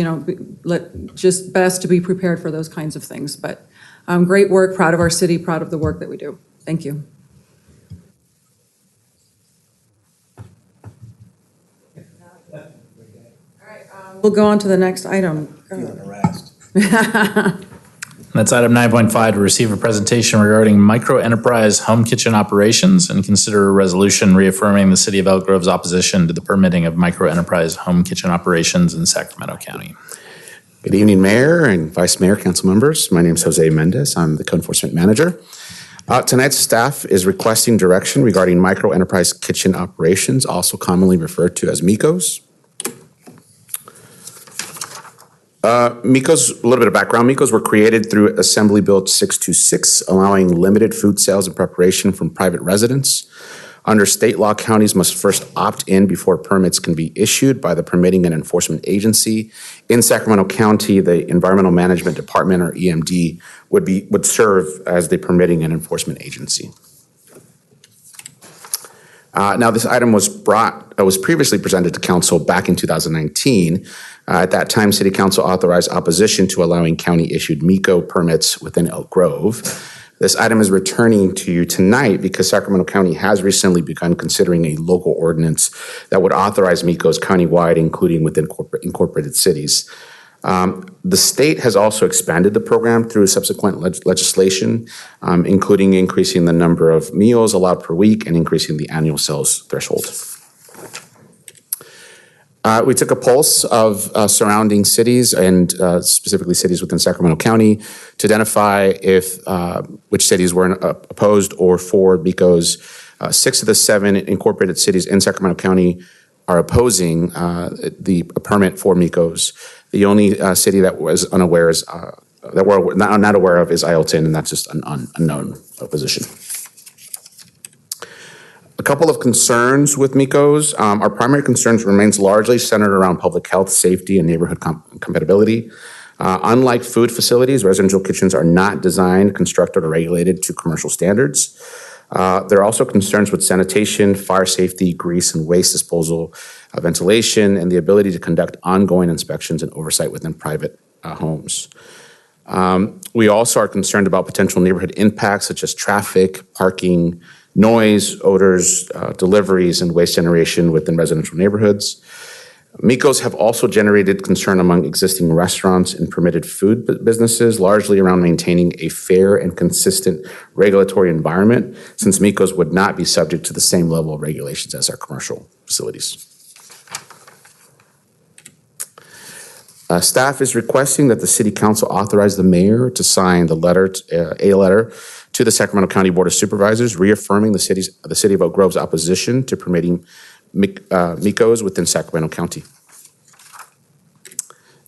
just best to be prepared for those kinds of things. But great work, proud of our city, proud of the work that we do. Thank you. We'll go on to the next item. That's item 9.5, to receive a presentation regarding micro-enterprise home kitchen operations and consider a resolution reaffirming the City of Elk Grove's opposition to the permitting of micro-enterprise home kitchen operations in Sacramento County. Good evening, Mayor and Vice Mayor, Council members. My name is Jose Mendez. I'm the Code Enforcement Manager. Tonight's staff is requesting direction regarding micro-enterprise kitchen operations, also commonly referred to as MICOs. MICOs, a little bit of background. MICOs were created through Assembly Bill 626, allowing limited food sales and preparation from private residents. Under state law, counties must first opt in before permits can be issued by the permitting and enforcement agency. In Sacramento County, the Environmental Management Department, or EMD, would serve as the permitting and enforcement agency. Now, this item was previously presented to Council back in 2019. At that time, City Council authorized opposition to allowing county-issued MICO permits within Elk Grove. This item is returning to you tonight because Sacramento County has recently begun considering a local ordinance that would authorize MICOs countywide, including within incorporated cities. The state has also expanded the program through subsequent legislation, including increasing the number of meals allowed per week and increasing the annual sales threshold. We took a pulse of surrounding cities and specifically cities within Sacramento County to identify which cities were opposed or for MICOs. 6 of the 7 incorporated cities in Sacramento County are opposing the permit for MICOs. The only city that was unaware is that we're not aware of is Ileton, and that's just an unknown opposition. A couple of concerns with MICOs. Our primary concerns remains largely centered around public health, safety, and neighborhood compatibility. Unlike food facilities, residential kitchens are not designed, constructed, or regulated to commercial standards. There are also concerns with sanitation, fire safety, grease and waste disposal, ventilation, and the ability to conduct ongoing inspections and oversight within private homes. We also are concerned about potential neighborhood impacts such as traffic, parking, noise, odors, deliveries, and waste generation within residential neighborhoods. MICOs have also generated concern among existing restaurants and permitted food businesses, largely around maintaining a fair and consistent regulatory environment, since MICOs would not be subject to the same level of regulations as our commercial facilities. Staff is requesting that the City Council authorize the mayor to sign the letter to the Sacramento County Board of Supervisors, reaffirming the City of Elk Grove's opposition to permitting MICOs within Sacramento County.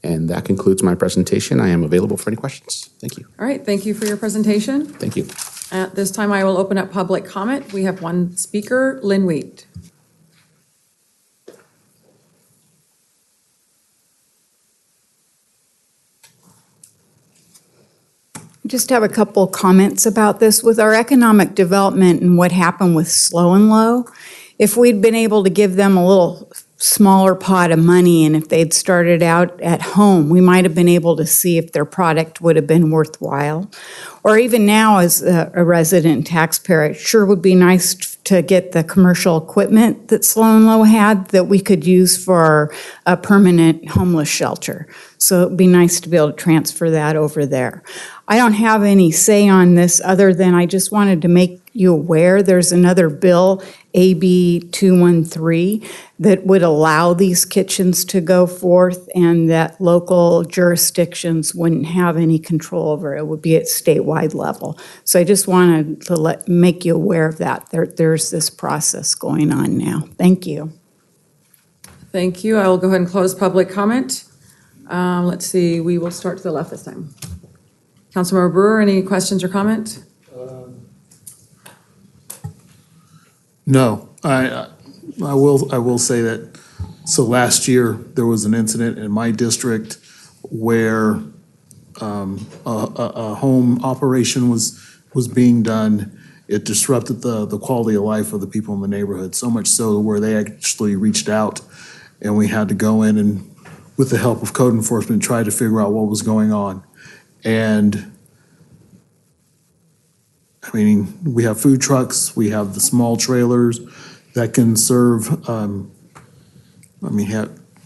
And that concludes my presentation. I am available for any questions. Thank you. All right, thank you for your presentation. Thank you. At this time, I will open up public comment. We have one speaker, Lynn Wheat. Just have a couple comments about this. With our economic development and what happened with Slow and Low, if we'd been able to give them a little smaller pot of money and if they'd started out at home, we might have been able to see if their product would have been worthwhile. Or even now as a resident taxpayer, it sure would be nice to get the commercial equipment that Slow and Low had that we could use for a permanent homeless shelter. So it'd be nice to be able to transfer that over there. I don't have any say on this other than I just wanted to make you aware there's another bill, AB 213, that would allow these kitchens to go forth and that local jurisdictions wouldn't have any control over it. It would be at statewide level. So I just wanted to make you aware of that. There's this process going on now. Thank you. Thank you. I will go ahead and close public comment. Let's see, we will start to the left this time. Councilmember Brewer, any questions or comments? No, I will say that, so last year, there was an incident in my district where a home operation was being done. It disrupted the quality of life of the people in the neighborhood, so much so where they actually reached out, and we had to go in and, with the help of code enforcement, try to figure out what was going on. And I mean, we have food trucks, we have the small trailers that can serve,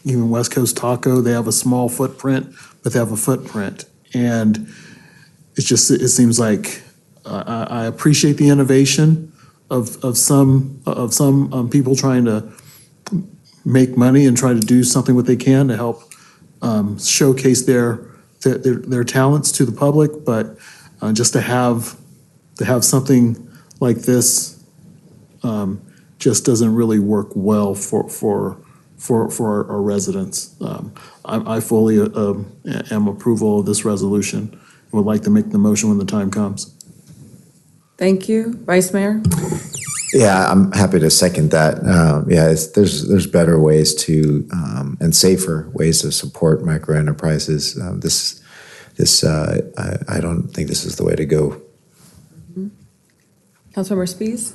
even West Coast Taco, they have a small footprint, but they have a footprint. And it seems like I appreciate the innovation of some people trying to make money and try to do something what they can to help showcase their talents to the public, but just to have something like this just doesn't really work well for our residents. I fully am approval of this resolution and would like to make the motion when the time comes. Thank you. Vice Mayor? Yeah, I'm happy to second that. There's better ways to and safer ways to support micro enterprises. I don't think this is the way to go. Councilmember Spies?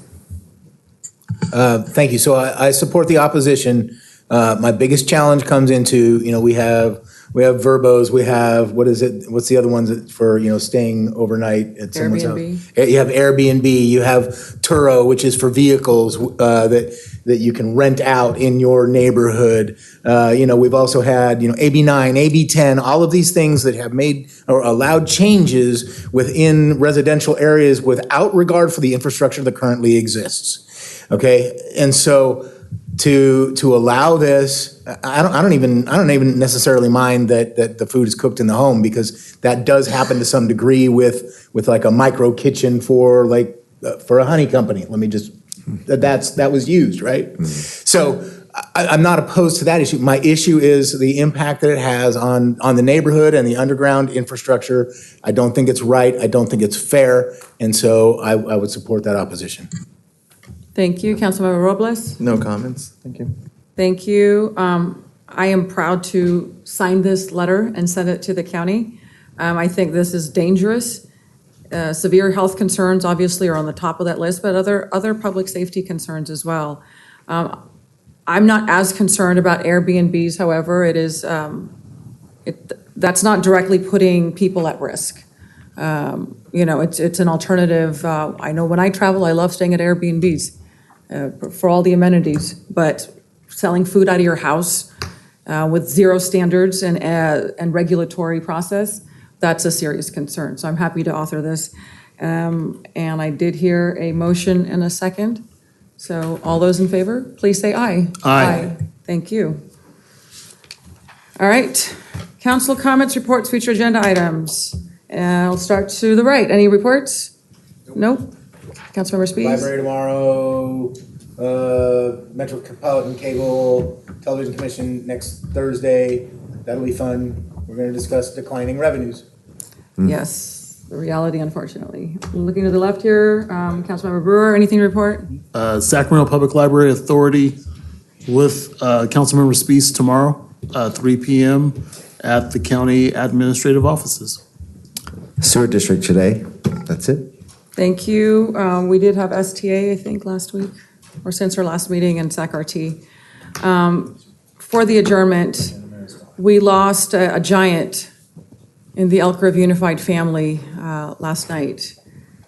Thank you. So I support the opposition. My biggest challenge comes into, we have Verbos, we have, what's the other ones for, staying overnight at someone's house? Airbnb. You have Airbnb, you have Turo, which is for vehicles that you can rent out in your neighborhood. We've also had, AB 9, AB 10, all of these things that have made or allowed changes within residential areas without regard for the infrastructure that currently exists. Okay, and so to allow this, I don't even necessarily mind that the food is cooked in the home, because that does happen to some degree with like a micro kitchen for a honey company. Let me just that was used, right? Mm-hmm. So I'm not opposed to that issue. My issue is the impact that it has on the neighborhood and the underground infrastructure. I don't think it's right. I don't think it's fair, and so I would support that opposition. Thank you. Councilmember Robles? No comments. Thank you. Thank you. I am proud to sign this letter and send it to the county. I think this is dangerous. Severe health concerns obviously are on the top of that list, but other public safety concerns as well. I'm not as concerned about Airbnbs, however, it is that's not directly putting people at risk. It's an alternative. I know when I travel, I love staying at Airbnbs for all the amenities, but selling food out of your house with zero standards and regulatory process, that's a serious concern. So I'm happy to author this. And I did hear a motion and a second. So all those in favor, please say aye. Aye. Thank you. All right. Council comments, reports, future agenda items. I'll start to the right. Any reports? Nope. Councilmember Spies? Library tomorrow, Metropolitan Cable Television Commission next Thursday. That'll be fun. We're going to discuss declining revenues. Yes, the reality, unfortunately. Looking to the left here, Councilmember Brewer, anything to report? Sacramento Public Library Authority with Councilmember Spies tomorrow, 3 p.m. at the county administrative offices. Sewer district today. That's it. Thank you. We did have STA, I think, last week, or since our last meeting in SAC-RT. For the adjournment, we lost a giant in the Elk Grove Unified family last night.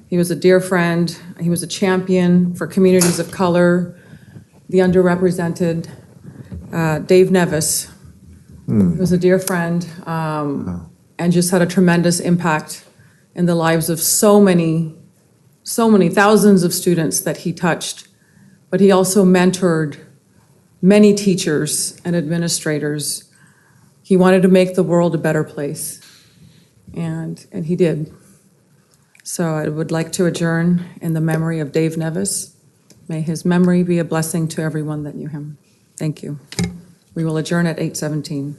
He was a dear friend. He was a champion for communities of color, the underrepresented. Dave Nevis was a dear friend and just had a tremendous impact in the lives of so many thousands of students that he touched. But he also mentored many teachers and administrators. He wanted to make the world a better place, and he did. So I would like to adjourn in the memory of Dave Nevis. May his memory be a blessing to everyone that knew him. Thank you. We will adjourn at 8:17.